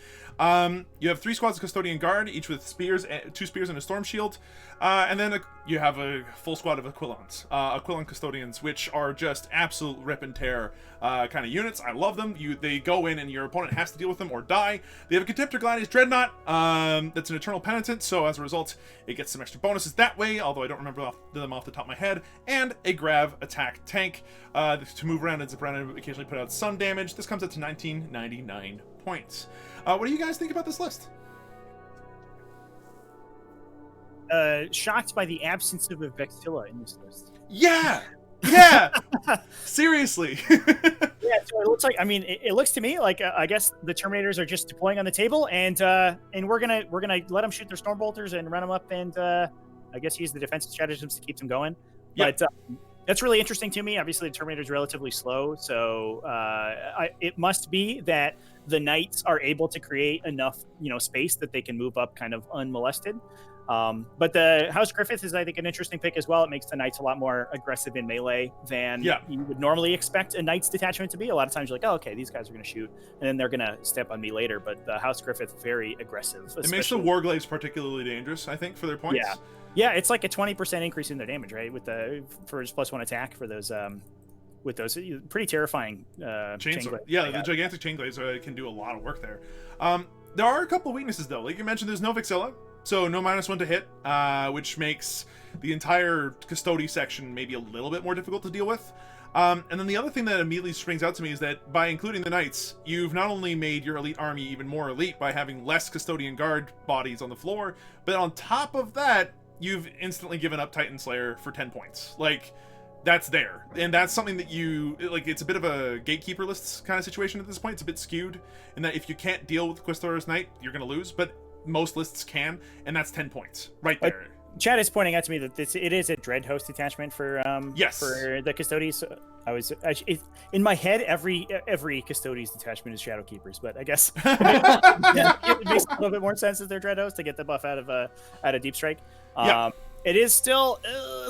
You have 3 squads of Custodian Guard, each with spears, 2 spears and a Storm Shield. And then you have a full squad of Aquilons, Aquilon Custodians, which are just absolute rip and tear kind of units. I love them. They go in and your opponent has to deal with them or die. They have a Contemptor Gladius Dreadnought, that's an Eternal Penitent, so as a result, it gets some extra bonuses that way, although I don't remember them off the top of my head, and a Grav Attack Tank to move around and zip around and occasionally put out some damage. This comes up to 1999 points. What do you guys think about this list? Shocked by the absence of a Vexilla in this list. Yeah! Seriously. Yeah, so it looks like. I mean, it looks to me like I guess the Terminators are just deploying on the table, and we're gonna let them shoot their Stormbolters and run them up, and I guess use the defensive stratagems to keep them going. Yep. But that's really interesting to me. Obviously, the Terminator is relatively slow, so it must be that the Knights are able to create enough, space that they can move up kind of unmolested. But the House Griffith is, I think, an interesting pick as well. It makes the Knights a lot more aggressive in melee than you would normally expect a Knights detachment to be. A lot of times you're like, oh, okay, these guys are going to shoot, and then they're going to step on me later. But the House Griffith, very aggressive. It makes the Warglaives particularly dangerous, I think, for their points. Yeah, it's like a 20% increase in their damage, right? For his +1 attack for those. With those pretty terrifying Chainsword. Yeah, the gigantic Chainglaives can do a lot of work there. There are a couple of weaknesses, though. Like you mentioned, there's no Vexilla. So no -1 to hit, which makes the entire Custody section maybe a little bit more difficult to deal with. And then the other thing that immediately springs out to me is that by including the Knights, you've not only made your elite army even more elite by having less Custodian Guard bodies on the floor, but on top of that, you've instantly given up Titan Slayer for 10 points. Like, that's there. And that's something that it's a bit of a gatekeeper lists kind of situation at this point. It's a bit skewed in that if you can't deal with Questoris Knight, you're going to lose. But most lists can, and that's 10 points right there. Chad is pointing out to me that it is a Dreadhost detachment for for the Custodes. In my head, every Custodes detachment is Shadowkeepers, but I guess it makes a little bit more sense that they're Dreadhost to get the buff out of Deep Strike. It is still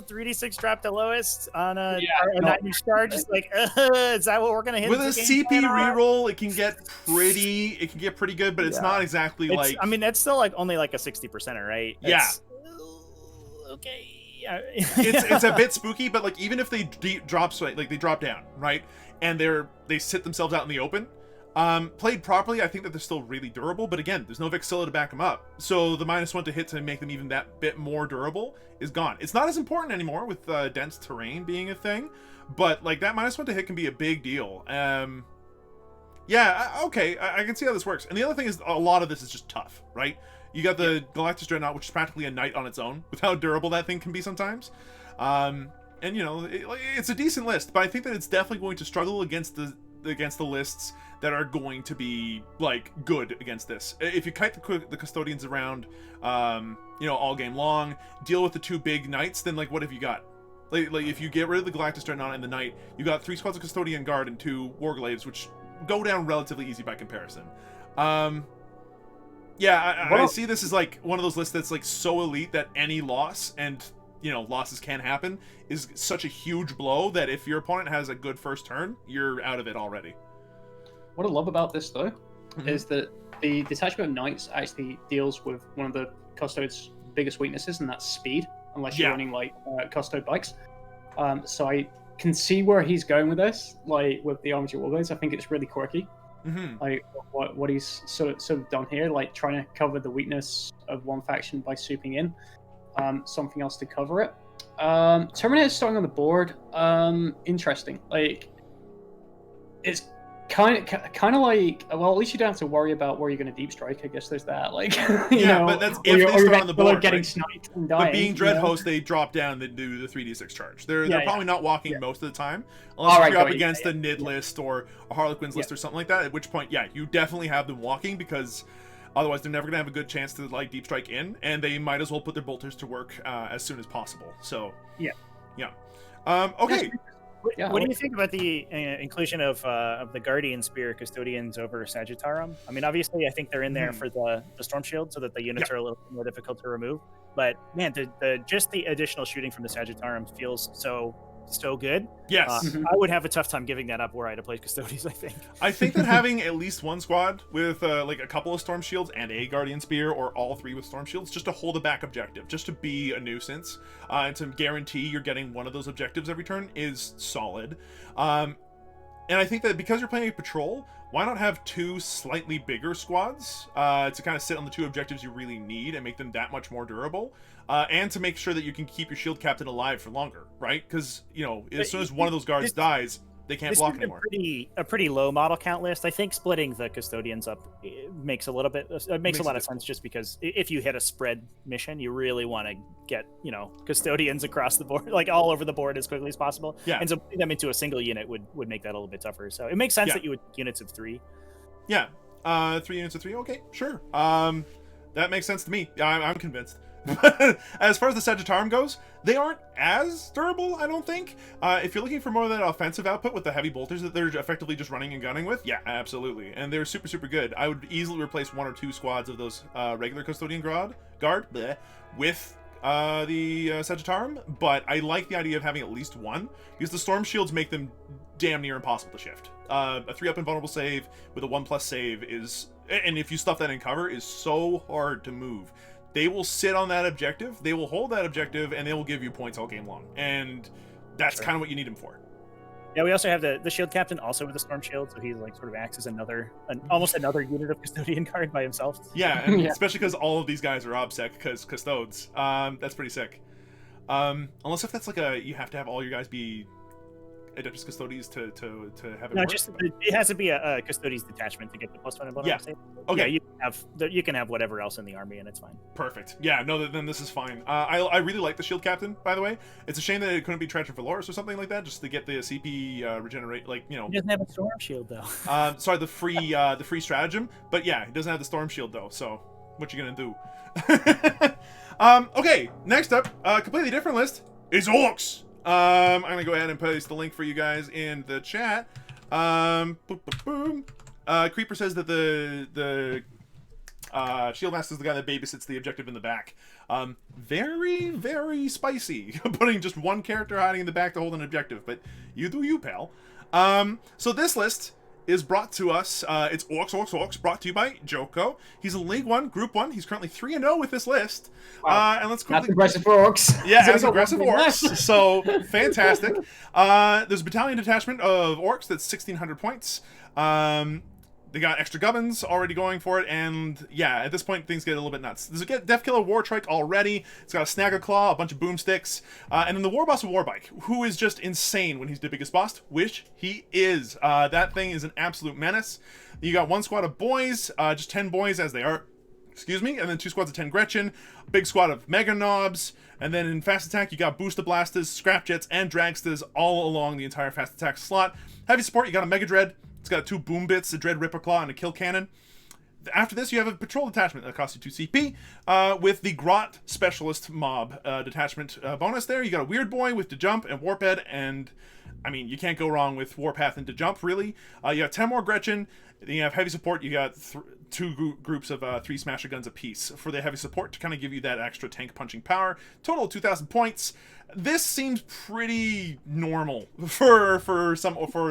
3d6 drop to lowest on a 9-inch charge. It's like, is that what we're gonna hit? With a CP reroll, it can get pretty good, but it's not exactly like. I mean, that's still only like a 60%, right? Okay. It's a bit spooky, but even if they drop down, right, and they sit themselves out in the open. Played properly, I think that they're still really durable, but again, there's no Vexilla to back them up. So the -1 to hit to make them even that bit more durable is gone. It's not as important anymore with dense terrain being a thing, but that -1 to hit can be a big deal. Okay, I can see how this works. And the other thing is a lot of this is just tough, right? You got the Galactus Dreadnought, which is practically a knight on its own, with how durable that thing can be sometimes. And it's a decent list, but I think that it's definitely going to struggle against the lists that are going to be good against this. If you kite the Custodians around all game long, deal with the 2 big Knights, then what have you got? If you get rid of the Galactus Dreadnought and the Knight, you got 3 squads of Custodian Guard and 2 Warglaives, which go down relatively easy by comparison. I see this as one of those lists that's so elite that any loss, and losses can happen, is such a huge blow that if your opponent has a good first turn, you're out of it already. What I love about this, though, is that the detachment of Knights actually deals with one of the Custode's biggest weaknesses, and that's speed, unless you're running Custode bikes. So I can see where he's going with this, with the Armiger Warblades. I think it's really quirky. What he's sort of done here, trying to cover the weakness of one faction by swooping in something else to cover it. Terminator starting on the board, interesting. It's Kind of like, well, at least you don't have to worry about where you're going to deep strike. I guess there's that, like, Yeah, but that's if they start on the board, getting right? sniped and dying. But being Dread Host, they drop down and do the 3d6 charge. They're probably not walking most of the time, unless you're up against a Nid list or a Harlequins list or something like that. At which point, you definitely have them walking, because otherwise they're never gonna have a good chance to like deep strike in, and they might as well put their bolters to work as soon as possible. So okay. What do you think about the inclusion of the Guardian Spear Custodians over Sagittarum? I mean, obviously, I think they're in there for the Storm Shield, so that the units are a little more difficult to remove. But man, just the additional shooting from the Sagittarum feels so good. Yes. I would have a tough time giving that up were I to play Custodians, I think that having at least one squad with like a couple of Storm Shields and a Guardian Spear, or all three with Storm Shields, just to hold a back objective, just to be a nuisance, and to guarantee you're getting one of those objectives every turn is solid. And I think that because you're playing a patrol, why not have two slightly bigger squads to kind of sit on the two objectives you really need and make them that much more durable? And to make sure that you can keep your shield captain alive for longer, right? Because, as soon as one of those guards dies, they can't block anymore. A pretty low model count list. I think splitting the Custodians up makes a lot of sense, just because if you hit a spread mission, you really want to get, Custodians across the board, like all over the board as quickly as possible. Yeah. And so putting them into a single unit would make that a little bit tougher. So it makes sense that you would units of 3. Yeah. 3 units of 3. Okay, sure. That makes sense to me. I'm convinced. As far as the Sagittarum goes, they aren't as durable, I don't think. If you're looking for more of that offensive output with the heavy bolters that they're effectively just running and gunning with, absolutely. And they're super, super good. I would easily replace 1 or 2 squads of those regular Custodian guard with the Sagittarum, but I like the idea of having at least one, because the Storm Shields make them damn near impossible to shift. A 3-up invulnerable save with a 1+ save is, and if you stuff that in cover, is so hard to move. They will sit on that objective, they will hold that objective, and they will give you points all game long. And that's kind of what you need them for. Yeah, we also have the Shield Captain also with the Storm Shield, so he like sort of acts as almost another unit of Custodian guard by himself. Yeah, and especially because all of these guys are OBSEC because Custodes. That's pretty sick. Unless if that's like you have to have all your guys be Adeptus Custodes to have it No, work. just it has to be a Custodes detachment to get the +1 and bonus save. Okay. Yeah, you can have whatever else in the army and it's fine. Perfect. Yeah, no, then this is fine. I really like the Shield Captain, by the way. It's a shame that it couldn't be Treacher Valoris or something like that, just to get the CP regenerate, He doesn't have a Storm Shield though. Sorry, the free stratagem. But yeah, he doesn't have the Storm Shield though, so what you gonna do? Okay, next up, completely different list is Orcs. I'm gonna go ahead and paste the link for you guys in the chat. Creeper says that the Shieldmaster is the guy that babysits the objective in the back. Very, very spicy, putting just one character hiding in the back to hold an objective, but you do you, pal. So this list is brought to us, it's Orcs, brought to you by Joko. He's in League 1, Group 1. He's currently 3-0 with this list. Wow. And let's quickly... That's aggressive for Orcs. Yeah, as aggressive Orcs. So, fantastic. There's a battalion detachment of Orcs that's 1,600 points. They got extra gubbins already going for it, and yeah, at this point things get a little bit nuts. There's a Deathkiller Wartrike already. It's got a Snagger Claw, a bunch of boomsticks, and then the Warboss of Warbike, who is just insane when he's the biggest boss, which he is. That thing is an absolute menace. You got one squad of boys, just 10 boys as they are, and then 2 squads of 10 Gretchen, a big squad of Mega Knobs, and then in Fast Attack you got Booster Blasters, Scrapjets, and Dragsters all along the entire Fast Attack slot. Heavy support, you got a Mega Dread. It's got 2 boom bits, a Dread Ripper Claw, and a Kill Cannon. After this, you have a Patrol Detachment that costs you 2 CP, with the Grot Specialist Mob detachment bonus there. You got a Weird Boy with Dejump and Warphead, and, I mean, you can't go wrong with Warpath and Dejump, really. You have 10 more Gretchen, then you have Heavy Support, you got 2 groups of 3 Smasher Guns apiece for the Heavy Support to kind of give you that extra tank punching power. Total 2,000 points. This seems pretty normal for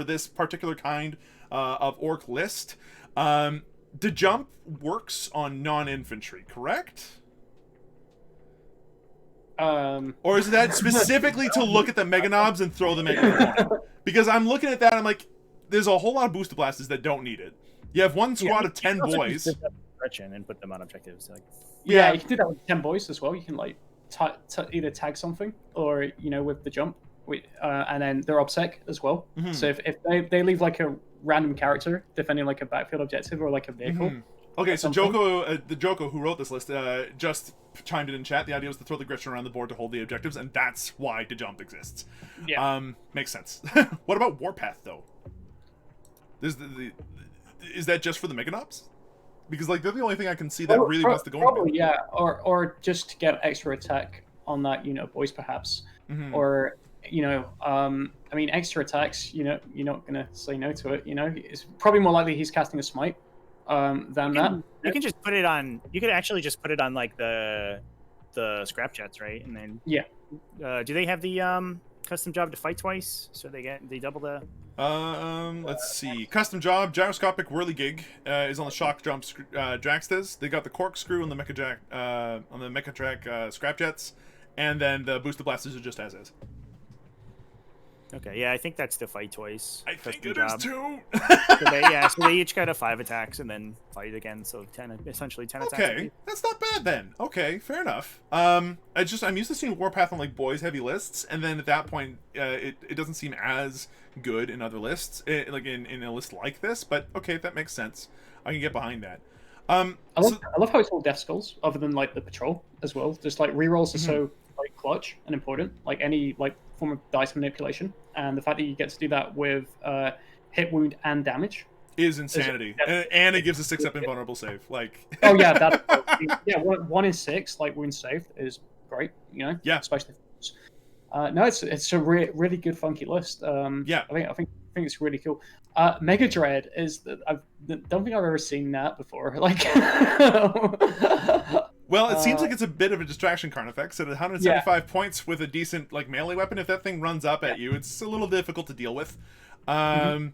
this particular kind of Orc list. Dejump works on non-infantry, correct? Or is that specifically to look at the Mega Knobs and throw them at your point? Because I'm looking at that, I'm like, there's a whole lot of Booster Blasters that don't need it. You have one squad of 10 boys. And put them on objectives. Yeah, you can do that with 10 boys as well. You can like either tag something or with the jump, and then they're OBSEC as well. Mm-hmm. So if they leave like a random character defending like a backfield objective or like a vehicle. Okay, so something. the Joko who wrote this list just chimed in chat. The idea was to throw the Gretchen around the board to hold the objectives, and that's why the jump exists. Yeah. Makes sense. What about Warpath though? Is that just for the Meganobs? Because like they're the only thing I can see that really wants to go. Probably, yeah. Or just to get extra attack on that, boys perhaps, or I mean, extra attacks. You're not gonna say no to it. It's probably more likely he's casting a smite than that. You can just put it on. You could actually just put it on like the scrap jets, right? And then do they have the custom job to fight twice? So they double the. Let's see. Custom job, gyroscopic whirligig is on the shock jump Draxtes. They got the corkscrew on the Mechatrack scrap jets, and then the boosted blasters are just as is. Okay, yeah, I think that's the fight twice. I think it job. is too. So they each got a 5 attacks and then fight again. So essentially 10 attacks. Okay, that's not bad then. Okay, fair enough. I'm used to seeing Warpath on like boys heavy lists, and then at that point, it doesn't seem as good in other lists, like in a list like this. But okay, that makes sense. I can get behind that. I love how it's all death skulls, other than like the patrol as well. Just like rerolls are so like clutch and important, like any like form of dice manipulation, and the fact that you get to do that with hit, wound, and damage is insanity. And it gives a 6-up invulnerable save. Like oh yeah, that 1 in 6 like wound saved is great. Yeah, especially. No, it's a really good funky list. Yeah, I think it's really cool. Mega Dread is I don't think I've ever seen that before. Like, well, it seems like it's a bit of a distraction Carnifex at 175 points with a decent like melee weapon. If that thing runs up at you, it's a little difficult to deal with. Yeah,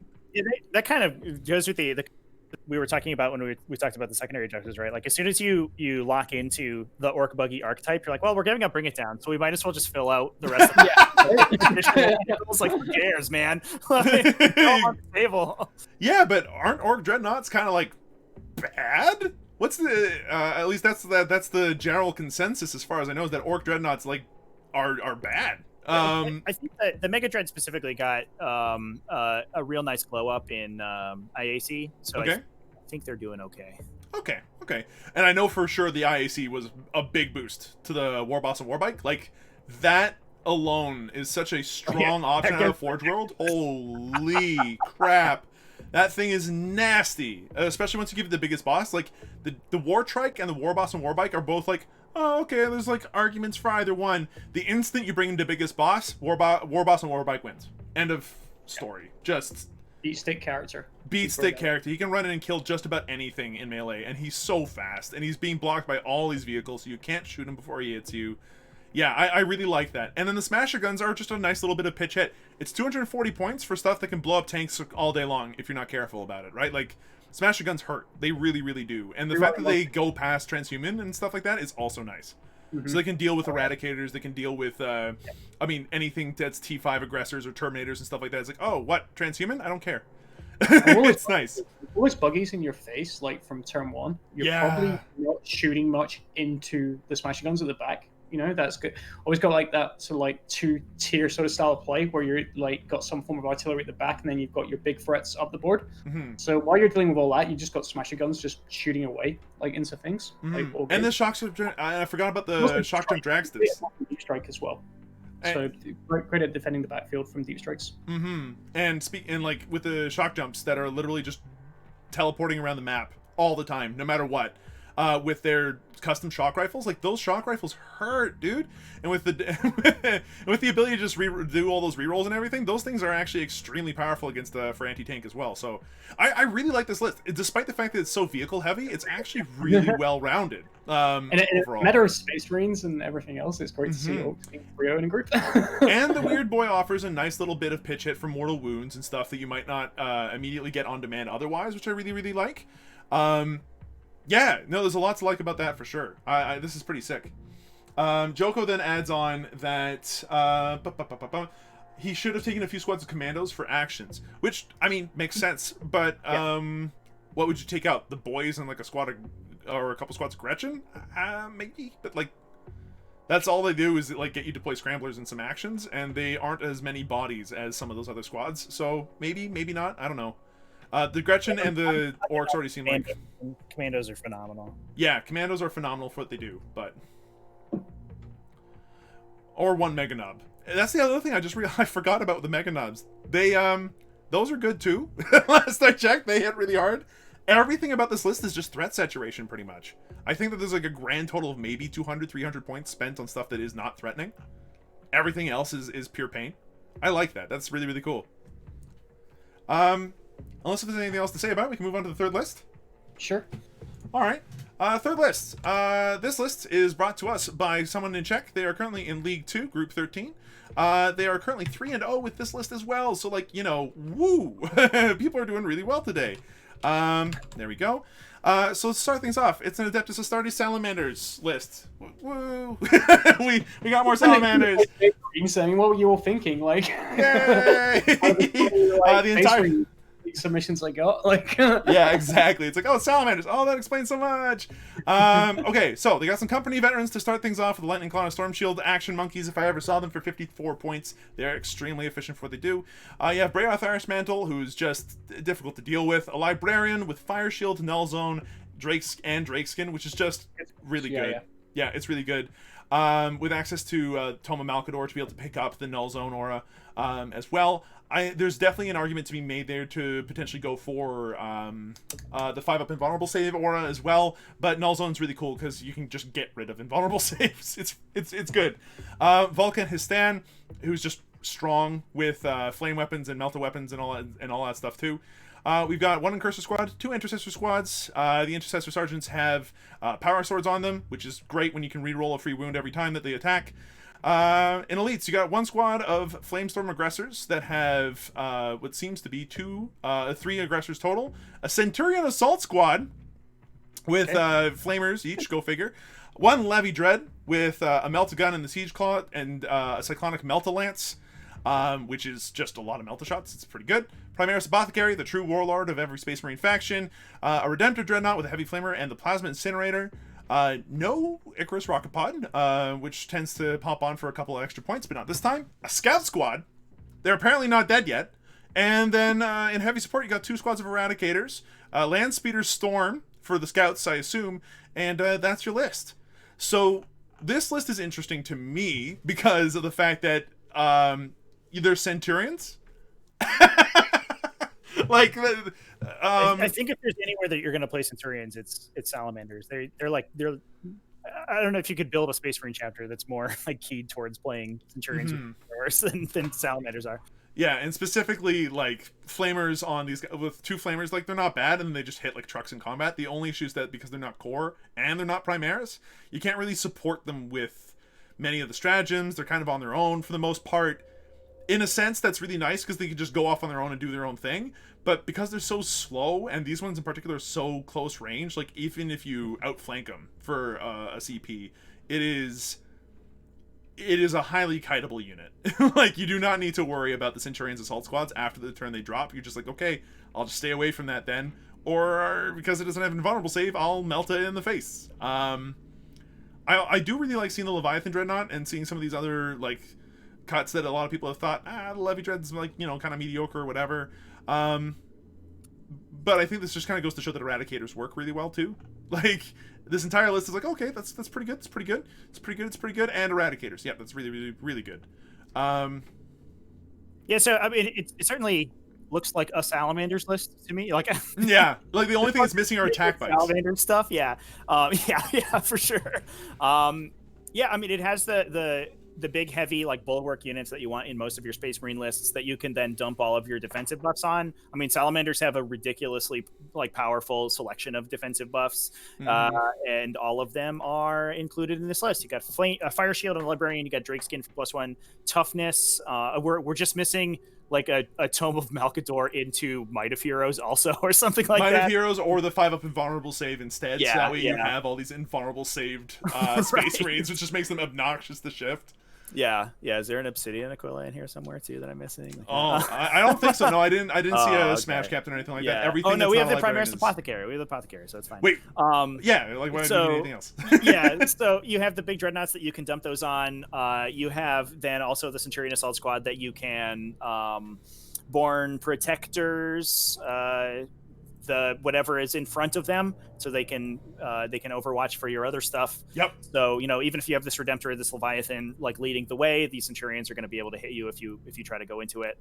that kind of goes with the we were talking about when we talked about the secondary objectives, right? Like as soon as you lock into the Orc Buggy archetype, you're like, well, we're giving up Bring It Down, so we might as well just fill out the rest of the It's like, who cares, man? Like, on the table. Yeah, but aren't Orc Dreadnoughts kind of like bad? What's the at least that's the general consensus as far as I know, is that Orc Dreadnoughts like are bad. I think that the Mega Dread specifically got a real nice glow up in IAC, so okay. I think they're doing okay. Okay. And I know for sure the IAC was a big boost to the Warboss and Warbike. Like, that alone is such a strong option out of Forge World. Holy crap. That thing is nasty, especially once you give it the biggest boss. Like, the War Trike and the Warboss and Warbike are both like, oh, okay, there's like arguments for either one. The instant you bring in the biggest boss, Warboss and Warbike wins. End of story. Just beat stick character. He can run in and kill just about anything in melee, and he's so fast, and he's being blocked by all these vehicles, so you can't shoot him before he hits you. Yeah, I really like that. And then the Smasher Guns are just a nice little bit of pitch hit. It's 240 points for stuff that can blow up tanks all day long if you're not careful about it, right? Like, Smasher Guns hurt. They really, really do. And the fact that they go past Transhuman and stuff like that is also nice. So they can deal with Eradicators, they can deal with, I mean, anything that's T5 aggressors or Terminators and stuff like that. It's like, oh, what? Transhuman? I don't care. It's nice. Always buggies in your face, like from turn 1. You're probably not shooting much into the Smasher Guns at the back. That's good. Always got like that sort of like 2-tier sort of style of play where you're like got some form of artillery at the back, and then you've got your big threats up the board. So while you're dealing with all that, you just got Smasher Guns just shooting away like into things. Like, and the shock I forgot about the shock jump Dragstes. Deep strike as well. So great at defending the backfield from deep strikes. And like with the shock jumps that are literally just teleporting around the map all the time, no matter what. With their custom shock rifles, like those shock rifles hurt, dude. And with the with the ability to just do all those rerolls and everything, those things are actually extremely powerful against for anti-tank as well. So I really like this list, despite the fact that it's so vehicle heavy. It's actually really well rounded. And a matter of Space Marines and everything else, it's great to see Orcs being Rio in a group. And the Weird Boy offers a nice little bit of pitch hit for mortal wounds and stuff that you might not immediately get on demand otherwise, which I really, really like. Yeah, no, there's a lot to like about that for sure. This is pretty sick. Joko then adds on that he should have taken a few squads of commandos for actions, which, I mean, makes sense. But what would you take out? The boys and like a squad of, or a couple squads of Gretchen? Maybe, but like that's all they do is like get you to play scramblers and some actions, and they aren't as many bodies as some of those other squads. So maybe not. I don't know. The Gretchen and the orcs already seem like... Commandos are phenomenal. Yeah, commandos are phenomenal for what they do, but... Or one Mega Nub. That's the other thing I just realized I forgot about the Mega Nubs. They, those are good too. Last I checked, they hit really hard. Everything about this list is just threat saturation, pretty much. I think that there's like a grand total of maybe 200, 300 points spent on stuff that is not threatening. Everything else is pure pain. I like that. That's really, really cool. Unless there's anything else to say about it, we can move on to the third list. Sure. All right. Third list. This list is brought to us by someone in Czech. They are currently in League 2, Group 13. They are currently 3-0 with this list as well. So, like, you know, woo! People are doing really well today. There we go. So let's start things off. It's an Adeptus Astartes Salamanders list. Woo! we got more Salamanders. Saying what were you all thinking? Like, yay! The entire submissions I got, like, yeah, exactly. It's like, oh, Salamanders. Oh, that explains so much. Okay, so they got some company veterans to start things off with the Lightning Claw and Storm Shield. Action Monkeys, if I ever saw them, for 54 points. They're extremely efficient for what they do. You have Brayoth Irish Mantle, who's just difficult to deal with. A Librarian with Fire Shield, Null Zone, Drakeskin, which is just really good. Yeah, it's really good. With access to Toma Malkador to be able to pick up the Null Zone aura as well. There's definitely an argument to be made there to potentially go for the 5-up Invulnerable Save aura as well, but Null Zone's really cool because you can just get rid of Invulnerable Saves. It's good. Vulcan Histan, who's just strong with flame weapons and melta weapons and all that stuff too. We've got 1 Incurser squad, 2 Intercessor squads. The Intercessor sergeants have power swords on them, which is great when you can reroll a free wound every time that they attack. In elites, you got 1 squad of Flamestorm aggressors that have what seems to be 3 aggressors total. A Centurion assault squad with flamers each, go figure. 1 Levy Dread with a Melta gun and the Siege Claw and a Cyclonic Melta Lance, which is just a lot of Melta shots. It's pretty good. Primaris Apothecary, the true warlord of every Space Marine faction. A Redemptor Dreadnought with a Heavy Flamer and the Plasma Incinerator. No Icarus Rocket Pod, which tends to pop on for a couple of extra points, but not this time. A Scout Squad. They're apparently not dead yet. And then in heavy support, you got 2 squads of Eradicators. Landspeeder Storm for the Scouts, I assume. And that's your list. So this list is interesting to me because of the fact that they're Centurions. Like, I think if there's anywhere that you're going to play Centurions, it's Salamanders. They're I don't know if you could build a Space Marine chapter that's more like keyed towards playing Centurions than Salamanders are. Yeah, and specifically like flamers on these with 2 flamers, like they're not bad, and they just hit like trucks in combat. The only issue is that because they're not core and they're not Primaris, you can't really support them with many of the stratagems. They're kind of on their own for the most part. In a sense, that's really nice because they can just go off on their own and do their own thing. But because they're so slow, and these ones in particular are so close range, like even if you outflank them for a CP, it is a highly kiteable unit. Like, you do not need to worry about the Centurions assault squads after the turn they drop. You're just like, okay, I'll just stay away from that then. Or because it doesn't have invulnerable save, I'll melt it in the face. I do really like seeing the Leviathan Dreadnought and seeing some of these other like cuts that a lot of people have thought, the Levy Dread's like, you know, kind of mediocre or whatever. But I think this just kind of goes to show that Eradicators work really well too. Like, this entire list is like, okay, that's pretty good. It's pretty good. It's pretty good. And Eradicators, yeah, that's really, really, really good. Yeah, so I mean, it certainly looks like a Salamanders list to me. Like, yeah, like the only thing that's missing are attack bites. Salamander stuff, yeah, yeah, for sure. Yeah, I mean, it has the big heavy like bulwark units that you want in most of your Space Marine lists that you can then dump all of your defensive buffs on. I mean, Salamanders have a ridiculously like powerful selection of defensive buffs, and all of them are included in this list. You got Fire Shield and Librarian. You got Drakeskin for +1 toughness. We're just missing like a Tome of Malkador into Might of Heroes also, or something like that. Might of Heroes or the 5-up invulnerable save instead. Yeah, so that way you yeah. have all these invulnerable saved Space Marines, which just makes them obnoxious to shift. Yeah. Is there an Obsidian Aquila in here somewhere too that I'm missing? I don't think so. No, I didn't see a Smash Captain or anything like that. Everything. Oh no, we have the Primaris Apothecary. We have the Apothecary, so it's fine. Wait. Yeah. Like, why do you need anything else? Yeah. So you have the big dreadnoughts that you can dump those on. You have then also the Centurion Assault Squad that you can Born Protectors, the whatever is in front of them, so they can overwatch for your other stuff. Yep. So even if you have this Redemptor or this Leviathan like leading the way, these Centurions are going to be able to hit you if you try to go into it.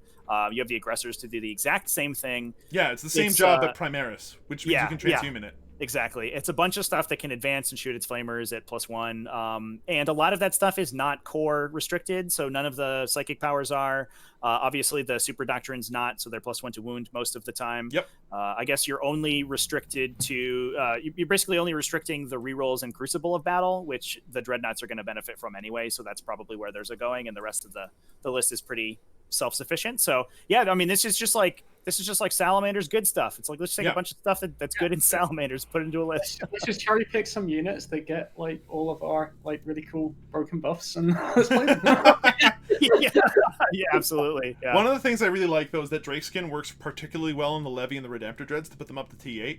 You have the Aggressors to do the exact same thing. Yeah, it's the same job at Primaris, which means you can transhuman it. Exactly. It's a bunch of stuff that can advance and shoot its flamers at +1. And a lot of that stuff is not core restricted, so none of the psychic powers are. Obviously, the super doctrine's not, so they're +1 to wound most of the time. Yep. I guess you're only restricted to... you're basically only restricting the rerolls in Crucible of Battle, which the Dreadnoughts are going to benefit from anyway, so that's probably where theirs are going, and the rest of the list is pretty self-sufficient. So, yeah, I mean, this is just like Salamander's good stuff. It's like, let's take a bunch of stuff that's good in Salamanders, put it into a list. Let's just cherry pick some units that get like all of our like really cool broken buffs and let's play them. Yeah, absolutely. Yeah. One of the things I really like though is that Drakeskin works particularly well in the Levy and the Redemptor Dreads to put them up to T8.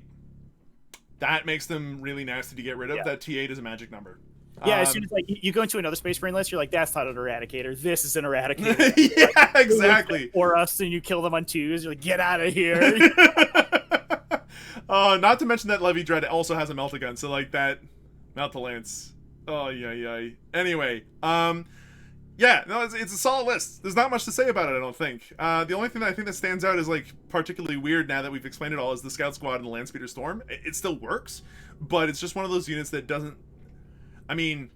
That makes them really nasty to get rid of. That T8 is a magic number. Yeah, as soon as like you go into another Space Marine list, you're like, that's not an Eradicator. This is an Eradicator. Yeah, exactly. Or us, and you kill them on 2s. You're like, get out of here. Not to mention that Levy Dread also has a Melt-A-Gun, so like that Melt-A-Lance. Oh, yeah. Anyway, yeah, no, it's a solid list. There's not much to say about it, I don't think. The only thing that I think that stands out is like particularly weird now that we've explained it all is the Scout Squad and the Landspeeder Storm. It still works, but it's just one of those units that doesn't. I mean,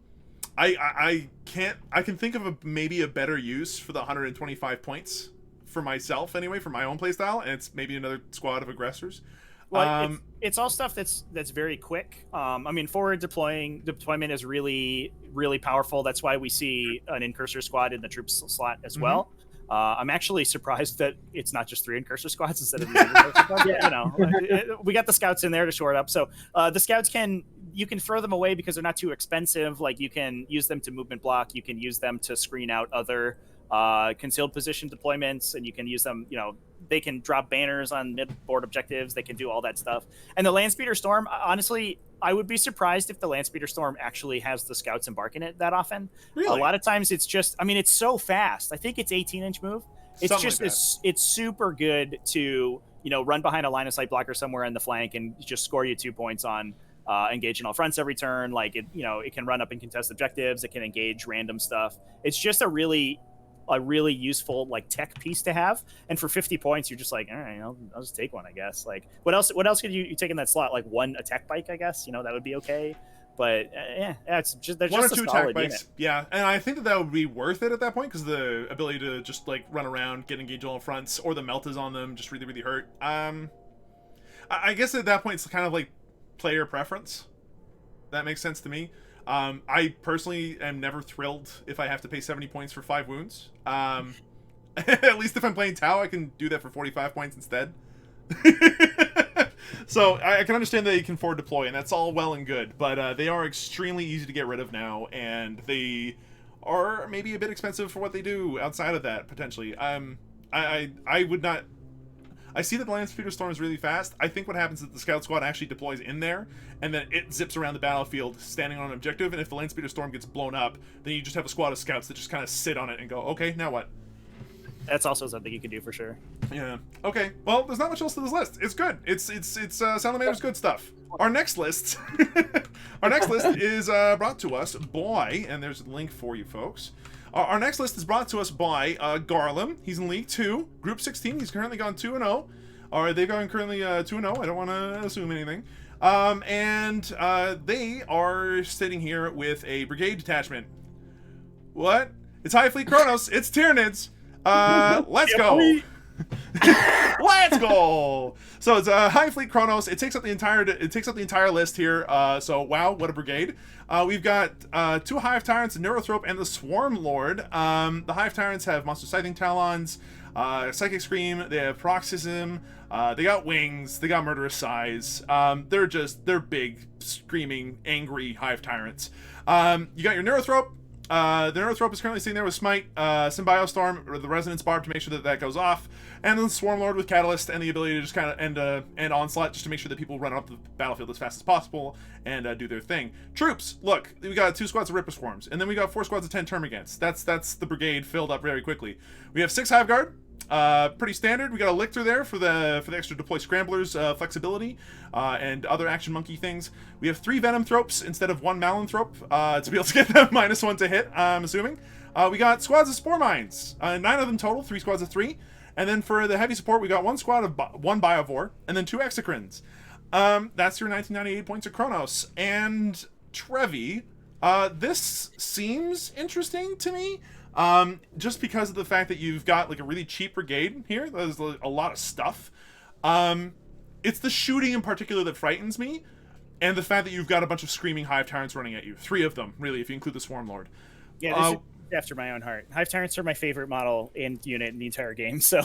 I can think of maybe a better use for the 125 points for myself anyway, for my own playstyle, and it's maybe another squad of aggressors. Well, it's all stuff that's very quick. I mean, forward deployment is really, really powerful. That's why we see an Incursor squad in the troops slot as well. I'm actually surprised that it's not just 3 Incursor squads instead of the Incursor squads. We got the Scouts in there to shore it up. So the Scouts you can throw them away because they're not too expensive. Like you can use them to movement block. You can use them to screen out other concealed position deployments, and you can use them, they can drop banners on mid-board objectives. They can do all that stuff. And the Landspeeder Storm, honestly, I would be surprised if the Landspeeder Storm actually has the Scouts embark in it that often. Really? A lot of times it's just, I mean, it's so fast. I think it's 18-inch move. It's Something just, like it's super good to, run behind a line of sight blocker somewhere in the flank and just score you 2 points on engage in all fronts every turn. Like it can run up and contest objectives. It can engage random stuff. It's just a really useful like tech piece to have. And for 50 points, you're just like, all right, I'll just take one, I guess. Like what else could you take in that slot? Like 1 attack bike, I guess, that would be okay. But it's just, there's 1 just or 2 a attack solid bikes. unit. Yeah, and I think that would be worth it at that point because the ability to just like run around, get engaged on all fronts, or the melt is on them, just really, really hurt. I guess at that point it's kind of like player preference. That makes sense to me. I personally am never thrilled if I have to pay 70 points for 5 wounds. At least if I'm playing Tau, I can do that for 45 points instead. So I can understand that you can forward deploy, and that's all well and good, but they are extremely easy to get rid of now, and they are maybe a bit expensive for what they do outside of that, potentially. I would not... I see that the Landspeeder Storm is really fast. I think what happens is that the Scout Squad actually deploys in there, and then it zips around the battlefield standing on an objective, and if the Landspeeder Storm gets blown up, then you just have a squad of Scouts that just kind of sit on it and go, okay, now what? That's also something you can do for sure. Yeah. Okay. Well, there's not much else to this list. It's good. It's Salamander's good stuff. Our next list, is brought to us by, and there's a link for you folks. Our next list is brought to us by Garlem. He's in League 2, Group 16. He's currently gone 2-0. Or they've gone currently 2-0. I don't want to assume anything. And they are sitting here with a brigade detachment. What? It's Hive Fleet Kronos. It's Tyranids. Let's go. Let's go. So it's Hive Fleet Kronos. It takes up the entire list here. So wow, what a brigade. We've got 2 Hive Tyrants, the Neurothrope and the Swarm Lord. The Hive Tyrants have Monster Scything Talons, Psychic Scream, they have Paroxysm, they got wings, they got Murderous Size. They're big, screaming, angry Hive Tyrants. You got your Neurothrope. The Neurothrope is currently sitting there with Smite, Symbiostorm, or the Resonance Barb to make sure that goes off, and then Swarm Lord with Catalyst and the ability to just kind of end Onslaught just to make sure that people run up the battlefield as fast as possible and do their thing. Troops, look, we got 2 squads of Ripper Swarms, and then we got 4 squads of 10 Termagants. That's the brigade filled up very quickly. We have 6 Hive Guard, Pretty standard. We got a Lictor there for the extra deploy scramblers flexibility and other action monkey things. We have 3 Venom Thropes instead of 1 Malanthrope to be able to get them -1 to hit, I'm assuming. We got squads of Spore Mines, 9 of them total, 3 squads of 3. And then for the heavy support, we got 1 squad of 1 Biovore, and then 2 Exocrines. That's your 1998 points of Chronos. And Trevi, this seems interesting to me. Just because of the fact that you've got like a really cheap brigade here. There's a lot of stuff. It's the shooting in particular that frightens me, and the fact that you've got a bunch of screaming Hive Tyrants running at you. 3 of them, really, if you include the Swarm Lord. Yeah, this is after my own heart. Hive Tyrants are my favorite model and unit in the entire game. So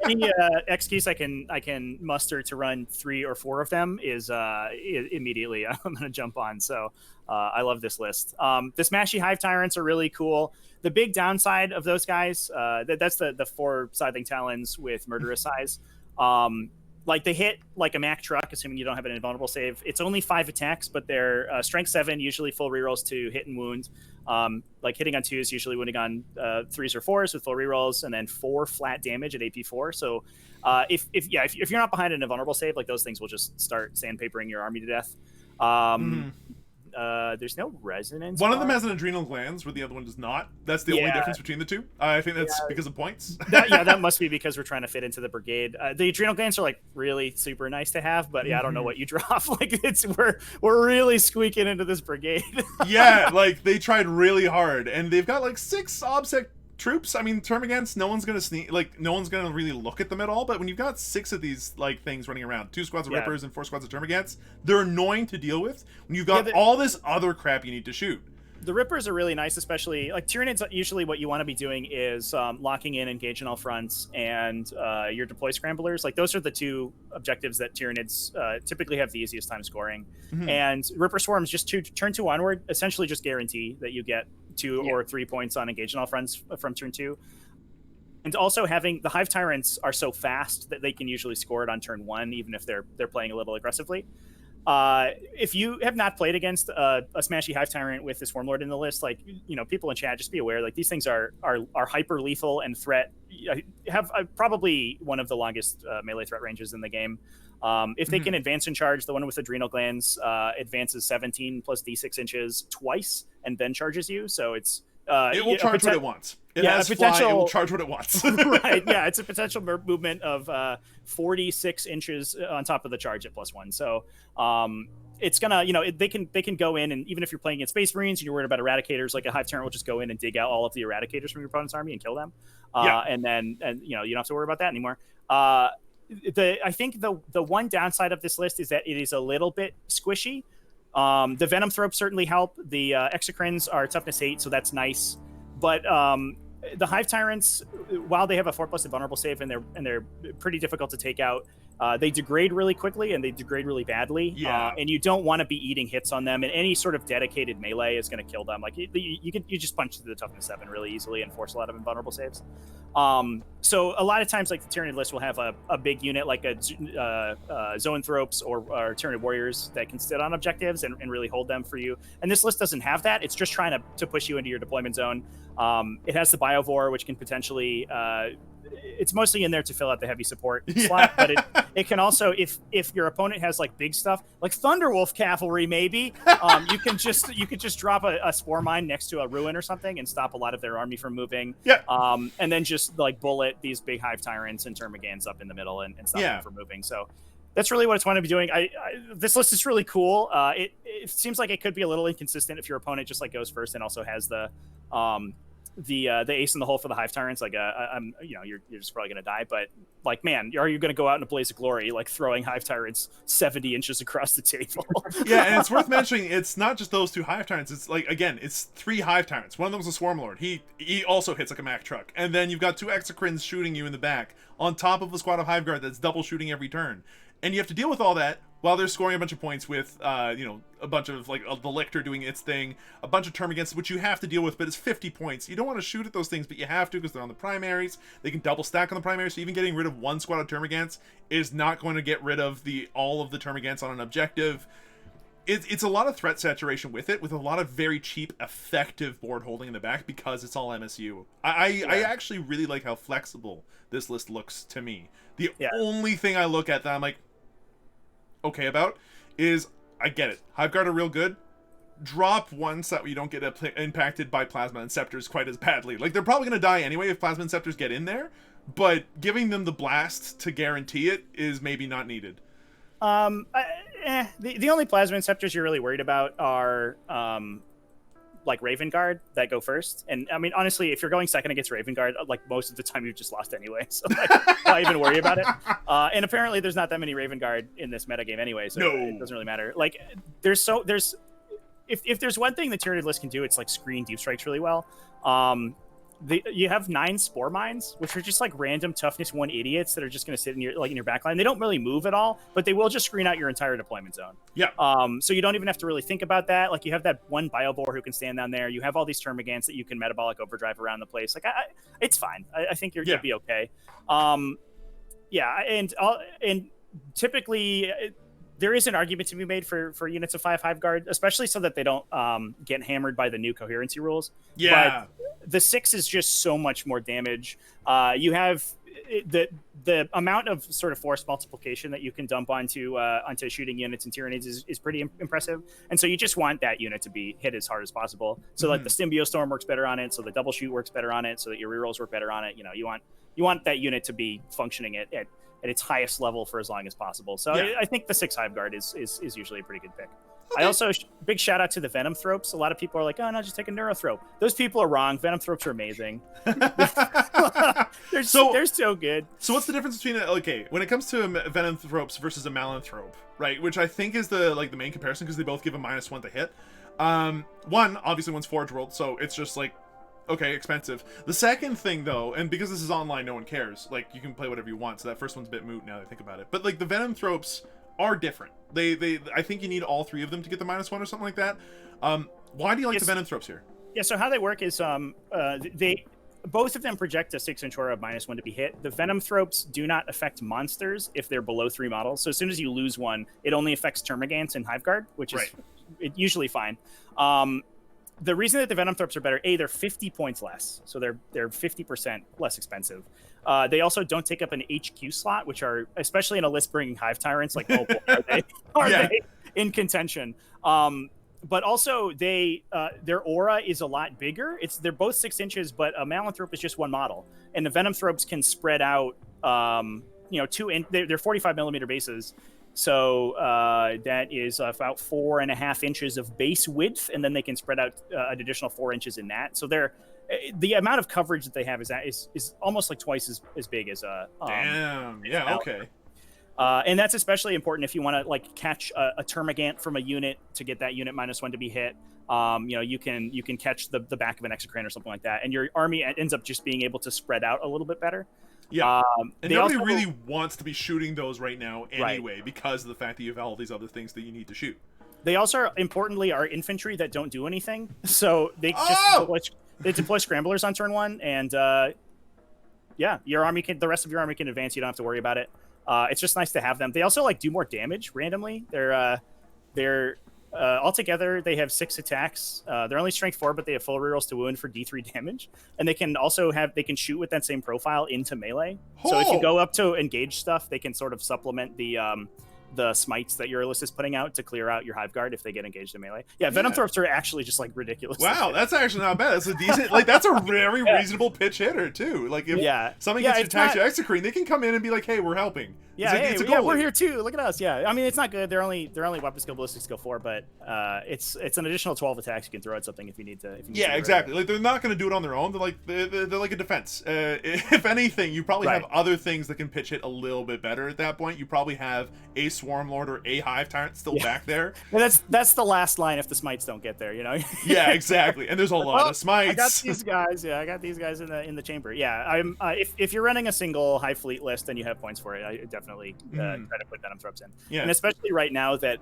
any excuse I can muster to run 3 or 4 of them is immediately I'm going to jump on. So I love this list. The Smashy Hive Tyrants are really cool. The big downside of those guys, that's the 4 Scything Talons with Murderous Eyes. Like they hit like a Mack truck, assuming you don't have an invulnerable save. It's only 5 attacks, but they're strength 7, usually full rerolls to hit and wound. Like hitting on 2s, usually wounding on 3s or 4s with full rerolls, and then 4 flat damage at AP 4. So if you're not behind an invulnerable save, like those things will just start sandpapering your army to death. There's no resonance. One of them has an adrenal glands, where the other one does not. That's the only difference between the two. I think that's because of points. That must be because we're trying to fit into the brigade. The adrenal glands are like really super nice to have, but I don't know what you drop. Like we're really squeaking into this brigade. Yeah, like they tried really hard, and they've got like 6 OBSEC troops. I mean, Termagants, no one's gonna no one's gonna really look at them at all. But when you've got 6 of these like things running around, 2 squads of Rippers and 4 squads of Termagants, they're annoying to deal with when you've got all this other crap you need to shoot. The Rippers are really nice, especially like Tyranids. Usually, what you want to be doing is locking in, engage in all fronts, and your deploy scramblers. Like those are the 2 objectives that Tyranids typically have the easiest time scoring. And Ripper Swarms, just turn 2 onward, essentially just guarantee that you get 2 or 3 points on engage in all fronts from turn 2. And also having the Hive Tyrants are so fast that they can usually score it on turn 1, even if they're playing a little aggressively. If you have not played against a Smashy Hive Tyrant with the Swarm Lord in the list, like, people in chat, just be aware, like, these things are hyper lethal and have probably one of the longest melee threat ranges in the game. If they can advance and charge, the one with Adrenal Glands advances 17 plus d6 inches twice and then charges you. So it's it will charge what it wants. It has fly, it will charge what it wants. Right, yeah, it's a potential movement of 46 inches on top of the charge at +1. So it's gonna, they can go in, and even if you're playing against Space Marines and you're worried about Eradicators, like a Hive Tyrant will just go in and dig out all of the Eradicators from your opponent's army and kill them. And you don't have to worry about that anymore. I think the one downside of this list is that it is a little bit squishy. The Venom Thropes certainly help. The Exocrines are toughness 8, so that's nice. But the Hive Tyrants, while they have a 4+ invulnerable save and they're pretty difficult to take out, they degrade really quickly and they degrade really badly. And you don't want to be eating hits on them, and any sort of dedicated melee is going to kill them. Like you just punch through the toughness 7 really easily and force a lot of invulnerable saves. So a lot of times, like the Tyranid list will have a big unit like a Zoanthropes or Tyranid Warriors that can sit on objectives and really hold them for you. And this list doesn't have that. It's just trying to push you into your deployment zone. It has the Biovore, which can potentially it's mostly in there to fill out the heavy support slot, but it can also, if your opponent has like big stuff like Thunderwolf Cavalry, maybe you could just drop a Spore Mine next to a ruin or something and stop a lot of their army from moving. And then just like bullet these big Hive Tyrants and Termagants up in the middle and stop them from moving. So that's really what it's wanting to be doing. This list is really cool. It seems like it could be a little inconsistent if your opponent just like goes first and also has the ace in the hole for the Hive Tyrants. Like you're just probably gonna die, but like, man, are you gonna go out in a blaze of glory like throwing Hive Tyrants 70 inches across the table? And it's worth mentioning, it's not just those 2 Hive Tyrants. It's like, again, it's 3 Hive Tyrants. One of them's a Swarm Lord. He also hits like a Mack truck, and then you've got 2 Exocrines shooting you in the back on top of a squad of Hive Guard that's double shooting every turn, and you have to deal with all that while they're scoring a bunch of points with, a bunch of, like, the Lictor doing its thing, a bunch of Termagants, which you have to deal with, but it's 50 points. You don't want to shoot at those things, but you have to because they're on the primaries. They can double stack on the primaries, so even getting rid of 1 squad of Termagants is not going to get rid of all of the Termagants on an objective. it's a lot of threat saturation with it, with a lot of very cheap, effective board holding in the back because it's all MSU. I actually really like how flexible this list looks to me. The only thing I look at that I'm like, okay about, is I get it. Hiveguard are real good. Drop one so that you don't get impacted by Plasma Inceptors quite as badly. Like, they're probably going to die anyway if Plasma Inceptors get in there, but giving them the blast to guarantee it is maybe not needed. The only Plasma Inceptors you're really worried about are like Raven Guard that go first. And I mean, honestly, if you're going second against Raven Guard, like most of the time you've just lost anyway. So like, why even worry about it? And apparently there's not that many Raven Guard in this metagame anyway, so it doesn't really matter. Like if there's one thing the Tyranid list can do, it's like screen Deep Strikes really well. You have 9 Spore Mines, which are just like random toughness 1 idiots that are just going to sit in your backline. They don't really move at all, but they will just screen out your entire deployment zone. Yeah. So you don't even have to really think about that. Like, you have that one Biobore who can stand down there. You have all these Termagants that you can metabolic overdrive around the place. Like, it's fine. I think you'll be okay. And typically. There is an argument to be made for units of 5 Hiveguard, especially so that they don't get hammered by the new coherency rules. Yeah. But the 6 is just so much more damage. You have the amount of sort of force multiplication that you can dump onto shooting units and Tyranids is pretty impressive. And so you just want that unit to be hit as hard as possible. So like the Symbiostorm works better on it, so the double shoot works better on it, so that your rerolls work better on it. You know, you want that unit to be functioning at its highest level for as long as possible. So I think the 6 Hiveguard is usually a pretty good pick. Okay. I also, big shout out to the Venom Thropes. A lot of people are like, oh no, just take a Neurothrope. Those people are wrong. Venom Thropes are amazing. They're so good. So what's the difference between, when it comes to Venom Thropes versus a Malanthrope, right? Which I think is the main comparison, because they both give a -1 to hit. One, obviously one's Forge World, so it's just like, okay, expensive. The second thing, though, and because this is online, no one cares. Like, you can play whatever you want, so that first one's a bit moot now that I think about it. But, like, the Venom Thropes are different. I think you need all 3 of them to get the -1 or something like that. Why do you like the Venom Thropes here? Yeah, so how they work is both of them project a 6-inch aura of -1 to be hit. The Venom Thropes do not affect monsters if they're below 3 models. So as soon as you lose one, it only affects Termagants and Hiveguard, which is usually fine. The reason that the Venom Thropes are better, they're 50 points less, so they're 50% less expensive. They also don't take up an HQ slot, which are, especially in a list bringing Hive Tyrants, like, oh boy, are they in contention. But also their aura is a lot bigger. They're both 6 inches, but a Malanthrope is just one model, and the Venom Thropes can spread out. They're 45 millimeter bases. So that is about 4.5 inches of base width, and then they can spread out an additional 4 inches in that. So the amount of coverage that they have is almost like twice as big as a. Okay. And that's especially important if you want to like catch a Termagant from a unit to get that unit -1 to be hit. You can catch the back of an Exocrine or something like that, and your army ends up just being able to spread out a little bit better. Yeah, and nobody really wants to be shooting those right now anyway, because of the fact that you have all these other things that you need to shoot. They also, importantly, are infantry that don't do anything, so they deploy scramblers on turn 1, and your army the rest of your army can advance. You don't have to worry about it. It's just nice to have them. They also do more damage randomly. They're altogether, they have 6 attacks. They're only strength 4, but they have full rerolls to wound for D3 damage. And they can also shoot with that same profile into melee. So if you go up to engage stuff, they can sort of supplement the smites that your list is putting out to clear out your Hiveguard if they get engaged in melee. Yeah, Venom Thropes are actually just ridiculous. Wow, that's actually not bad. That's a decent, that's a very reasonable pitch hitter too. Like if something gets attacked your Exocrine, they can come in and be like, hey, we're helping. Yeah, we're here too. Look at us. Yeah, I mean, it's not good. They're only weapon skill, ballistic skill 4, but it's an additional 12 attacks you can throw at something if you need to. Exactly. Like, they're not going to do it on their own. They're like a defense. If anything, you probably have other things that can pitch hit a little bit better at that point. You probably have a Swarm Lord or a Hive Tyrant still back there. And that's the last line if the smites don't get there. Yeah, exactly. And there's a lot of smites. I got these guys. Yeah, I got these guys in the chamber. Yeah, if you're running a single Hive Fleet list and you have points for it, I definitely try to put Venom Thropes in. Yeah. And especially right now that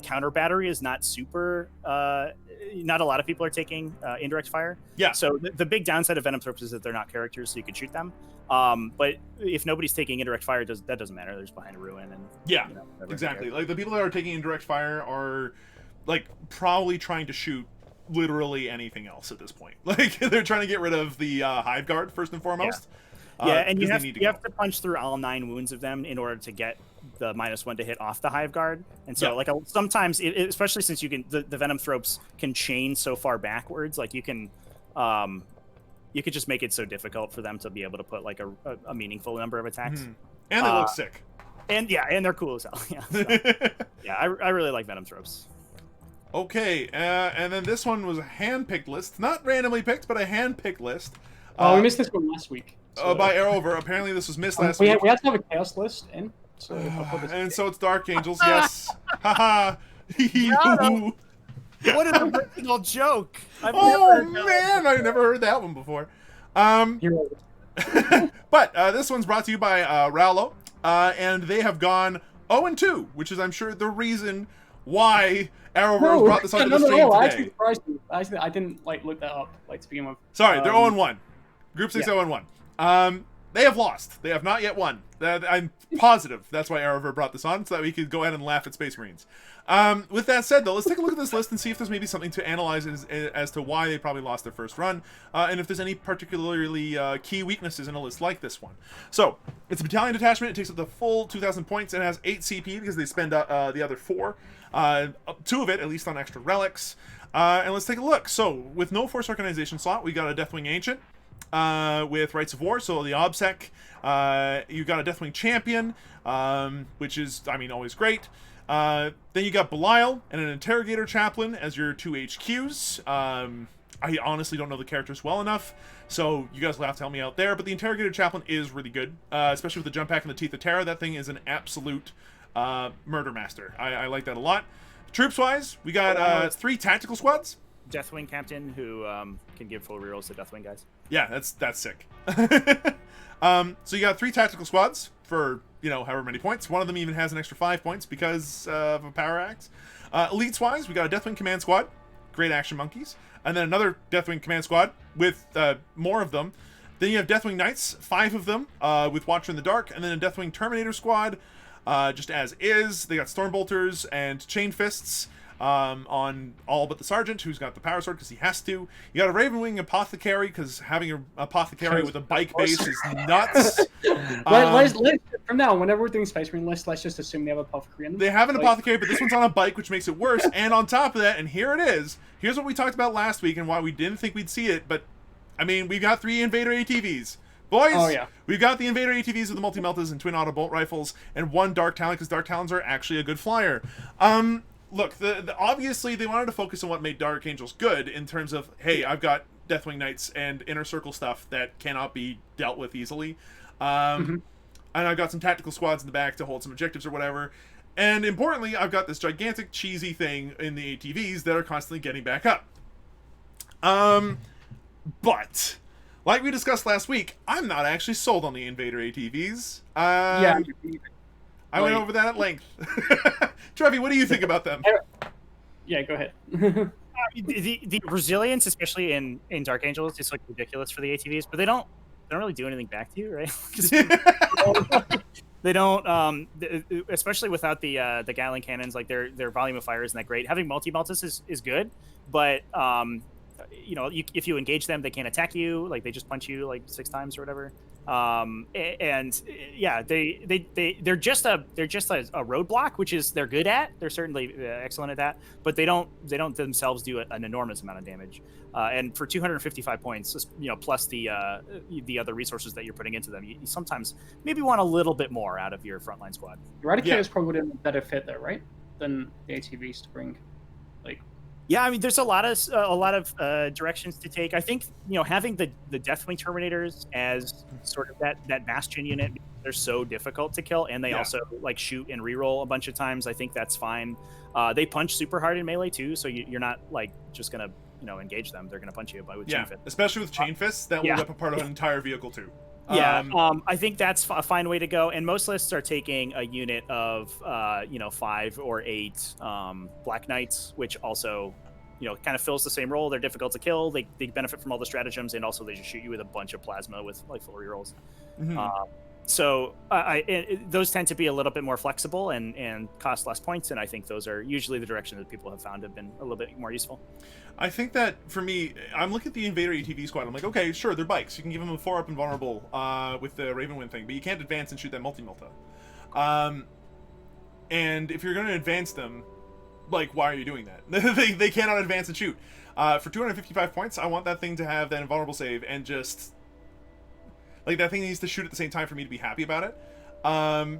counter battery is not super not a lot of people are taking indirect fire. Yeah. So the big downside of Venom Throps is that they're not characters, so you can shoot them. But if nobody's taking indirect fire, that doesn't matter. They're just behind a ruin, and Yeah, whatever, exactly. Like the people that are taking indirect fire are like probably trying to shoot literally anything else at this point. Like they're trying to get rid of the Hive Guard first and foremost. Yeah, and you because have to punch through all 9 wounds of them in order to get the -1 to hit off the Hive Guard. And so, like, sometimes, especially since you can, the Venom Thropes can chain so far backwards, like you could just make it so difficult for them to be able to put like a meaningful number of attacks. Mm-hmm. And they look sick. And they're cool as hell. Yeah, so, I really like Venom Thropes. Okay, and then this one was a hand-picked list, not randomly picked, but a hand-picked list. Oh, we missed this one last week. So. By Arrowver. Apparently, this was missed last week. We had to have a chaos list in. So and so it's Dark Angels. Yes. Haha. What an original joke! Oh man, I never heard that one before. But this one's brought to you by Raulo, and they have gone 0-2, which is, I'm sure, the reason why Arrowverse brought this onto the stream today. Actually, surprised me. I didn't look that up to begin with. Sorry, they're 0-1. Group 6 0-1. They have lost. They have not yet won. I'm positive that's why Arrowver brought this on, so that we could go ahead and laugh at Space Marines. With that said, though, let's take a look at this list and see if there's maybe something to analyze as to why they probably lost their first run, and if there's any particularly key weaknesses in a list like this one. So, it's a battalion detachment. It takes up the full 2,000 points and has 8 CP because they spend the other 4. 2 of it, at least, on extra relics. And let's take a look. So, with no Force Organization slot, we got a Deathwing Ancient. With Rites of War, so the OBSEC. You got a Deathwing Champion, which is, I mean, always great. Then you got Belial and an Interrogator Chaplain as your 2 HQs. I honestly don't know the characters well enough, so you guys will have to help me out there. But the Interrogator Chaplain is really good, especially with the jump pack and the Teeth of Terror. That thing is an absolute murder master. I like that a lot. Troops-wise, we got 3 tactical squads. Deathwing Captain who can give full rerolls to Deathwing guys. Yeah, that's sick. So you got 3 tactical squads for, however many points. One of them even has an extra 5 points because of a power axe. Elites-wise, we got a Deathwing Command Squad, Great Action Monkeys, and then another Deathwing Command Squad with more of them. Then you have Deathwing Knights, 5 of them, with Watcher in the Dark, and then a Deathwing Terminator Squad, just as is. They got Stormbolters and Chain Fists. On all but the Sergeant, who's got the power sword because he has to. You got a Ravenwing Apothecary because having an Apothecary with a bike base is nuts. Let's from now on, whenever we're doing Space Marine lists, let's just assume they have Apothecary in them. They have an Apothecary, but this one's on a bike, which makes it worse. And on top of that, and here it is, here's what we talked about last week and why we didn't think we'd see it, but, I mean, we've got 3 Invader ATVs. Boys, we've got the Invader ATVs with the multi-meltas and twin auto bolt rifles, and 1 Dark Talon, because Dark Talons are actually a good flyer. Look, obviously they wanted to focus on what made Dark Angels good in terms of, hey, I've got Deathwing Knights and Inner Circle stuff that cannot be dealt with easily. And I've got some tactical squads in the back to hold some objectives or whatever. And importantly, I've got this gigantic cheesy thing in the ATVs that are constantly getting back up. But, like we discussed last week, I'm not actually sold on the Invader ATVs. I went over that at length. Trevi, what do you think about them? Yeah, go ahead. the resilience, especially in Dark Angels, is like ridiculous for the ATVs, but they don't really do anything back to you, right? They don't, especially without the Gatling cannons. Like their volume of fire isn't that great. Having multi-meltas is good, but if you engage them, they can't attack you. Like they just punch you like 6 times or whatever. And yeah, they're just a roadblock, which is they're good at. They're certainly excellent at that, but they don't themselves do an enormous amount of damage. And for 255 points, plus the other resources that you're putting into them, you sometimes maybe want a little bit more out of your frontline squad. Eradicator's probably would have been a better fit there, right? Than the ATVs to bring, like. Yeah, I mean, there's a lot of directions to take. I think having the Deathwing Terminators as sort of that bastion unit, they're so difficult to kill, and they also like shoot and reroll a bunch of times. I think that's fine. They punch super hard in melee too, so you're not like just gonna engage them. They're gonna punch you with chain fists. Especially with chain fists, that will rip apart an entire vehicle too. Yeah, I think that's a fine way to go. And most lists are taking a unit of 5 or 8 Black Knights, which also kind of fills the same role. They're difficult to kill. They benefit from all the stratagems, and also they just shoot you with a bunch of plasma with like full rerolls. So those tend to be a little bit more flexible and cost less points, and I think those are usually the direction that people have found have been a little bit more useful. I think that for me, I'm looking at the Invader ATV squad. I'm like, okay, sure, they're bikes. You can give them a 4-up invulnerable with the Ravenwing thing, but you can't advance and shoot that multi-multa. And if you're going to advance them, like, why are you doing that? they cannot advance and shoot. For 255 points, I want that thing to have that invulnerable save and just... Like, that thing needs to shoot at the same time for me to be happy about it. And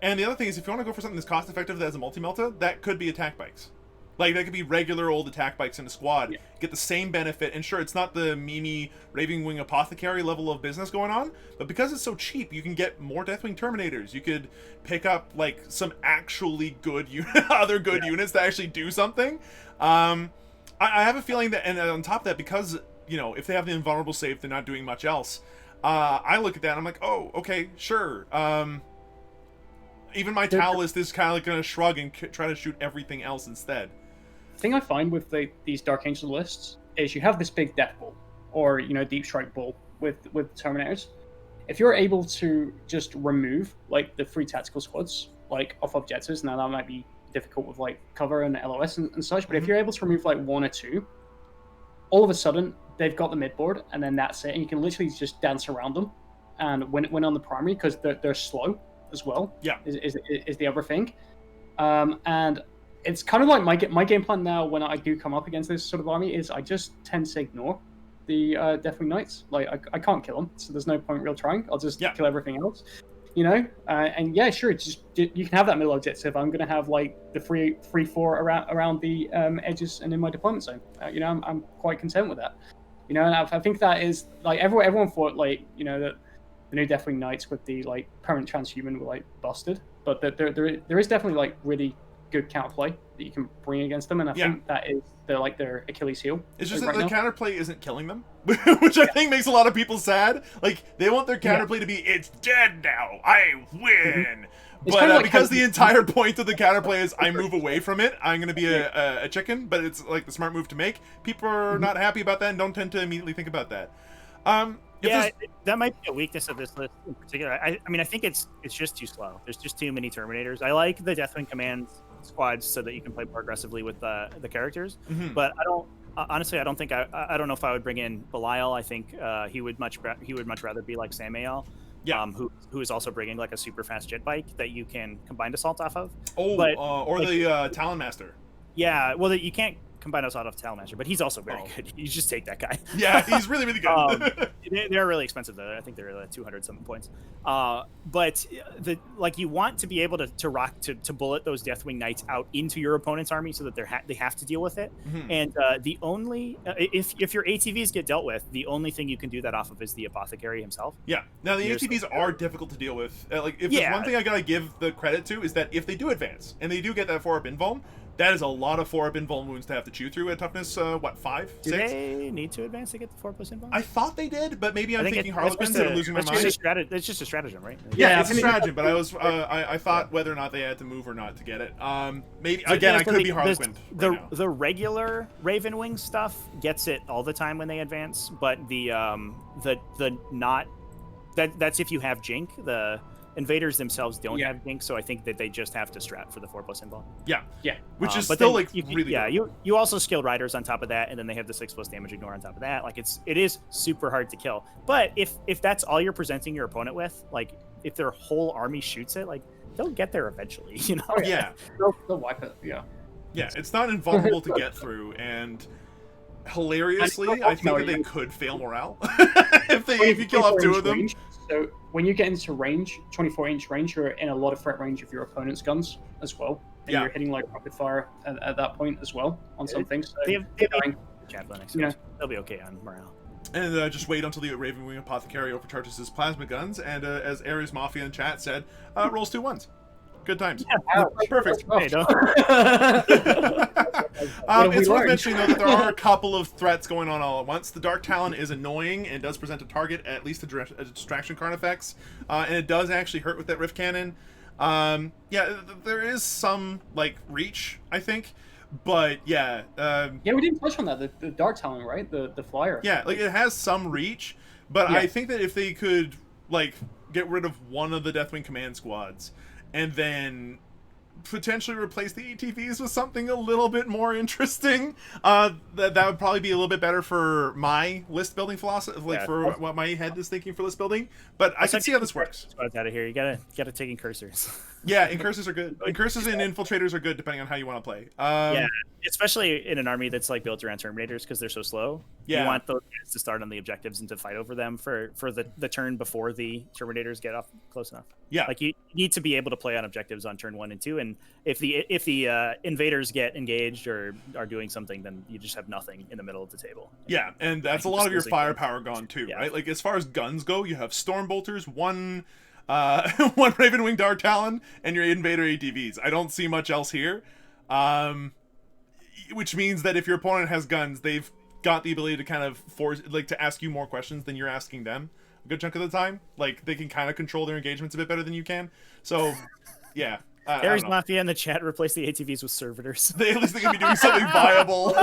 the other thing is, if you want to go for something that's cost-effective that has a multi-melta, that could be attack bikes. Like, that could be regular old attack bikes in a squad. Yeah. Get the same benefit, and sure, it's not the Mimi Ravenwing Apothecary level of business going on, but because it's so cheap, you can get more Deathwing Terminators. You could pick up, like, some actually good other good units that actually do something. I have a feeling that, and on top of that, because... if they have the invulnerable save, they're not doing much else. I look at that and I'm like, oh, okay, sure. Even my Talist is kind of like going to shrug and try to shoot everything else instead. The thing I find with these Dark Angel lists is you have this big death ball, or deep strike ball with Terminators. If you're able to just remove like the 3 tactical squads like off objectives, now that might be difficult with like cover and LOS and such, but if you're able to remove like 1 or 2, all of a sudden they've got the midboard, and then that's it. And you can literally just dance around them and win on the primary because they're slow as well. Yeah, is the other thing. And it's kind of like my game plan now when I do come up against this sort of army is I just tend to ignore the Deathwing Knights. Like I can't kill them, so there's no point real trying. I'll just kill everything else. And yeah, sure, you can have that middle objective. I'm going to have like the 3-4 around the edges and in my deployment zone. I'm quite content with that. And I think that is like everyone thought like that the new Deathwing Knights with the like permanent transhuman were like busted, but there is definitely like really good counterplay that you can bring against them, and I think that is their Achilles heel. It's just that the counterplay isn't killing them, which I think makes a lot of people sad. Like they want their counterplay to be, it's dead now, I win. But because the entire point of the counterplay is I move away from it, I'm going to be a chicken, but it's like the smart move to make. People are not happy about that and don't tend to immediately think about that. That might be a weakness of this list in particular. I mean, I think it's just too slow. There's just too many Terminators. I like the Deathwing Commands squads so that you can play more aggressively with the characters, but I don't. Honestly, I don't think I don't know if I would bring in Belial. I think he would much rather be like Samael. Who is also bringing like a super fast jet bike that you can combine assault off of. The Talon Master. Yeah, well, you can't combine assault off Talon Master, but he's also very good. You just take that guy. Yeah, he's really, really good. They're really expensive though. I think they're like 200 something points. But you want to be able to bullet those Deathwing Knights out into your opponent's army so that they have to deal with it. And the only if your ATVs get dealt with, the only thing you can do that off of is the Apothecary himself. Yeah. Now the ATVs are difficult to deal with. There's one thing I gotta give the credit to is that if they do advance and they do get that 4-up invuln, that is a lot of 4-up invuln wounds to have to chew through at toughness, 5, 6? Do they need to advance to get the 4+ invuln? I thought they did, but maybe I'm thinking Harlequins and losing my mind. It's just a stratagem, right? Yeah, it's a stratagem, but I thought whether or not they had to move or not to get it. Maybe, again, I could be Harlequin. The regular Ravenwing stuff gets it all the time when they advance, but that's if you have Jink. The invaders themselves don't have Jink, so I think that they just have to strat for the 4+ invuln. Yeah, which is still like really good. You also skilled riders on top of that, and then they have the 6+ damage ignore on top of that. Like it is super hard to kill. But if that's all you're presenting your opponent with, like if their whole army shoots it, like they'll get there eventually. Yeah, they'll wipe it. Yeah, it's not invulnerable to get through, and hilariously, I think that they could fail morale if you kill off 2 of them. Range. So when you get into range, 24-inch range, you're in a lot of threat range of your opponent's guns as well. And you're hitting like rapid fire at that point as well on some things. So they have Javelin, they'll be okay on morale. And just wait until the Ravenwing Apothecary overcharges his plasma guns, and as Ares Mafia in chat said, rolls 2 1s. Good times. Yeah, perfect. Hey, It's worth mentioning, though, that there are a couple of threats going on all at once. The Dark Talon is annoying and does present a target, at least a distraction card effects, and it does actually hurt with that Rift Cannon. There is some, like, reach, I think, But yeah, Yeah, we didn't touch on that. The Dark Talon, right? The flyer. yeah, like it has some reach, but Yeah. I think that if they could like get rid of one of the Deathwing command squads and then potentially replace the ATVs with something a little bit more interesting, that would probably be a little bit better for my list building philosophy, like Yeah. for what my head is thinking for list building. But I can see how this works. Squads out of here. You gotta take in cursors. Yeah, and curses are good. And curses and infiltrators are good depending on how you want to play. Yeah, especially in an army that's like built around Terminators because they're so slow. Yeah. You want those guys to start on the objectives and to fight over them for the turn before the Terminators get off close enough. Yeah. Like you need to be able to play on objectives on turn 1 and 2, and if the invaders get engaged or are doing something, then you just have nothing in the middle of the table. Yeah, and that's a lot of your firepower gone too, Yeah. right? Like as far as guns go, you have Stormbolters, one one Ravenwing Dark Talon, and your Invader ATVs. I don't see much else here, which means that if your opponent has guns, they've got the ability to kind of force, like, to ask you more questions than you're asking them a good chunk of the time. Like they can kind of control their engagements a bit better than you can. So, yeah. Ares Mafia in the chat replace the ATVs with servitors. At least they can be doing something viable.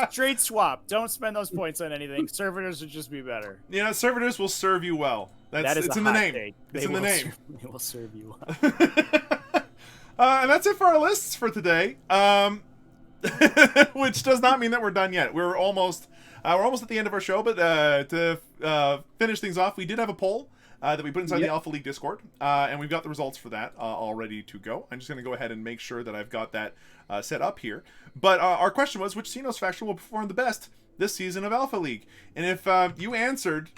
Straight swap. Don't spend those points on anything. Servitors would just be better. You know, servitors will serve you well. It's in the name. It's in the name. They will serve you well. And that's it for our lists for today. Which does not mean that we're done yet. We're almost at the end of our show, but to finish things off, we did have a poll that we put inside the Alpha League Discord, and we've got the results for that all ready to go. I'm just going to go ahead and make sure that I've got that set up here. But our question was, which Xenos faction will perform the best this season of Alpha League? And if you answered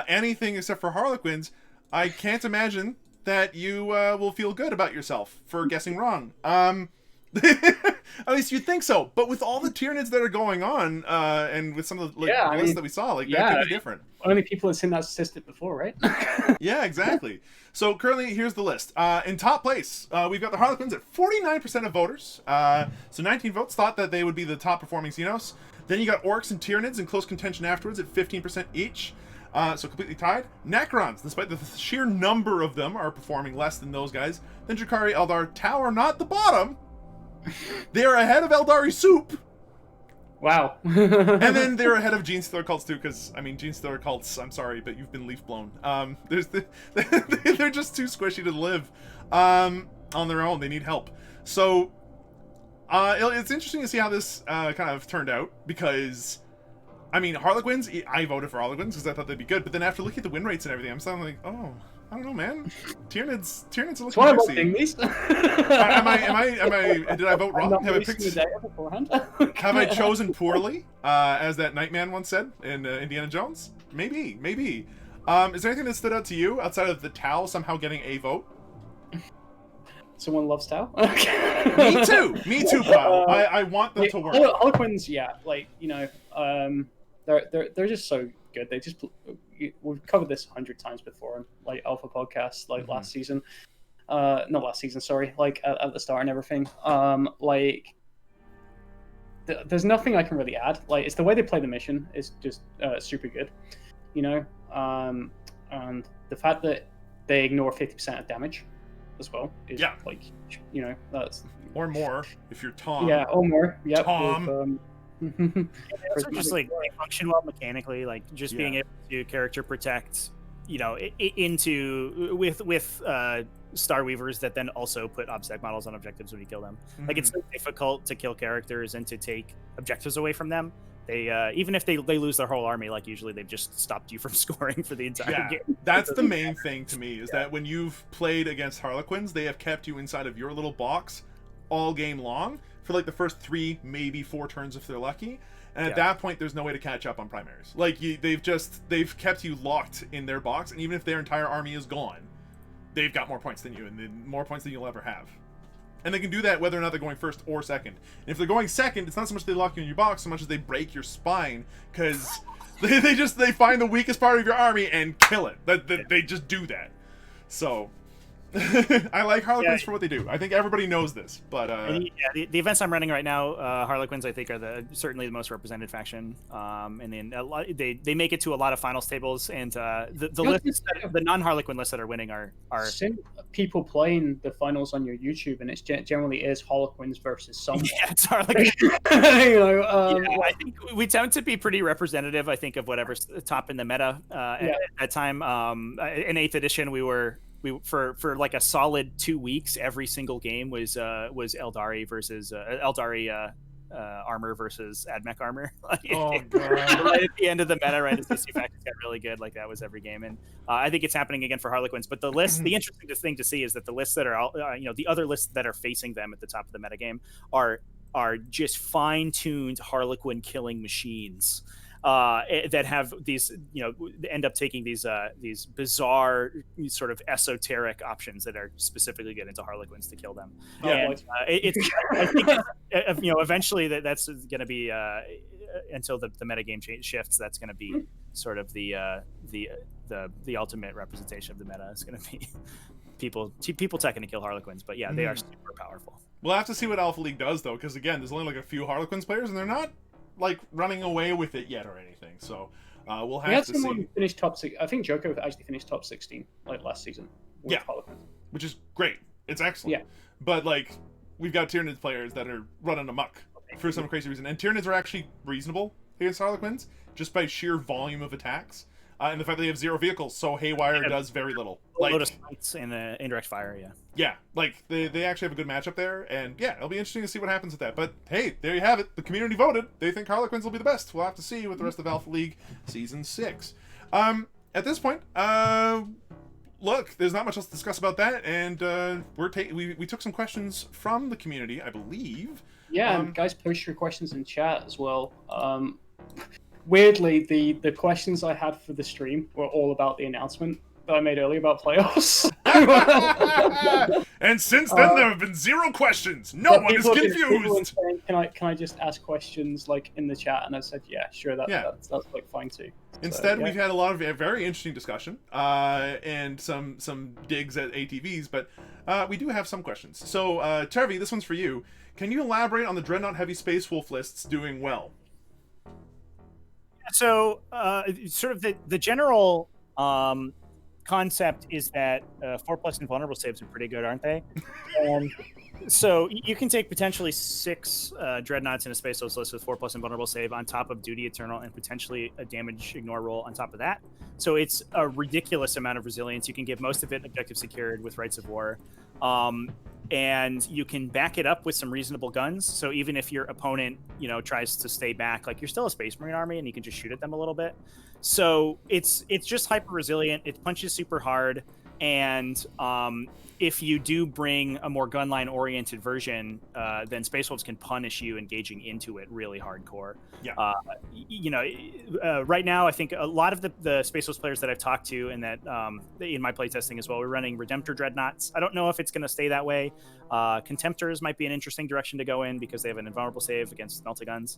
anything except for Harlequins, I can't imagine that you will feel good about yourself for guessing wrong. At least you'd think so. But with all the Tyranids that are going on, and with some of the lists that we saw, that could be different. Only people have seen that statistic before, right? Yeah, exactly. So currently, here's the list. In top place, we've got the Harlequins at 49% of voters. So 19 votes thought that they would be the top performing Xenos. Then you got Orcs and Tyranids in close contention afterwards at 15% each. So completely tied. Necrons, despite the sheer number of them, are performing less than those guys. Then Drukhari, Eldar, Tau are not the bottom. They are ahead of Eldari Soup. Wow. And then they're ahead of Gene Stealer cults too, because Gene Stealer cults, I'm sorry, but you've been leaf blown. They're just too squishy to live on their own. They need help. So it's interesting to see how this kind of turned out, because Harlequins, I voted for Harlequins because I thought they'd be good, but then after looking at the win rates and everything, I'm suddenly like, oh, I don't know, man. Tyranids are looking That's why I'm juicy. voting these. Did I vote wrong? Have I chosen poorly, as that Nightman once said in Indiana Jones? Maybe. Is there anything that stood out to you outside of the Tau somehow getting a vote? Someone loves Tau? Me too, pal. I want them to work. Harlequins, they're just so good. They just, we've covered this 100 times before in like Alpha podcasts, like last season. Not last season, sorry. Like at the start and everything. There's nothing I can really add. Like, it's the way they play the mission is just super good, and the fact that they ignore 50% of damage as well is that's or more if you're Tom. Yeah, or more. Yeah, Tom. Those are just like they function well mechanically, like just being able to character protect, into with Star Weavers that then also put obstacle models on objectives when you kill them. Like, it's so difficult to kill characters and to take objectives away from them. They even if they lose their whole army, like usually they've just stopped you from scoring for the entire game. That's the main thing to me, is that when you've played against Harlequins, they have kept you inside of your little box all game long for like the first 3, maybe 4 turns if they're lucky. And at that point, there's no way to catch up on primaries. Like, they've kept you locked in their box, and even if their entire army is gone, they've got more points than you, and more points than you'll ever have. And they can do that whether or not they're going first or second. And if they're going second, it's not so much they lock you in your box, so much as they break your spine, because they find the weakest part of your army and kill it. They just do that. So, I like Harlequins Yeah. for what they do. I think everybody knows this, but The events I'm running right now, Harlequins, I think, are certainly the most represented faction. And then they make it to a lot of finals tables, and the lists, the non-Harlequin lists that are winning are Seen people playing the finals on your YouTube, and it's generally is Harlequins versus someone. yeah, it's Harlequin. I think we tend to be pretty representative. I think of whatever's top in the meta at that time. In 8th edition, we for like a solid 2 weeks, every single game was Eldari versus Eldari armor versus Admech armor. oh god. Right at the end of the meta, right as DC factions got really good, like that was every game. And I think it's happening again for Harlequins. But the list, the interesting thing to see is that the lists that are the other lists that are facing them at the top of the meta game are just fine-tuned Harlequin killing machines. That have these, end up taking these bizarre sort of esoteric options that are specifically good into Harlequins to kill them. Yeah. And I think eventually that's going to be until the meta game shifts. That's going to be sort of the ultimate representation of the meta. Is going to be people teching to kill Harlequins, but yeah, they are super powerful. We'll have to see what Alpha League does though, because again, there's only like a few Harlequins players, and they're not like running away with it yet or anything. So we'll have to see. Finish top 6. I think Joko actually finished top 16 like last season. With Harlequins. Which is great. It's excellent. Yeah. But like, we've got Tyranids players that are running amok for some crazy reason, and Tyranids are actually reasonable against Harlequins just by sheer volume of attacks. And the fact that they have 0 vehicles, so Haywire does very little. Like Lotus Knights and indirect fire, yeah, like they actually have a good matchup there, and yeah, it'll be interesting to see what happens with that. But hey, there you have it. The community voted. They think Harlequins will be the best. We'll have to see with the rest of Alpha League Season 6. At this point, look, there's not much else to discuss about that, and we took some questions from the community, I believe. Yeah, and guys, post your questions in chat as well. Weirdly, the questions I had for the stream were all about the announcement that I made earlier about playoffs. And since then, there have been 0 questions. No one is confused. Saying, can I just ask questions like in the chat? And I said, yeah, sure, that's like fine too. Instead, we've had a lot of very interesting discussion and some digs at ATVs, but we do have some questions. So, Tervi, this one's for you. Can you elaborate on the Dreadnought Heavy Space Wolf lists doing well? So, sort of the general concept is that 4+ invulnerable saves are pretty good, aren't they? And so you can take potentially 6 Dreadnoughts in a Space Wolf list with 4+ invulnerable save on top of Duty Eternal and potentially a damage ignore roll on top of that. So it's a ridiculous amount of resilience. You can give most of it objective secured with Rights of War. And you can back it up with some reasonable guns. So even if your opponent, tries to stay back, like you're still a Space Marine army and you can just shoot at them a little bit. So it's just hyper resilient. It punches super hard. And if you do bring a more gunline oriented version, then Space Wolves can punish you engaging into it really hardcore. Yeah. Right now, I think a lot of the Space Wolves players that I've talked to and that in my playtesting as well, we're running Redemptor Dreadnoughts. I don't know if it's going to stay that way. Contemptors might be an interesting direction to go in because they have an invulnerable save against Meltaguns.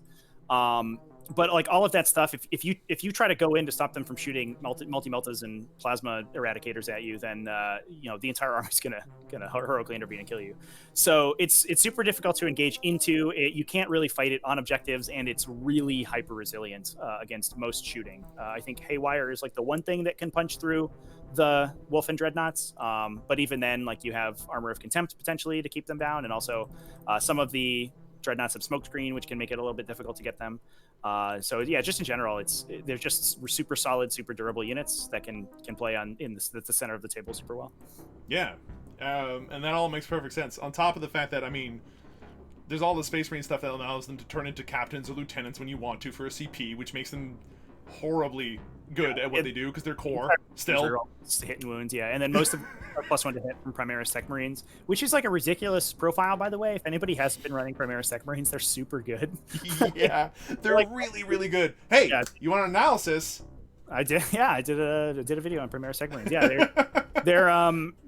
But like all of that stuff, if you try to go in to stop them from shooting multi-meltas and plasma eradicators at you, then the entire army's gonna heroically intervene and kill you. So it's super difficult to engage into it. You can't really fight it on objectives, and it's really hyper resilient against most shooting. I think Haywire is like the one thing that can punch through the Wolf and Dreadnoughts, but even then, like you have Armor of Contempt potentially to keep them down, and also some of the Dreadnoughts have Smokescreen, which can make it a little bit difficult to get them. So yeah, just in general, they're just super solid, super durable units that can play in the center of the table super well. Yeah, and that all makes perfect sense. On top of the fact that, there's all the Space Marine stuff that allows them to turn into captains or lieutenants when you want to for a CP, which makes them horribly good at what they do because they're core still. Hitting wounds, yeah. And then most of are +1 to hit from Primaris Tech Marines, which is like a ridiculous profile, by the way. If anybody has been running Primaris Tech Marines, they're super good. Yeah, they're like, really, really good. Hey, you want an analysis? I did. Yeah, I did a video on Primaris Tech Marines. Yeah, They're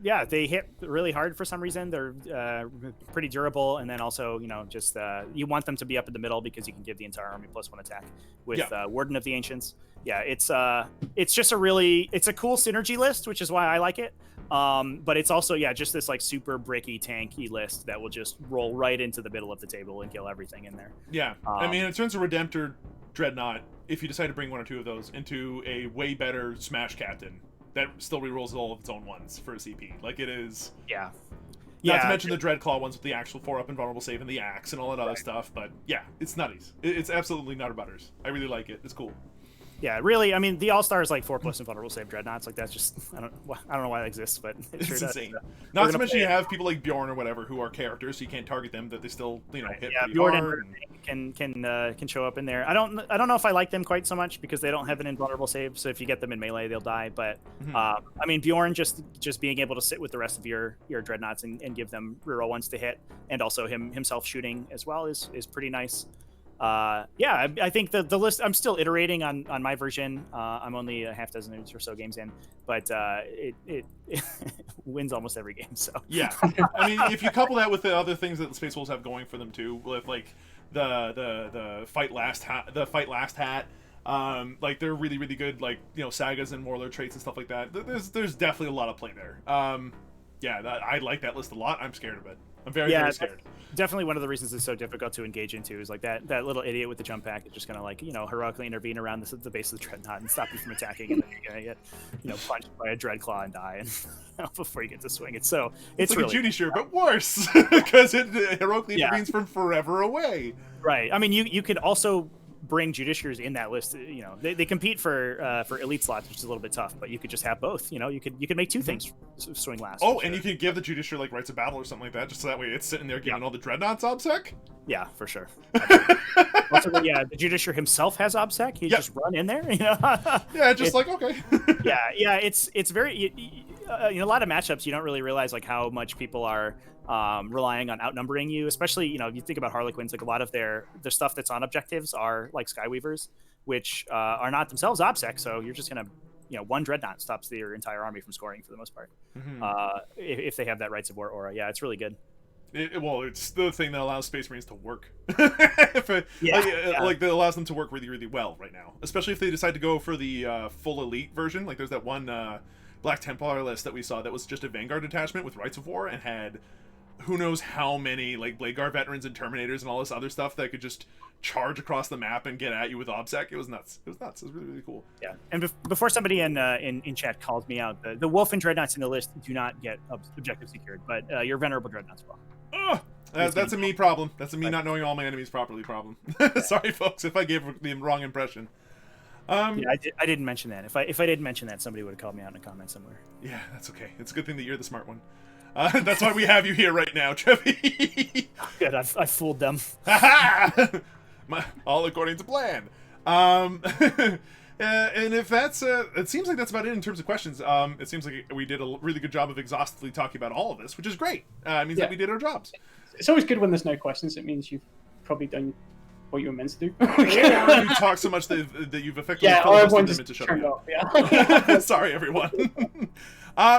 yeah, they hit really hard for some reason. They're pretty durable, and then also just you want them to be up in the middle because you can give the entire army +1 attack with Warden of the Ancients. Yeah, it's just it's a cool synergy list, which is why I like it. But it's also just this like super bricky tanky list that will just roll right into the middle of the table and kill everything in there. Yeah, I mean, in terms of Redemptor Dreadnought, if you decide to bring one or two of those into a way better Smash Captain that still rerolls all of its own ones for a CP, like it is. Yeah. Not to mention the Dreadclaw ones with the actual 4-up invulnerable save and the axe and all that other stuff, but yeah, it's nutties. It's absolutely nutter butters. I really like it. It's cool. Yeah, really. I mean, the All-Star is like 4+ invulnerable save dreadnoughts. Like that's just I don't know why that exists, but it's sure insane. Does. Not to mention you have people like Bjorn or whatever who are characters, so you can't target them, that they still hit pretty Bjorn hard. can show up in there. I don't know if I like them quite so much because they don't have an invulnerable save. So if you get them in melee, they'll die. But I mean, Bjorn just being able to sit with the rest of your dreadnoughts and give them reroll ones to hit, and also himself shooting as well is pretty nice. I think the list, I'm still iterating on my version. I'm only a half dozen or so games in, but it wins almost every game. So yeah, I mean, if you couple that with the other things that the Space Wolves have going for them too, with like the fight last hat, like they're really good, like sagas and warlord traits and stuff like that. There's definitely a lot of play there. I like that list a lot. I'm scared of it. I'm very scared. Definitely one of the reasons it's so difficult to engage into is like that little idiot with the jump pack is just gonna like heroically intervene around the base of the dreadnought and stop you from attacking, and then you're gonna get punched by a dreadclaw and die and before you get to swing it. So it's like really a Judy shirt, but worse because it heroically intervenes from forever away. Right. I mean, you could also bring Judiciaries in that list. They compete for elite slots, which is a little bit tough, but you could just have both. You could make two things swing last. Oh, and you could give the Judiciary like Rights of Battle or something like that, just so that way it's sitting there giving all the dreadnoughts obsec. Yeah, for sure. Also, the Judiciary himself has obsec. He just run in there. Yeah, just okay. yeah. It's very a lot of matchups you don't really realize like how much people are relying on outnumbering you, especially if you think about Harlequins. Like a lot of their stuff that's on objectives are like Skyweavers, which are not themselves obsec, so you're just gonna one dreadnought stops your entire army from scoring for the most part. If they have that Rights of War aura. Yeah, it's really good. It's the thing that allows Space Marines to work. That allows them to work really well right now, especially if they decide to go for the full elite version. Like there's that one Black Templar list that we saw that was just a Vanguard detachment with Rights of War and had who knows how many like Blade Guard veterans and Terminators and all this other stuff that could just charge across the map and get at you with obsec. It was nuts. It was really cool. Yeah. And before somebody in chat calls me out, the Wolf and Dreadnoughts in the list do not get objective secured, but your Venerable Dreadnoughts will. That's a me problem. That's a me not knowing all my enemies properly problem. Sorry, folks, if I gave the wrong impression. I didn't mention that. If I didn't mention that, somebody would have called me out in a comment somewhere. Yeah, that's okay. It's a good thing that you're the smart one. That's why we have you here right now, Trevi. Good, I fooled them. All according to plan. And if that's, it seems like that's about it in terms of questions. It seems like we did a really good job of exhaustively talking about all of this, which is great. It means that we did our jobs. It's always good when there's no questions. It means you've probably done what you were meant to do. Or you talk so much that you've effectively filibustered them into shutting up. Yeah. Sorry, everyone.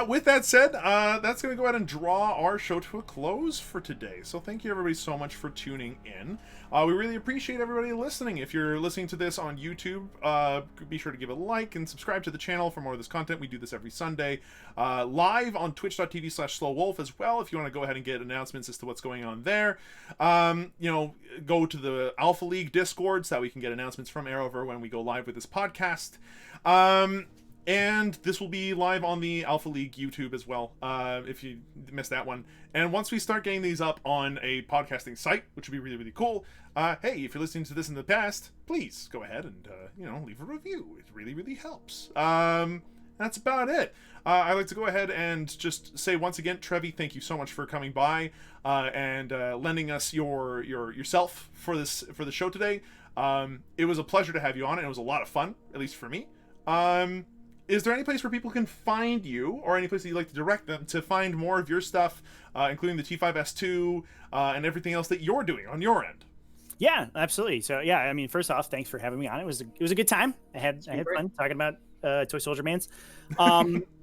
With that said, that's going to go ahead and draw our show to a close for today. So thank you everybody so much for tuning in. We really appreciate everybody listening. If you're listening to this on YouTube, be sure to give it a like and subscribe to the channel for more of this content. We do this every Sunday live on twitch.tv/slowwolf as well. If you want to go ahead and get announcements as to what's going on there, go to the Alpha League Discord so that we can get announcements from Arrowver when we go live with this podcast. And this will be live on the Alpha League YouTube as well, if you missed that one. And once we start getting these up on a podcasting site, which would be really cool, hey, if you're listening to this in the past, please go ahead and, leave a review. It really helps. That's about it. I'd like to go ahead and just say once again, Trevi, thank you so much for coming by and lending us yourself for the show today. It was a pleasure to have you on, and it was a lot of fun, at least for me. Is there any place where people can find you, or any place that you'd like to direct them to find more of your stuff, including the T5S2 and everything else that you're doing on your end? Yeah, absolutely. So yeah, I mean, first off, thanks for having me on. It was a good time. I had fun talking about Toy Soldier Mans.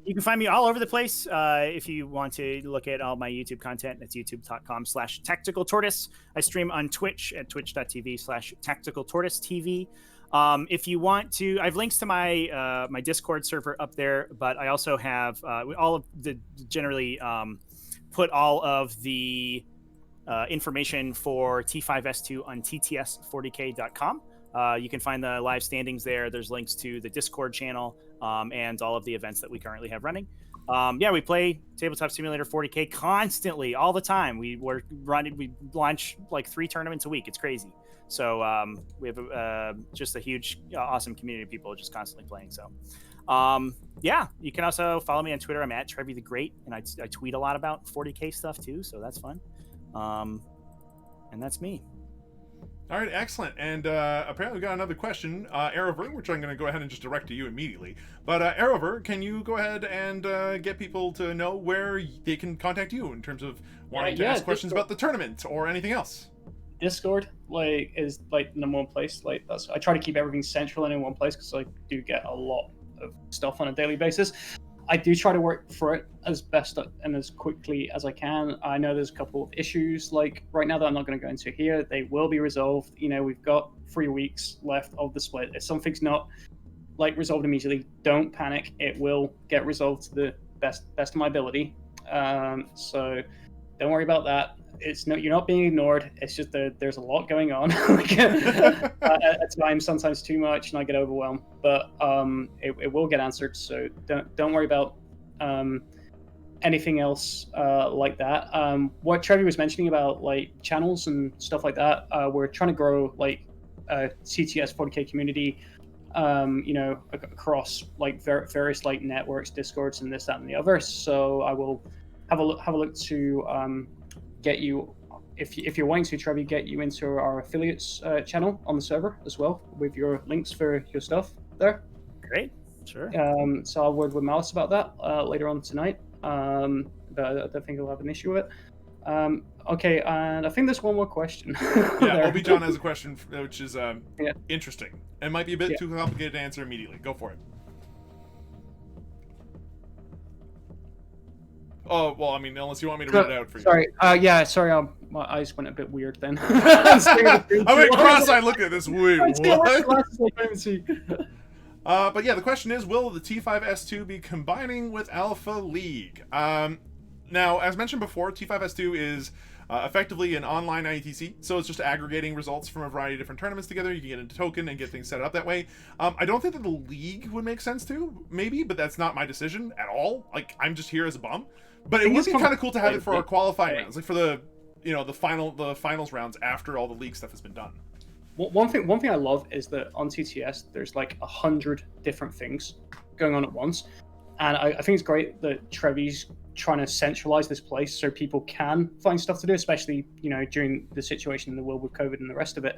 You can find me all over the place. If you want to look at all my YouTube content, that's youtube.com/tacticaltortoise. I stream on Twitch at twitch.tv/tacticaltortoisetv. If you want to, I have links to my my Discord server up there, but I also have all of the generally put all of the information for T5S2 on TTS40k.com. You can find the live standings there. There's links to the Discord channel and all of the events that we currently have running. Yeah, we play Tabletop Simulator 40k constantly, all the time. We launch like 3 tournaments a week. It's crazy. So we have just a huge, awesome community of people just constantly playing. So yeah, you can also follow me on Twitter. I'm at Trevi the Great, and I tweet a lot about 40k stuff too. So that's fun. And that's me. All right, excellent. And apparently we got another question, Arover, which I'm going to go ahead and just direct to you immediately. But Arover, can you go ahead and get people to know where they can contact you in terms of wanting to ask questions about the tournament or anything else? Discord is the number one place. I try to keep everything central and in one place because I do get a lot of stuff on a daily basis. I do try to work for it as best and as quickly as I can. I know there's a couple of issues right now that I'm not going to go into here. They will be resolved. We've got 3 weeks left of the split. If something's not resolved immediately, don't panic. It will get resolved to the best of my ability. So don't worry about that. You're not being ignored. It's just that there's a lot going on at times, sometimes too much, and I get overwhelmed. But it will get answered. So don't worry about anything else like that. What Trevi was mentioning about channels and stuff like that, we're trying to grow CTS 40k community. Across various networks, Discords, and this, that, and the other. So I will have a look to get you, if you're wanting to, Trevi, get you into our affiliates channel on the server as well with your links for your stuff there. Great, sure. So I'll word with Malice about that later on tonight. But I don't think I'll have an issue with it. Okay, and I think there's one more question. Yeah, Obi John has a question which is interesting. It might be a bit too complicated to answer immediately. Go for it. Oh, well, I mean, unless you want me to read it out for you. Sorry. Sorry. My eyes went a bit weird then. I went cross-eyed looking at this. Wait, what? But yeah, the question is, will the T5S2 be combining with Alpha League? Now, as mentioned before, T5S2 is effectively an online IETC, so it's just aggregating results from a variety of different tournaments together. You can get into token and get things set up that way. I don't think that the league would make sense to, maybe, but that's not my decision at all. I'm just here as a bum. But it would be kind of cool to have it for our qualifying rounds, for the the finals rounds after all the league stuff has been done. One thing I love is that on TTS there's 100 different things going on at once, and I think it's great that Trevi's trying to centralize this place so people can find stuff to do, especially during the situation in the world with COVID and the rest of it.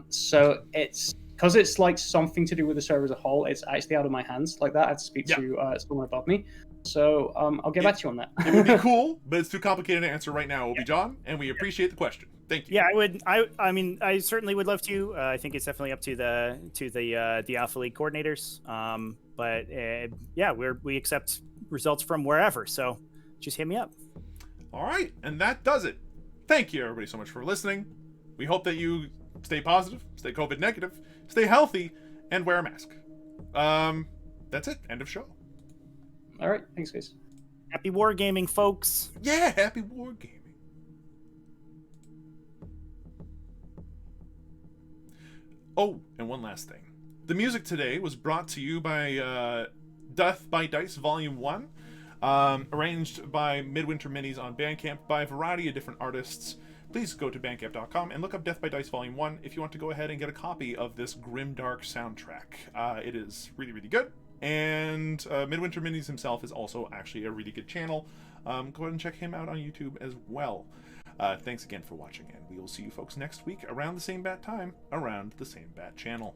So it's because it's something to do with the server as a whole. It's actually out of my hands like that. I have to speak to someone above me. So I'll get back to you on that. It would be cool, but it's too complicated to answer right now, Obi John, and we appreciate the question. Thank you. Yeah, I would. I mean, I certainly would love to. I think it's definitely up to the Alpha League coordinators. But yeah, we accept results from wherever. So just hit me up. All right, and that does it. Thank you, everybody, so much for listening. We hope that you stay positive, stay COVID negative, stay healthy, and wear a mask. That's it. End of show. All right. Thanks, guys. Happy wargaming, folks. Yeah, happy wargaming. Oh, and one last thing. The music today was brought to you by Death by Dice Volume 1, arranged by Midwinter Minis on Bandcamp by a variety of different artists. Please go to bandcamp.com and look up Death by Dice Volume 1 if you want to go ahead and get a copy of this grimdark soundtrack. It is really, really good. And Midwinter Minis himself is also actually a really good channel. Go ahead and check him out on YouTube as well. Thanks again for watching, and we will see you folks next week around the same bat time, around the same bat channel.